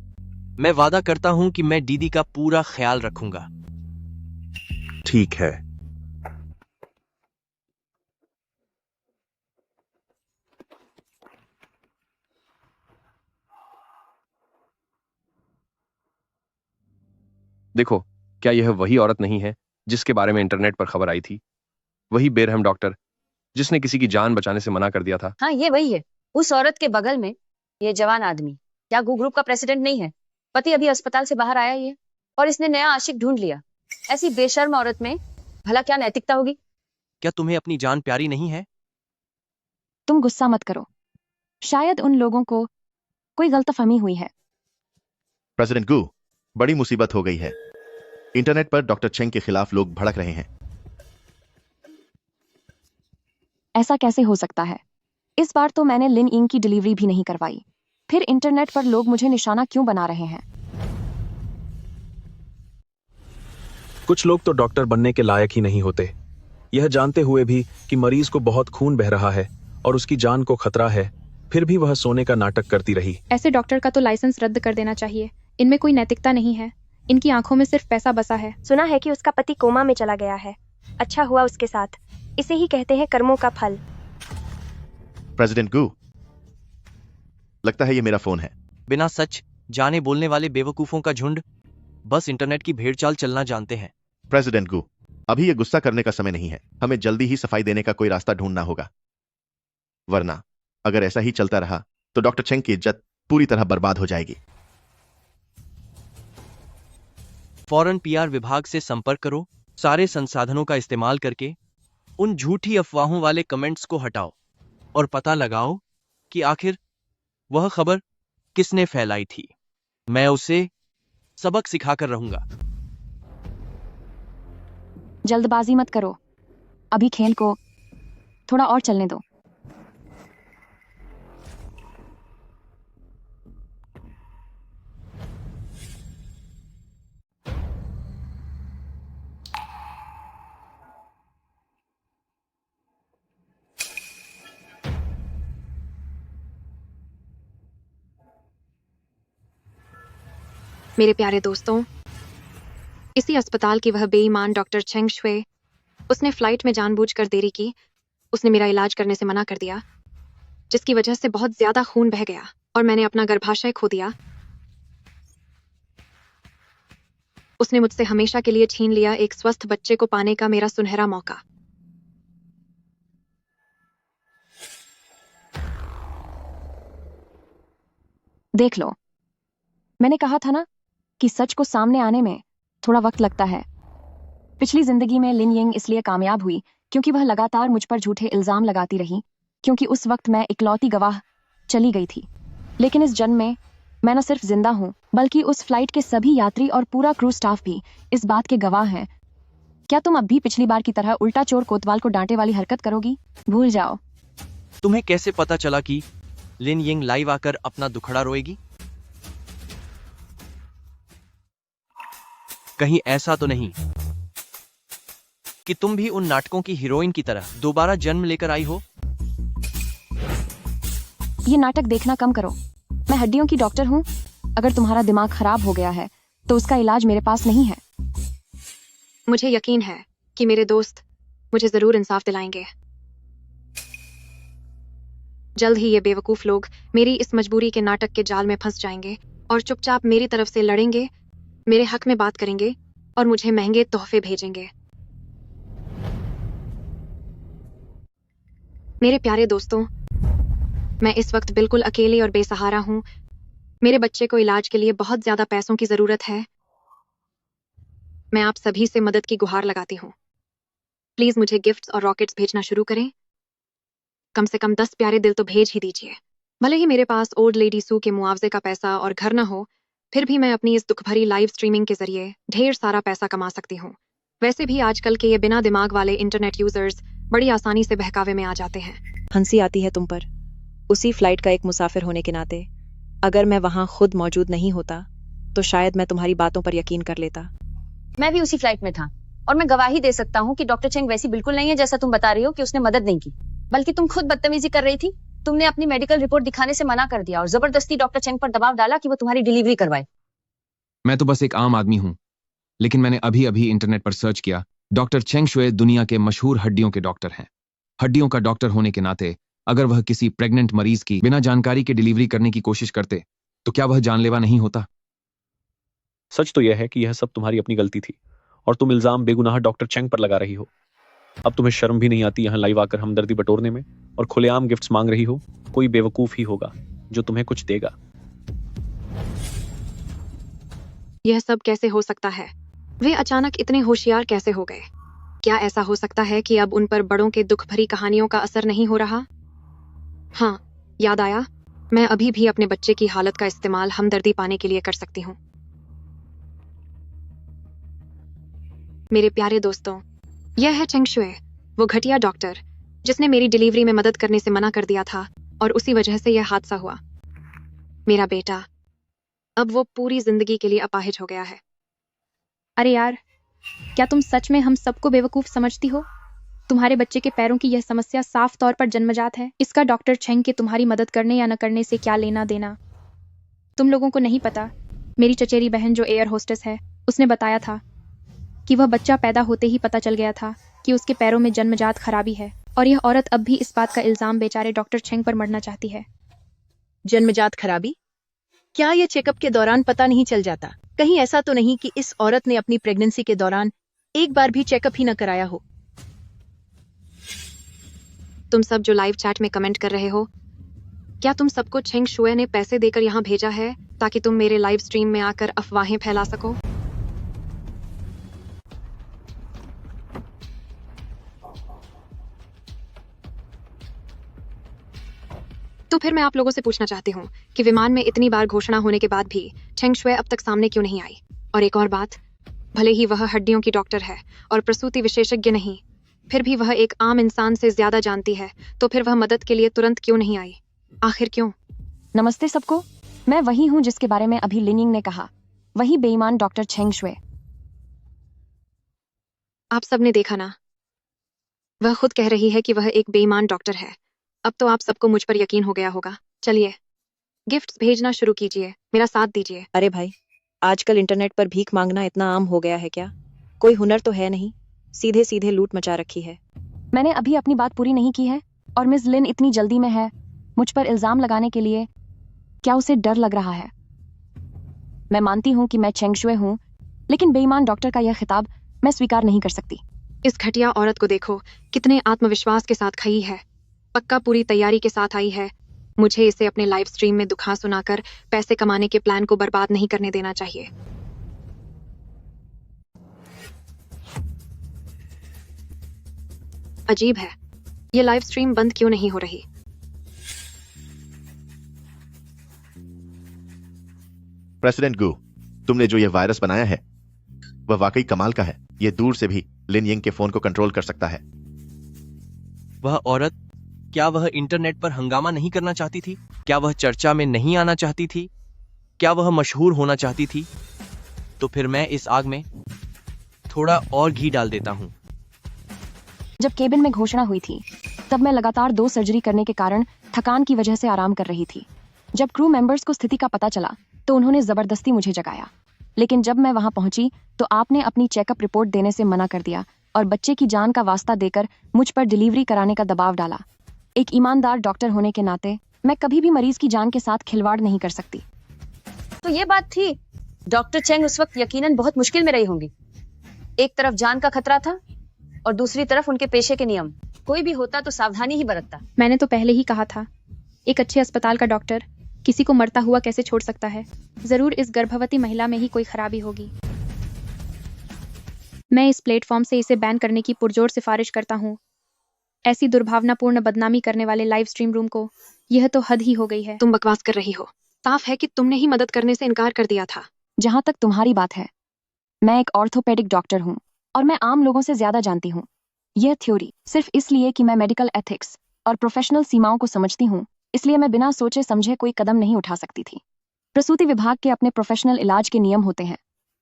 मैं वादा करता हूं कि मैं दीदी का पूरा ख्याल रखूंगा। ठीक है। देखो, क्या यह वही औरत नहीं है जिसके बारे में इंटरनेट पर खबर आई थी? वही बेरहम डॉक्टर जिसने किसी की जान बचाने से मना कर दिया था। हाँ, ये वही है। उस औरत के बगल में ये जवान आदमी क्या गू ग्रुप का प्रेसिडेंट नहीं है? पति अभी अस्पताल से बाहर आया ही है और इसने नया आशिक ढूंढ लिया। ऐसी बेशर्म औरत में भला क्या नैतिकता होगी? क्या तुम्हें अपनी जान प्यारी नहीं है? तुम गुस्सा मत करो, शायद उन लोगों को कोई गलतफहमी हुई है। प्रेसिडेंट गू, बड़ी मुसीबत हो गई है। इंटरनेट पर डॉक्टर चेंग के खिलाफ लोग भड़क रहे हैं। ऐसा कैसे हो सकता है? इस बार तो मैंने लिन यिंग की डिलीवरी भी नहीं करवाई, फिर इंटरनेट पर लोग मुझे निशाना क्यों बना रहे हैं? कुछ लोग तो डॉक्टर बनने के लायक ही नहीं होते, यह जानते हुए भी कि मरीज को बहुत खून बह रहा है और उसकी जान को खतरा है, फिर भी वह सोने का नाटक करती रही। ऐसे डॉक्टर का तो लाइसेंस रद्द कर देना चाहिए। इनमें कोई नैतिकता नहीं है, इनकी आंखों में सिर्फ पैसा बसा है। सुना है कि उसका पति कोमा में चला गया है। अच्छा हुआ उसके साथ। इसे ही कहते हैं कर्मों का फल। प्रेसिडेंट गू, लगता है ये मेरा फोन है। बिना सच जाने बोलने वाले बेवकूफों का झुंड बस इंटरनेट की भेड़चाल चलना जानते हैं। प्रेसिडेंट गू, अभी ये गुस्सा करने का समय नहीं है। हमें जल्दी ही सफाई देने का कोई रास्ता ढूंढना होगा, वरना अगर ऐसा ही चलता रहा तो डॉक्टर चेंग की इज्जत पूरी तरह बर्बाद हो जाएगी। फौरन पीआर विभाग से संपर्क करो। सारे संसाधनों का इस्तेमाल करके उन झूठी अफवाहों वाले कमेंट्स को हटाओ और पता लगाओ कि आखिर वह खबर किसने फैलाई थी। मैं उसे सबक सिखाकर रहूंगा। जल्दबाजी मत करो, अभी खेल को थोड़ा और चलने दो। मेरे प्यारे दोस्तों, इसी अस्पताल की वह बेईमान डॉक्टर चेंग शुए, उसने फ्लाइट में जानबूझकर देरी की। उसने मेरा इलाज करने से मना कर दिया, जिसकी वजह से बहुत ज्यादा खून बह गया और मैंने अपना गर्भाशय खो दिया। उसने मुझसे हमेशा के लिए छीन लिया एक स्वस्थ बच्चे को पाने का मेरा सुनहरा मौका। देख लो, मैंने कहा था ना कि सच को सामने आने में थोड़ा वक्त लगता है। पिछली जिंदगी में लिन यिंग इसलिए कामयाब हुई क्योंकि वह लगातार मुझ पर झूठे इल्जाम लगाती रही, क्योंकि उस वक्त मैं इकलौती गवाह चली गई थी। लेकिन इस जन्म में मैं न सिर्फ जिंदा हूं, बल्कि उस फ्लाइट के सभी यात्री और पूरा क्रू स्टाफ भी इस बात के गवाह हैं। क्या तुम अब भी पिछली बार की तरह उल्टा चोर कोतवाल को डांटे वाली हरकत करोगी? भूल जाओ। तुम्हें कैसे पता चला कि लिन यिंग लाइव आकर अपना दुखड़ा रोएगी? कहीं ऐसा तो नहीं कि तुम भी उन नाटकों की हीरोइन की तरह दोबारा जन्म लेकर आई हो? ये नाटक देखना कम करो। मैं हड्डियों की डॉक्टर हूं। अगर तुम्हारा दिमाग खराब हो गया है तो उसका इलाज मेरे पास नहीं है। मुझे यकीन है कि मेरे दोस्त मुझे जरूर इंसाफ दिलाएंगे। जल्द ही ये बेवकूफ लोग मेरी इस मजबूरी के नाटक के जाल में फंस जाएंगे और चुपचाप मेरी तरफ से लड़ेंगे, मेरे हक में बात करेंगे और मुझे महंगे तोहफे भेजेंगे। मेरे प्यारे दोस्तों, मैं इस वक्त बिल्कुल अकेली और बेसहारा हूं। मेरे बच्चे को इलाज के लिए बहुत ज्यादा पैसों की जरूरत है। मैं आप सभी से मदद की गुहार लगाती हूँ। प्लीज मुझे गिफ्ट्स और रॉकेट्स भेजना शुरू करें। कम से कम 10 प्यारे दिल तो भेज ही दीजिए। भले ही मेरे पास ओल्ड लेडी सू के मुआवजे का पैसा और घर न हो, फिर भी मैं अपनी इस दुख भरी लाइव स्ट्रीमिंग के जरिए ढेर सारा पैसा कमा सकती हूँ। वैसे भी आजकल के ये बिना दिमाग वाले इंटरनेट यूजर्स बड़ी आसानी से बहकावे में आ जाते हैं। हंसी आती है तुम पर, उसी फ्लाइट का एक मुसाफिर होने के नाते। अगर मैं वहां खुद मौजूद नहीं होता तो शायद मैं तुम्हारी बातों पर यकीन कर लेता। मैं भी उसी फ्लाइट में था और मैं गवाही दे सकता हूँ कि डॉक्टर चेंग वैसी बिल्कुल नहीं है जैसा तुम बता रही हो कि उसने मदद नहीं की, बल्कि तुम खुद बदतमीजी कर रही थी। तुमने अपनी मेडिकल रिपोर्ट दिखाने से मना कर दिया और जबरदस्ती डॉक्टर चेंग पर दबाव डाला कि वो तुम्हारी डिलीवरी करवाए। मैं तो बस एक आम आदमी हूं, लेकिन मैंने अभी अभी इंटरनेट पर सर्च किया। डॉक्टर चेंग शुए दुनिया के मशहूर हड्डियों के डॉक्टर हैं। हड्डियों का डॉक्टर होने के नाते अगर वह किसी प्रेग्नेंट मरीज की बिना जानकारी के डिलीवरी करने की कोशिश करते तो क्या वह जानलेवा नहीं होता? सच तो यह है कि यह सब तुम्हारी अपनी गलती थी और तुम इल्जाम बेगुनाह डॉक्टर चेंग पर लगा रही हो। अब तुम्हें शर्म भी नहीं आती यहाँ लाइव आकर हमदर्दी बटोरने में और खुलेआम गिफ्ट्स मांग रही हो। कोई बेवकूफ ही होगा जो तुम्हें कुछ देगा। यह सब कैसे हो सकता है? वे अचानक इतने होशियार कैसे हो गए? क्या ऐसा हो सकता है कि अब उन पर बड़ों के दुख भरी कहानियों का असर नहीं हो रहा? हाँ, याद आया, मैं अभी भी अपने बच्चे की हालत का इस्तेमाल हमदर्दी पाने के लिए कर सकती हूँ। मेरे प्यारे दोस्तों, यह है चेंग शुए, वो घटिया डॉक्टर जिसने मेरी डिलीवरी में मदद करने से मना कर दिया था और उसी वजह से यह हादसा हुआ। मेरा बेटा अब वो पूरी जिंदगी के लिए अपाहिज हो गया है। अरे यार, क्या तुम सच में हम सबको बेवकूफ समझती हो? तुम्हारे बच्चे के पैरों की यह समस्या साफ तौर पर जन्मजात है। इसका डॉक्टर छेंग के तुम्हारी मदद करने या न करने से क्या लेना देना? तुम लोगों को नहीं पता, मेरी चचेरी बहन जो एयर होस्टेस है, उसने बताया था कि वह बच्चा पैदा होते ही पता चल गया था कि उसके पैरों में जन्मजात खराबी है और यह औरत अब भी इस बात का इल्जाम बेचारे डॉक्टर छेंग पर मढ़ना चाहती है। जन्मजात खराबी? क्या यह चेकअप के दौरान पता नहीं चल जाता? कहीं ऐसा तो नहीं कि इस औरत ने अपनी प्रेगनेंसी के दौरान एक बार भी चेकअप ही न कराया हो? तुम सब जो लाइव चैट में कमेंट कर रहे हो, क्या तुम सबको छेंग शुए ने पैसे देकर यहाँ भेजा है ताकि तुम मेरे लाइव स्ट्रीम में आकर अफवाहें फैला सको? तो फिर मैं आप लोगों से पूछना चाहती हूँ कि विमान में इतनी बार घोषणा होने के बाद भी छेंग शुए अब तक सामने क्यों नहीं आई? और एक और बात, भले ही वह हड्डियों की डॉक्टर है और प्रसूति विशेषज्ञ नहीं, फिर भी वह एक आम इंसान से ज्यादा जानती है, तो फिर वह मदद के लिए तुरंत क्यों नहीं आई? आखिर क्यों? नमस्ते सबको, मैं वही हूँ जिसके बारे में अभी लिनिंग ने कहा, वही बेईमान डॉक्टर छेंग शुए। आप सबने देखा ना, वह खुद कह रही है कि वह एक बेईमान डॉक्टर है। अब तो आप सबको मुझ पर यकीन हो गया होगा। चलिए, गिफ्ट्स भेजना शुरू कीजिए, मेरा साथ दीजिए। अरे भाई, आजकल इंटरनेट पर भीख मांगना इतना आम हो गया है क्या? कोई हुनर तो है नहीं, सीधे सीधे लूट मचा रखी है। मैंने अभी अपनी बात पूरी नहीं की है और मिस लिन इतनी जल्दी में है मुझ पर इल्जाम लगाने के लिए। क्या उसे डर लग रहा है? मैं मानती हूँ कि मैं छेंग शुए हूँ, लेकिन बेईमान डॉक्टर का यह खिताब मैं स्वीकार नहीं कर सकती। इस घटिया औरत को देखो, कितने आत्मविश्वास के साथ खड़ी है, पक्का पूरी तैयारी के साथ आई है। मुझे इसे अपने लाइव स्ट्रीम में दुखा सुनाकर पैसे कमाने के प्लान को बर्बाद नहीं करने देना चाहिए। अजीब है, ये लाइव स्ट्रीम बंद क्यों नहीं हो रही? प्रेसिडेंट गू, तुमने जो यह वायरस बनाया है वह वाकई कमाल का है। यह दूर से भी लिन यिंग के फोन को कंट्रोल कर सकता है। वह औरत, क्या वह इंटरनेट पर हंगामा नहीं करना चाहती थी? क्या वह चर्चा में नहीं आना चाहती थी? क्या वह मशहूर होना चाहती थी? तो फिर मैं इस आग में थोड़ा और घी डाल देता हूँ। जब केबिन में घोषणा हुई थी, तब मैं लगातार 2 सर्जरी करने के कारण थकान की वजह से आराम कर रही थी। जब क्रू मेंबर्स को स्थिति का पता चला, तो उन्होंने जबरदस्ती मुझे जगाया, लेकिन जब मैं वहां पहुंची तो आपने अपनी चेकअप रिपोर्ट देने से मना कर दिया और बच्चे की जान का वास्ता देकर मुझ पर डिलीवरी कराने का दबाव डाला। एक ईमानदार डॉक्टर होने के नाते मैं कभी भी मरीज की जान के साथ खिलवाड़ नहीं कर सकती। तो ये बात थी। डॉक्टर चेंग उस वक्त यकीनन बहुत मुश्किल में रही होंगी। एक तरफ जान का खतरा था और दूसरी तरफ उनके पेशे के नियम। कोई भी होता तो सावधानी ही बरतता। मैंने तो पहले ही कहा था, एक अच्छे अस्पताल का डॉक्टर किसी को मरता हुआ कैसे छोड़ सकता है? जरूर इस गर्भवती महिला में ही कोई खराबी होगी। मैं इस प्लेटफॉर्म से इसे बैन करने की पुरजोर सिफारिश करता हूँ। ऐसी दुर्भावनापूर्ण बदनामी करने वाले लाइव स्ट्रीम रूम को यह तो हद ही हो गई है। तुम बकवास कर रही हो। साफ है कि तुमने ही मदद करने से इनकार कर दिया था। जहां तक तुम्हारी बात है, मैं एक ऑर्थोपेडिक डॉक्टर हूँ और मैं आम लोगों से ज्यादा जानती हूँ। यह थ्योरी सिर्फ इसलिए कि मैं मेडिकल एथिक्स और प्रोफेशनल सीमाओं को समझती हूँ, इसलिए मैं बिना सोचे समझे कोई कदम नहीं उठा सकती थी। प्रसूति विभाग के अपने प्रोफेशनल इलाज के नियम होते हैं।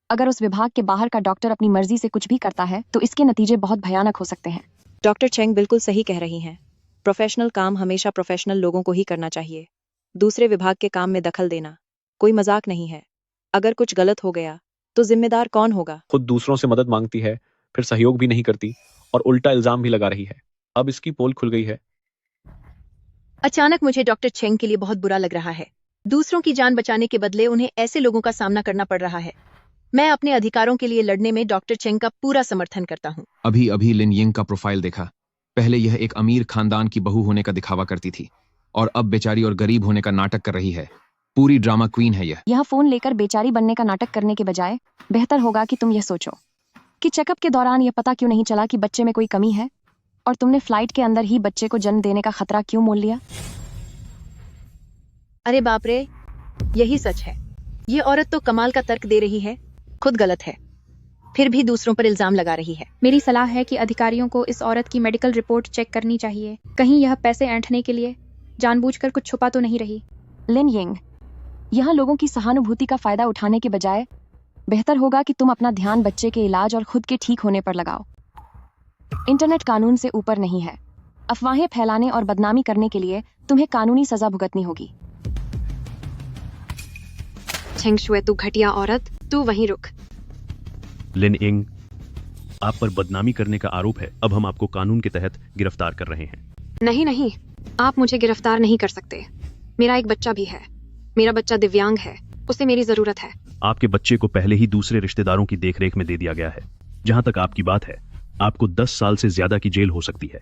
अगर उस विभाग के बाहर का डॉक्टर अपनी मर्जी से कुछ भी करता है तो इसके नतीजे बहुत भयानक हो सकते हैं। डॉक्टर चेंग बिल्कुल सही कह रही हैं। प्रोफेशनल काम हमेशा प्रोफेशनल लोगों को ही करना चाहिए। दूसरे विभाग के काम में दखल देना कोई मजाक नहीं है। अगर कुछ गलत हो गया तो जिम्मेदार कौन होगा? खुद दूसरों से मदद मांगती है, फिर सहयोग भी नहीं करती और उल्टा इल्जाम भी लगा रही है। अब इसकी पोल खुल गई है। अचानक मुझे डॉक्टर चेंग के लिए बहुत बुरा लग रहा है। दूसरों की जान बचाने के बदले उन्हें ऐसे लोगों का सामना करना पड़ रहा है। मैं अपने अधिकारों के लिए लड़ने में डॉक्टर चेंग का पूरा समर्थन करता हूँ। अभी अभी लिन यिंग का प्रोफाइल देखा। पहले यह एक अमीर खानदान की बहू होने का दिखावा करती थी और अब बेचारी और गरीब होने का नाटक कर रही है। पूरी ड्रामा क्वीन है यह। यह फोन लेकर बेचारी बनने का नाटक करने के बजाय बेहतर होगा कि तुम यह सोचो कि चेकअप के दौरान यह पता क्यों नहीं चला कि बच्चे में कोई कमी है, और तुमने फ्लाइट के अंदर ही बच्चे को जन्म देने का खतरा क्यों मोल लिया? अरे बाप रे, यही सच है। ये औरत तो कमाल का तर्क दे रही है, खुद गलत है, फिर भी दूसरों पर इल्जाम लगा रही है। मेरी सलाह है कि अधिकारियों को इस औरत की मेडिकल रिपोर्ट चेक करनी चाहिए। कहीं यह पैसे ऐंठने के लिए जानबूझकर कुछ छुपा तो नहीं रही। लिन यिंग, यहाँ लोगों की सहानुभूति का फायदा उठाने के बजाय बेहतर होगा कि तुम अपना ध्यान बच्चे के इलाज और खुद के ठीक होने पर लगाओ। इंटरनेट कानून से ऊपर नहीं है। अफवाहें फैलाने और बदनामी करने के लिए तुम्हें कानूनी सजा भुगतनी होगी। चेंग शुए, तू घटिया औरत, तू वहीं रुक। लिन यिंग, आप पर बदनामी करने का आरोप है। अब हम आपको कानून के तहत गिरफ्तार कर रहे हैं। नहीं नहीं, आप मुझे गिरफ्तार नहीं कर सकते। मेरा एक बच्चा भी है। मेरा बच्चा दिव्यांग है, उसे मेरी जरूरत है। आपके बच्चे को पहले ही दूसरे रिश्तेदारों की देखरेख में दे दिया गया है। जहां तक आपकी बात है, आपको 10 साल से ज्यादा की जेल हो सकती है।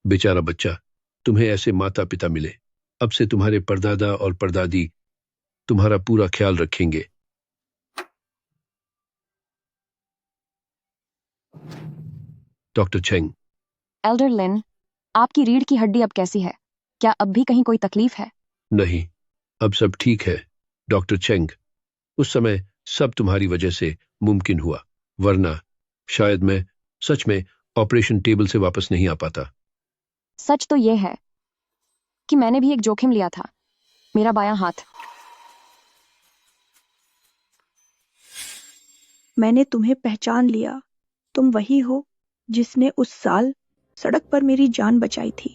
बेचारा बच्चा, तुम्हें ऐसे माता पिता मिले। अब से तुम्हारे परदादा और परदादी तुम्हारा पूरा ख्याल रखेंगे। Doctor Cheng. एल्डर लिन, आपकी रीढ़ की हड्डी अब कैसी है? क्या अब भी कहीं कोई तकलीफ है? नहीं, अब सब ठीक है डॉक्टर चेंग। उस समय सब तुम्हारी वजह से मुमकिन हुआ, वरना शायद मैं सच में ऑपरेशन टेबल से वापस नहीं आ पाता। सच तो यह है कि मैंने भी एक जोखिम लिया था। मेरा बायां हाथ। मैंने तुम्हें पहचान लिया। तुम वही हो जिसने उस साल सड़क पर मेरी जान बचाई थी।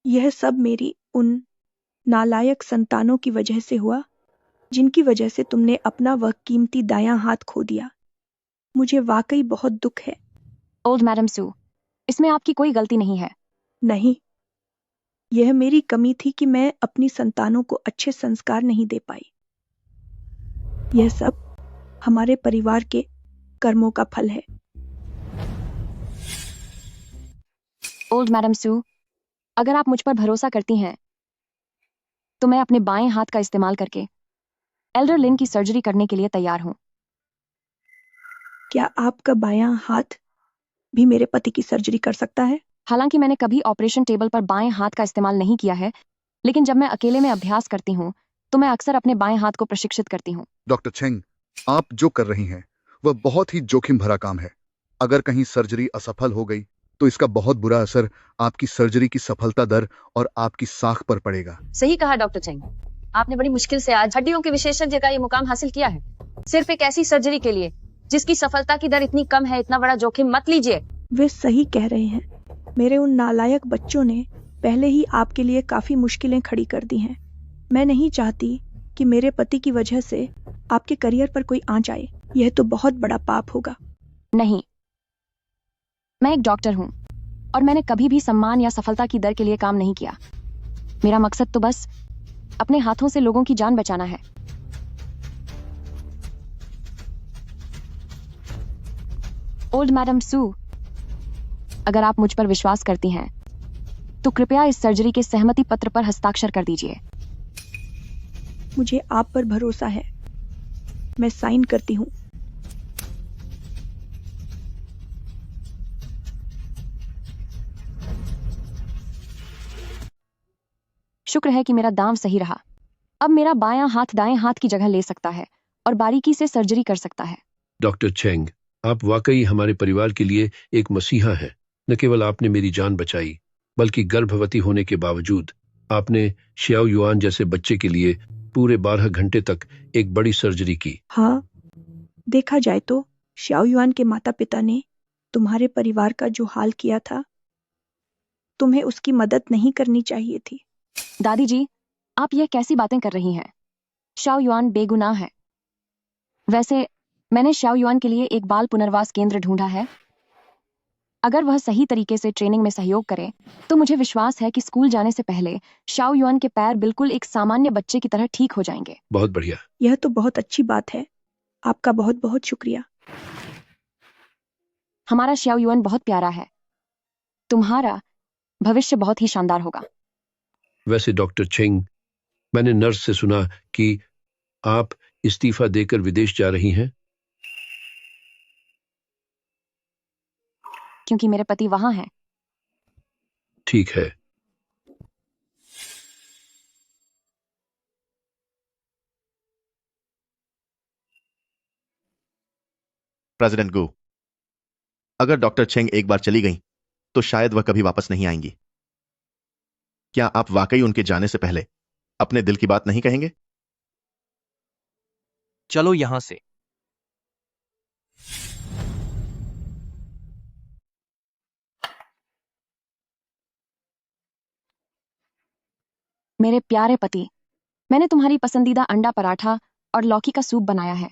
यह सब मेरी उन नालायक संतानों की वजह से हुआ जिनकी वजह से तुमने अपना वह कीमती दायां हाथ खो दिया। मुझे वाकई बहुत दुख है। ओल्ड मैडम सू, इसमें आपकी कोई गलती नहीं है। नहीं, यह मेरी कमी थी कि मैं अपनी संतानों को अच्छे संस्कार नहीं दे पाई। यह सब हमारे परिवार के कर्मों का फल है। ओल्ड मैडम सू, अगर आप मुझ पर भरोसा करती हैं तो मैं अपने बाएं हाथ का इस्तेमाल करके एल्डर लिन की सर्जरी करने के लिए तैयार हूं। क्या आपका बायां हाथ भी मेरे पति की सर्जरी कर सकता है? हालांकि मैंने कभी ऑपरेशन टेबल पर बाएं हाथ का इस्तेमाल नहीं किया है, लेकिन जब मैं अकेले में अभ्यास करती हूँ तो मैं अक्सर अपने बाएं हाथ को प्रशिक्षित करती हूँ। डॉक्टर चेंग, आप जो कर रही हैं वह बहुत ही जोखिम भरा काम है। अगर कहीं सर्जरी असफल हो गई तो इसका बहुत बुरा असर आपकी सर्जरी की सफलता दर और आपकी साख पर पड़ेगा। सही कहा डॉक्टर चेंग। आपने बड़ी मुश्किल से आज हड्डियों के विशेषज्ञ का ये मुकाम हासिल किया है, सिर्फ एक ऐसी सर्जरी के लिए जिसकी सफलता की दर इतनी कम है। इतना बड़ा जोखिम मत लीजिए। वे सही कह रहे हैं। मेरे उन नालायक बच्चों ने पहले ही आपके लिए काफी मुश्किलें खड़ी कर दी हैं। मैं नहीं चाहती कि मेरे पति की वजह से आपके करियर पर कोई आंच आए। यह तो बहुत बड़ा पाप होगा। नहीं, मैं एक डॉक्टर हूं और मैंने कभी भी सम्मान या सफलता की दर के लिए काम नहीं किया। मेरा मकसद तो बस अपने हाथों से लोगों की जान बचाना है। ओल्ड मैडम सू, अगर आप मुझ पर विश्वास करती हैं तो कृपया इस सर्जरी के सहमति पत्र पर हस्ताक्षर कर दीजिए। मुझे आप पर भरोसा है। मैं साइन करती हूँ। शुक्र है कि मेरा दांव सही रहा। अब मेरा बायां हाथ दाएं हाथ की जगह ले सकता है और बारीकी से सर्जरी कर सकता है। डॉक्टर चेंग, आप वाकई हमारे परिवार के लिए एक मसीहा हैं। न केवल आपने मेरी जान बचाई, बल्कि गर्भवती होने के बावजूद आपने श्याओ युआन जैसे बच्चे के लिए पूरे 12 घंटे तक एक बड़ी सर्जरी की। हाँ, देखा जाए तो श्याओ युआन के माता पिता ने तुम्हारे परिवार का जो हाल किया था, तुम्हें उसकी मदद नहीं करनी चाहिए थी। दादी जी, आप यह कैसी बातें कर रही हैं? श्याओ युआन बेगुनाह है। वैसे मैंने श्याओ युआन के लिए एक बाल पुनर्वास केंद्र ढूंढा है। अगर वह सही तरीके से ट्रेनिंग में सहयोग करे तो मुझे विश्वास है कि स्कूल जाने से पहले श्याओ युआन के पैर बिल्कुल एक सामान्य बच्चे की तरह ठीक हो जाएंगे। बहुत बढ़िया। यह तो बहुत अच्छी बात है। आपका बहुत बहुत शुक्रिया। हमारा श्याओ युआन बहुत प्यारा है। तुम्हारा भविष्य बहुत ही शानदार होगा। वैसे डॉक्टर चेंग, मैंने नर्स से सुना कि आप इस्तीफा देकर विदेश जा रही हैं। क्योंकि मेरे पति वहां हैं। ठीक है। प्रेसिडेंट गू, अगर डॉक्टर चेंग एक बार चली गई तो शायद वह कभी वापस नहीं आएंगी। क्या आप वाकई उनके जाने से पहले अपने दिल की बात नहीं कहेंगे? चलो यहां से। मेरे प्यारे पति, मैंने तुम्हारी पसंदीदा अंडा पराठा और लौकी का सूप बनाया है।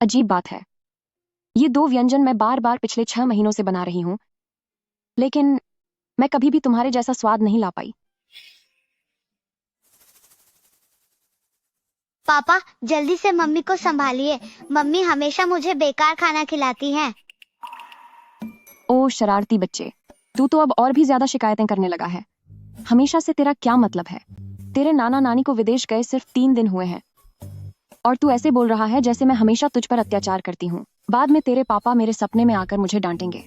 अजीब बात है, ये दो व्यंजन मैं बार बार पिछले 6 महीनों से बना रही हूं, लेकिन मैं कभी भी तुम्हारे जैसा स्वाद नहीं ला पाई। पापा जल्दी से मम्मी को संभालिए, मम्मी हमेशा मुझे बेकार खाना खिलाती हैं। ओ शरारती बच्चे, तू तो अब और भी ज्यादा शिकायतें करने लगा है। हमेशा से तेरा क्या मतलब है? तेरे नाना नानी को विदेश गए सिर्फ 3 दिन हुए हैं और तू ऐसे बोल रहा है जैसे मैं हमेशा तुझ पर अत्याचार करती हूँ। बाद में तेरे पापा मेरे सपने में आकर मुझे डांटेंगे।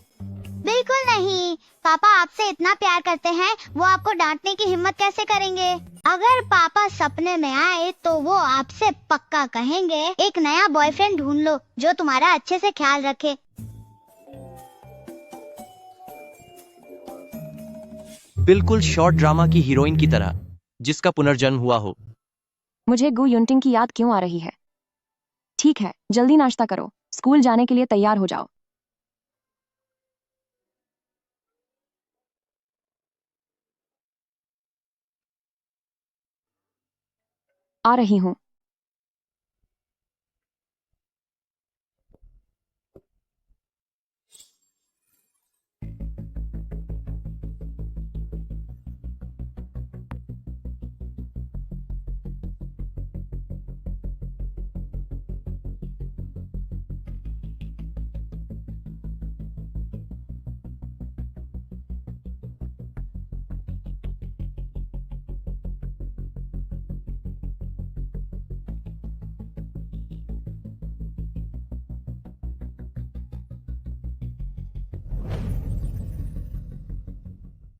बिल्कुल नहीं, पापा आपसे इतना प्यार करते हैं, वो आपको डांटने की हिम्मत कैसे करेंगे? अगर पापा सपने में आए तो वो आपसे पक्का कहेंगे एक नया बॉयफ्रेंड ढूंढ लो जो तुम्हारा अच्छे से ख्याल रखे। बिल्कुल शॉर्ट ड्रामा की हीरोइन की तरह, जिसका पुनर्जन्म हुआ हो। मुझे गु युंटिंग की याद क्यों आ रही है? ठीक है, जल्दी नाश्ता करो, स्कूल जाने के लिए तैयार हो जाओ। आ रही हूँ।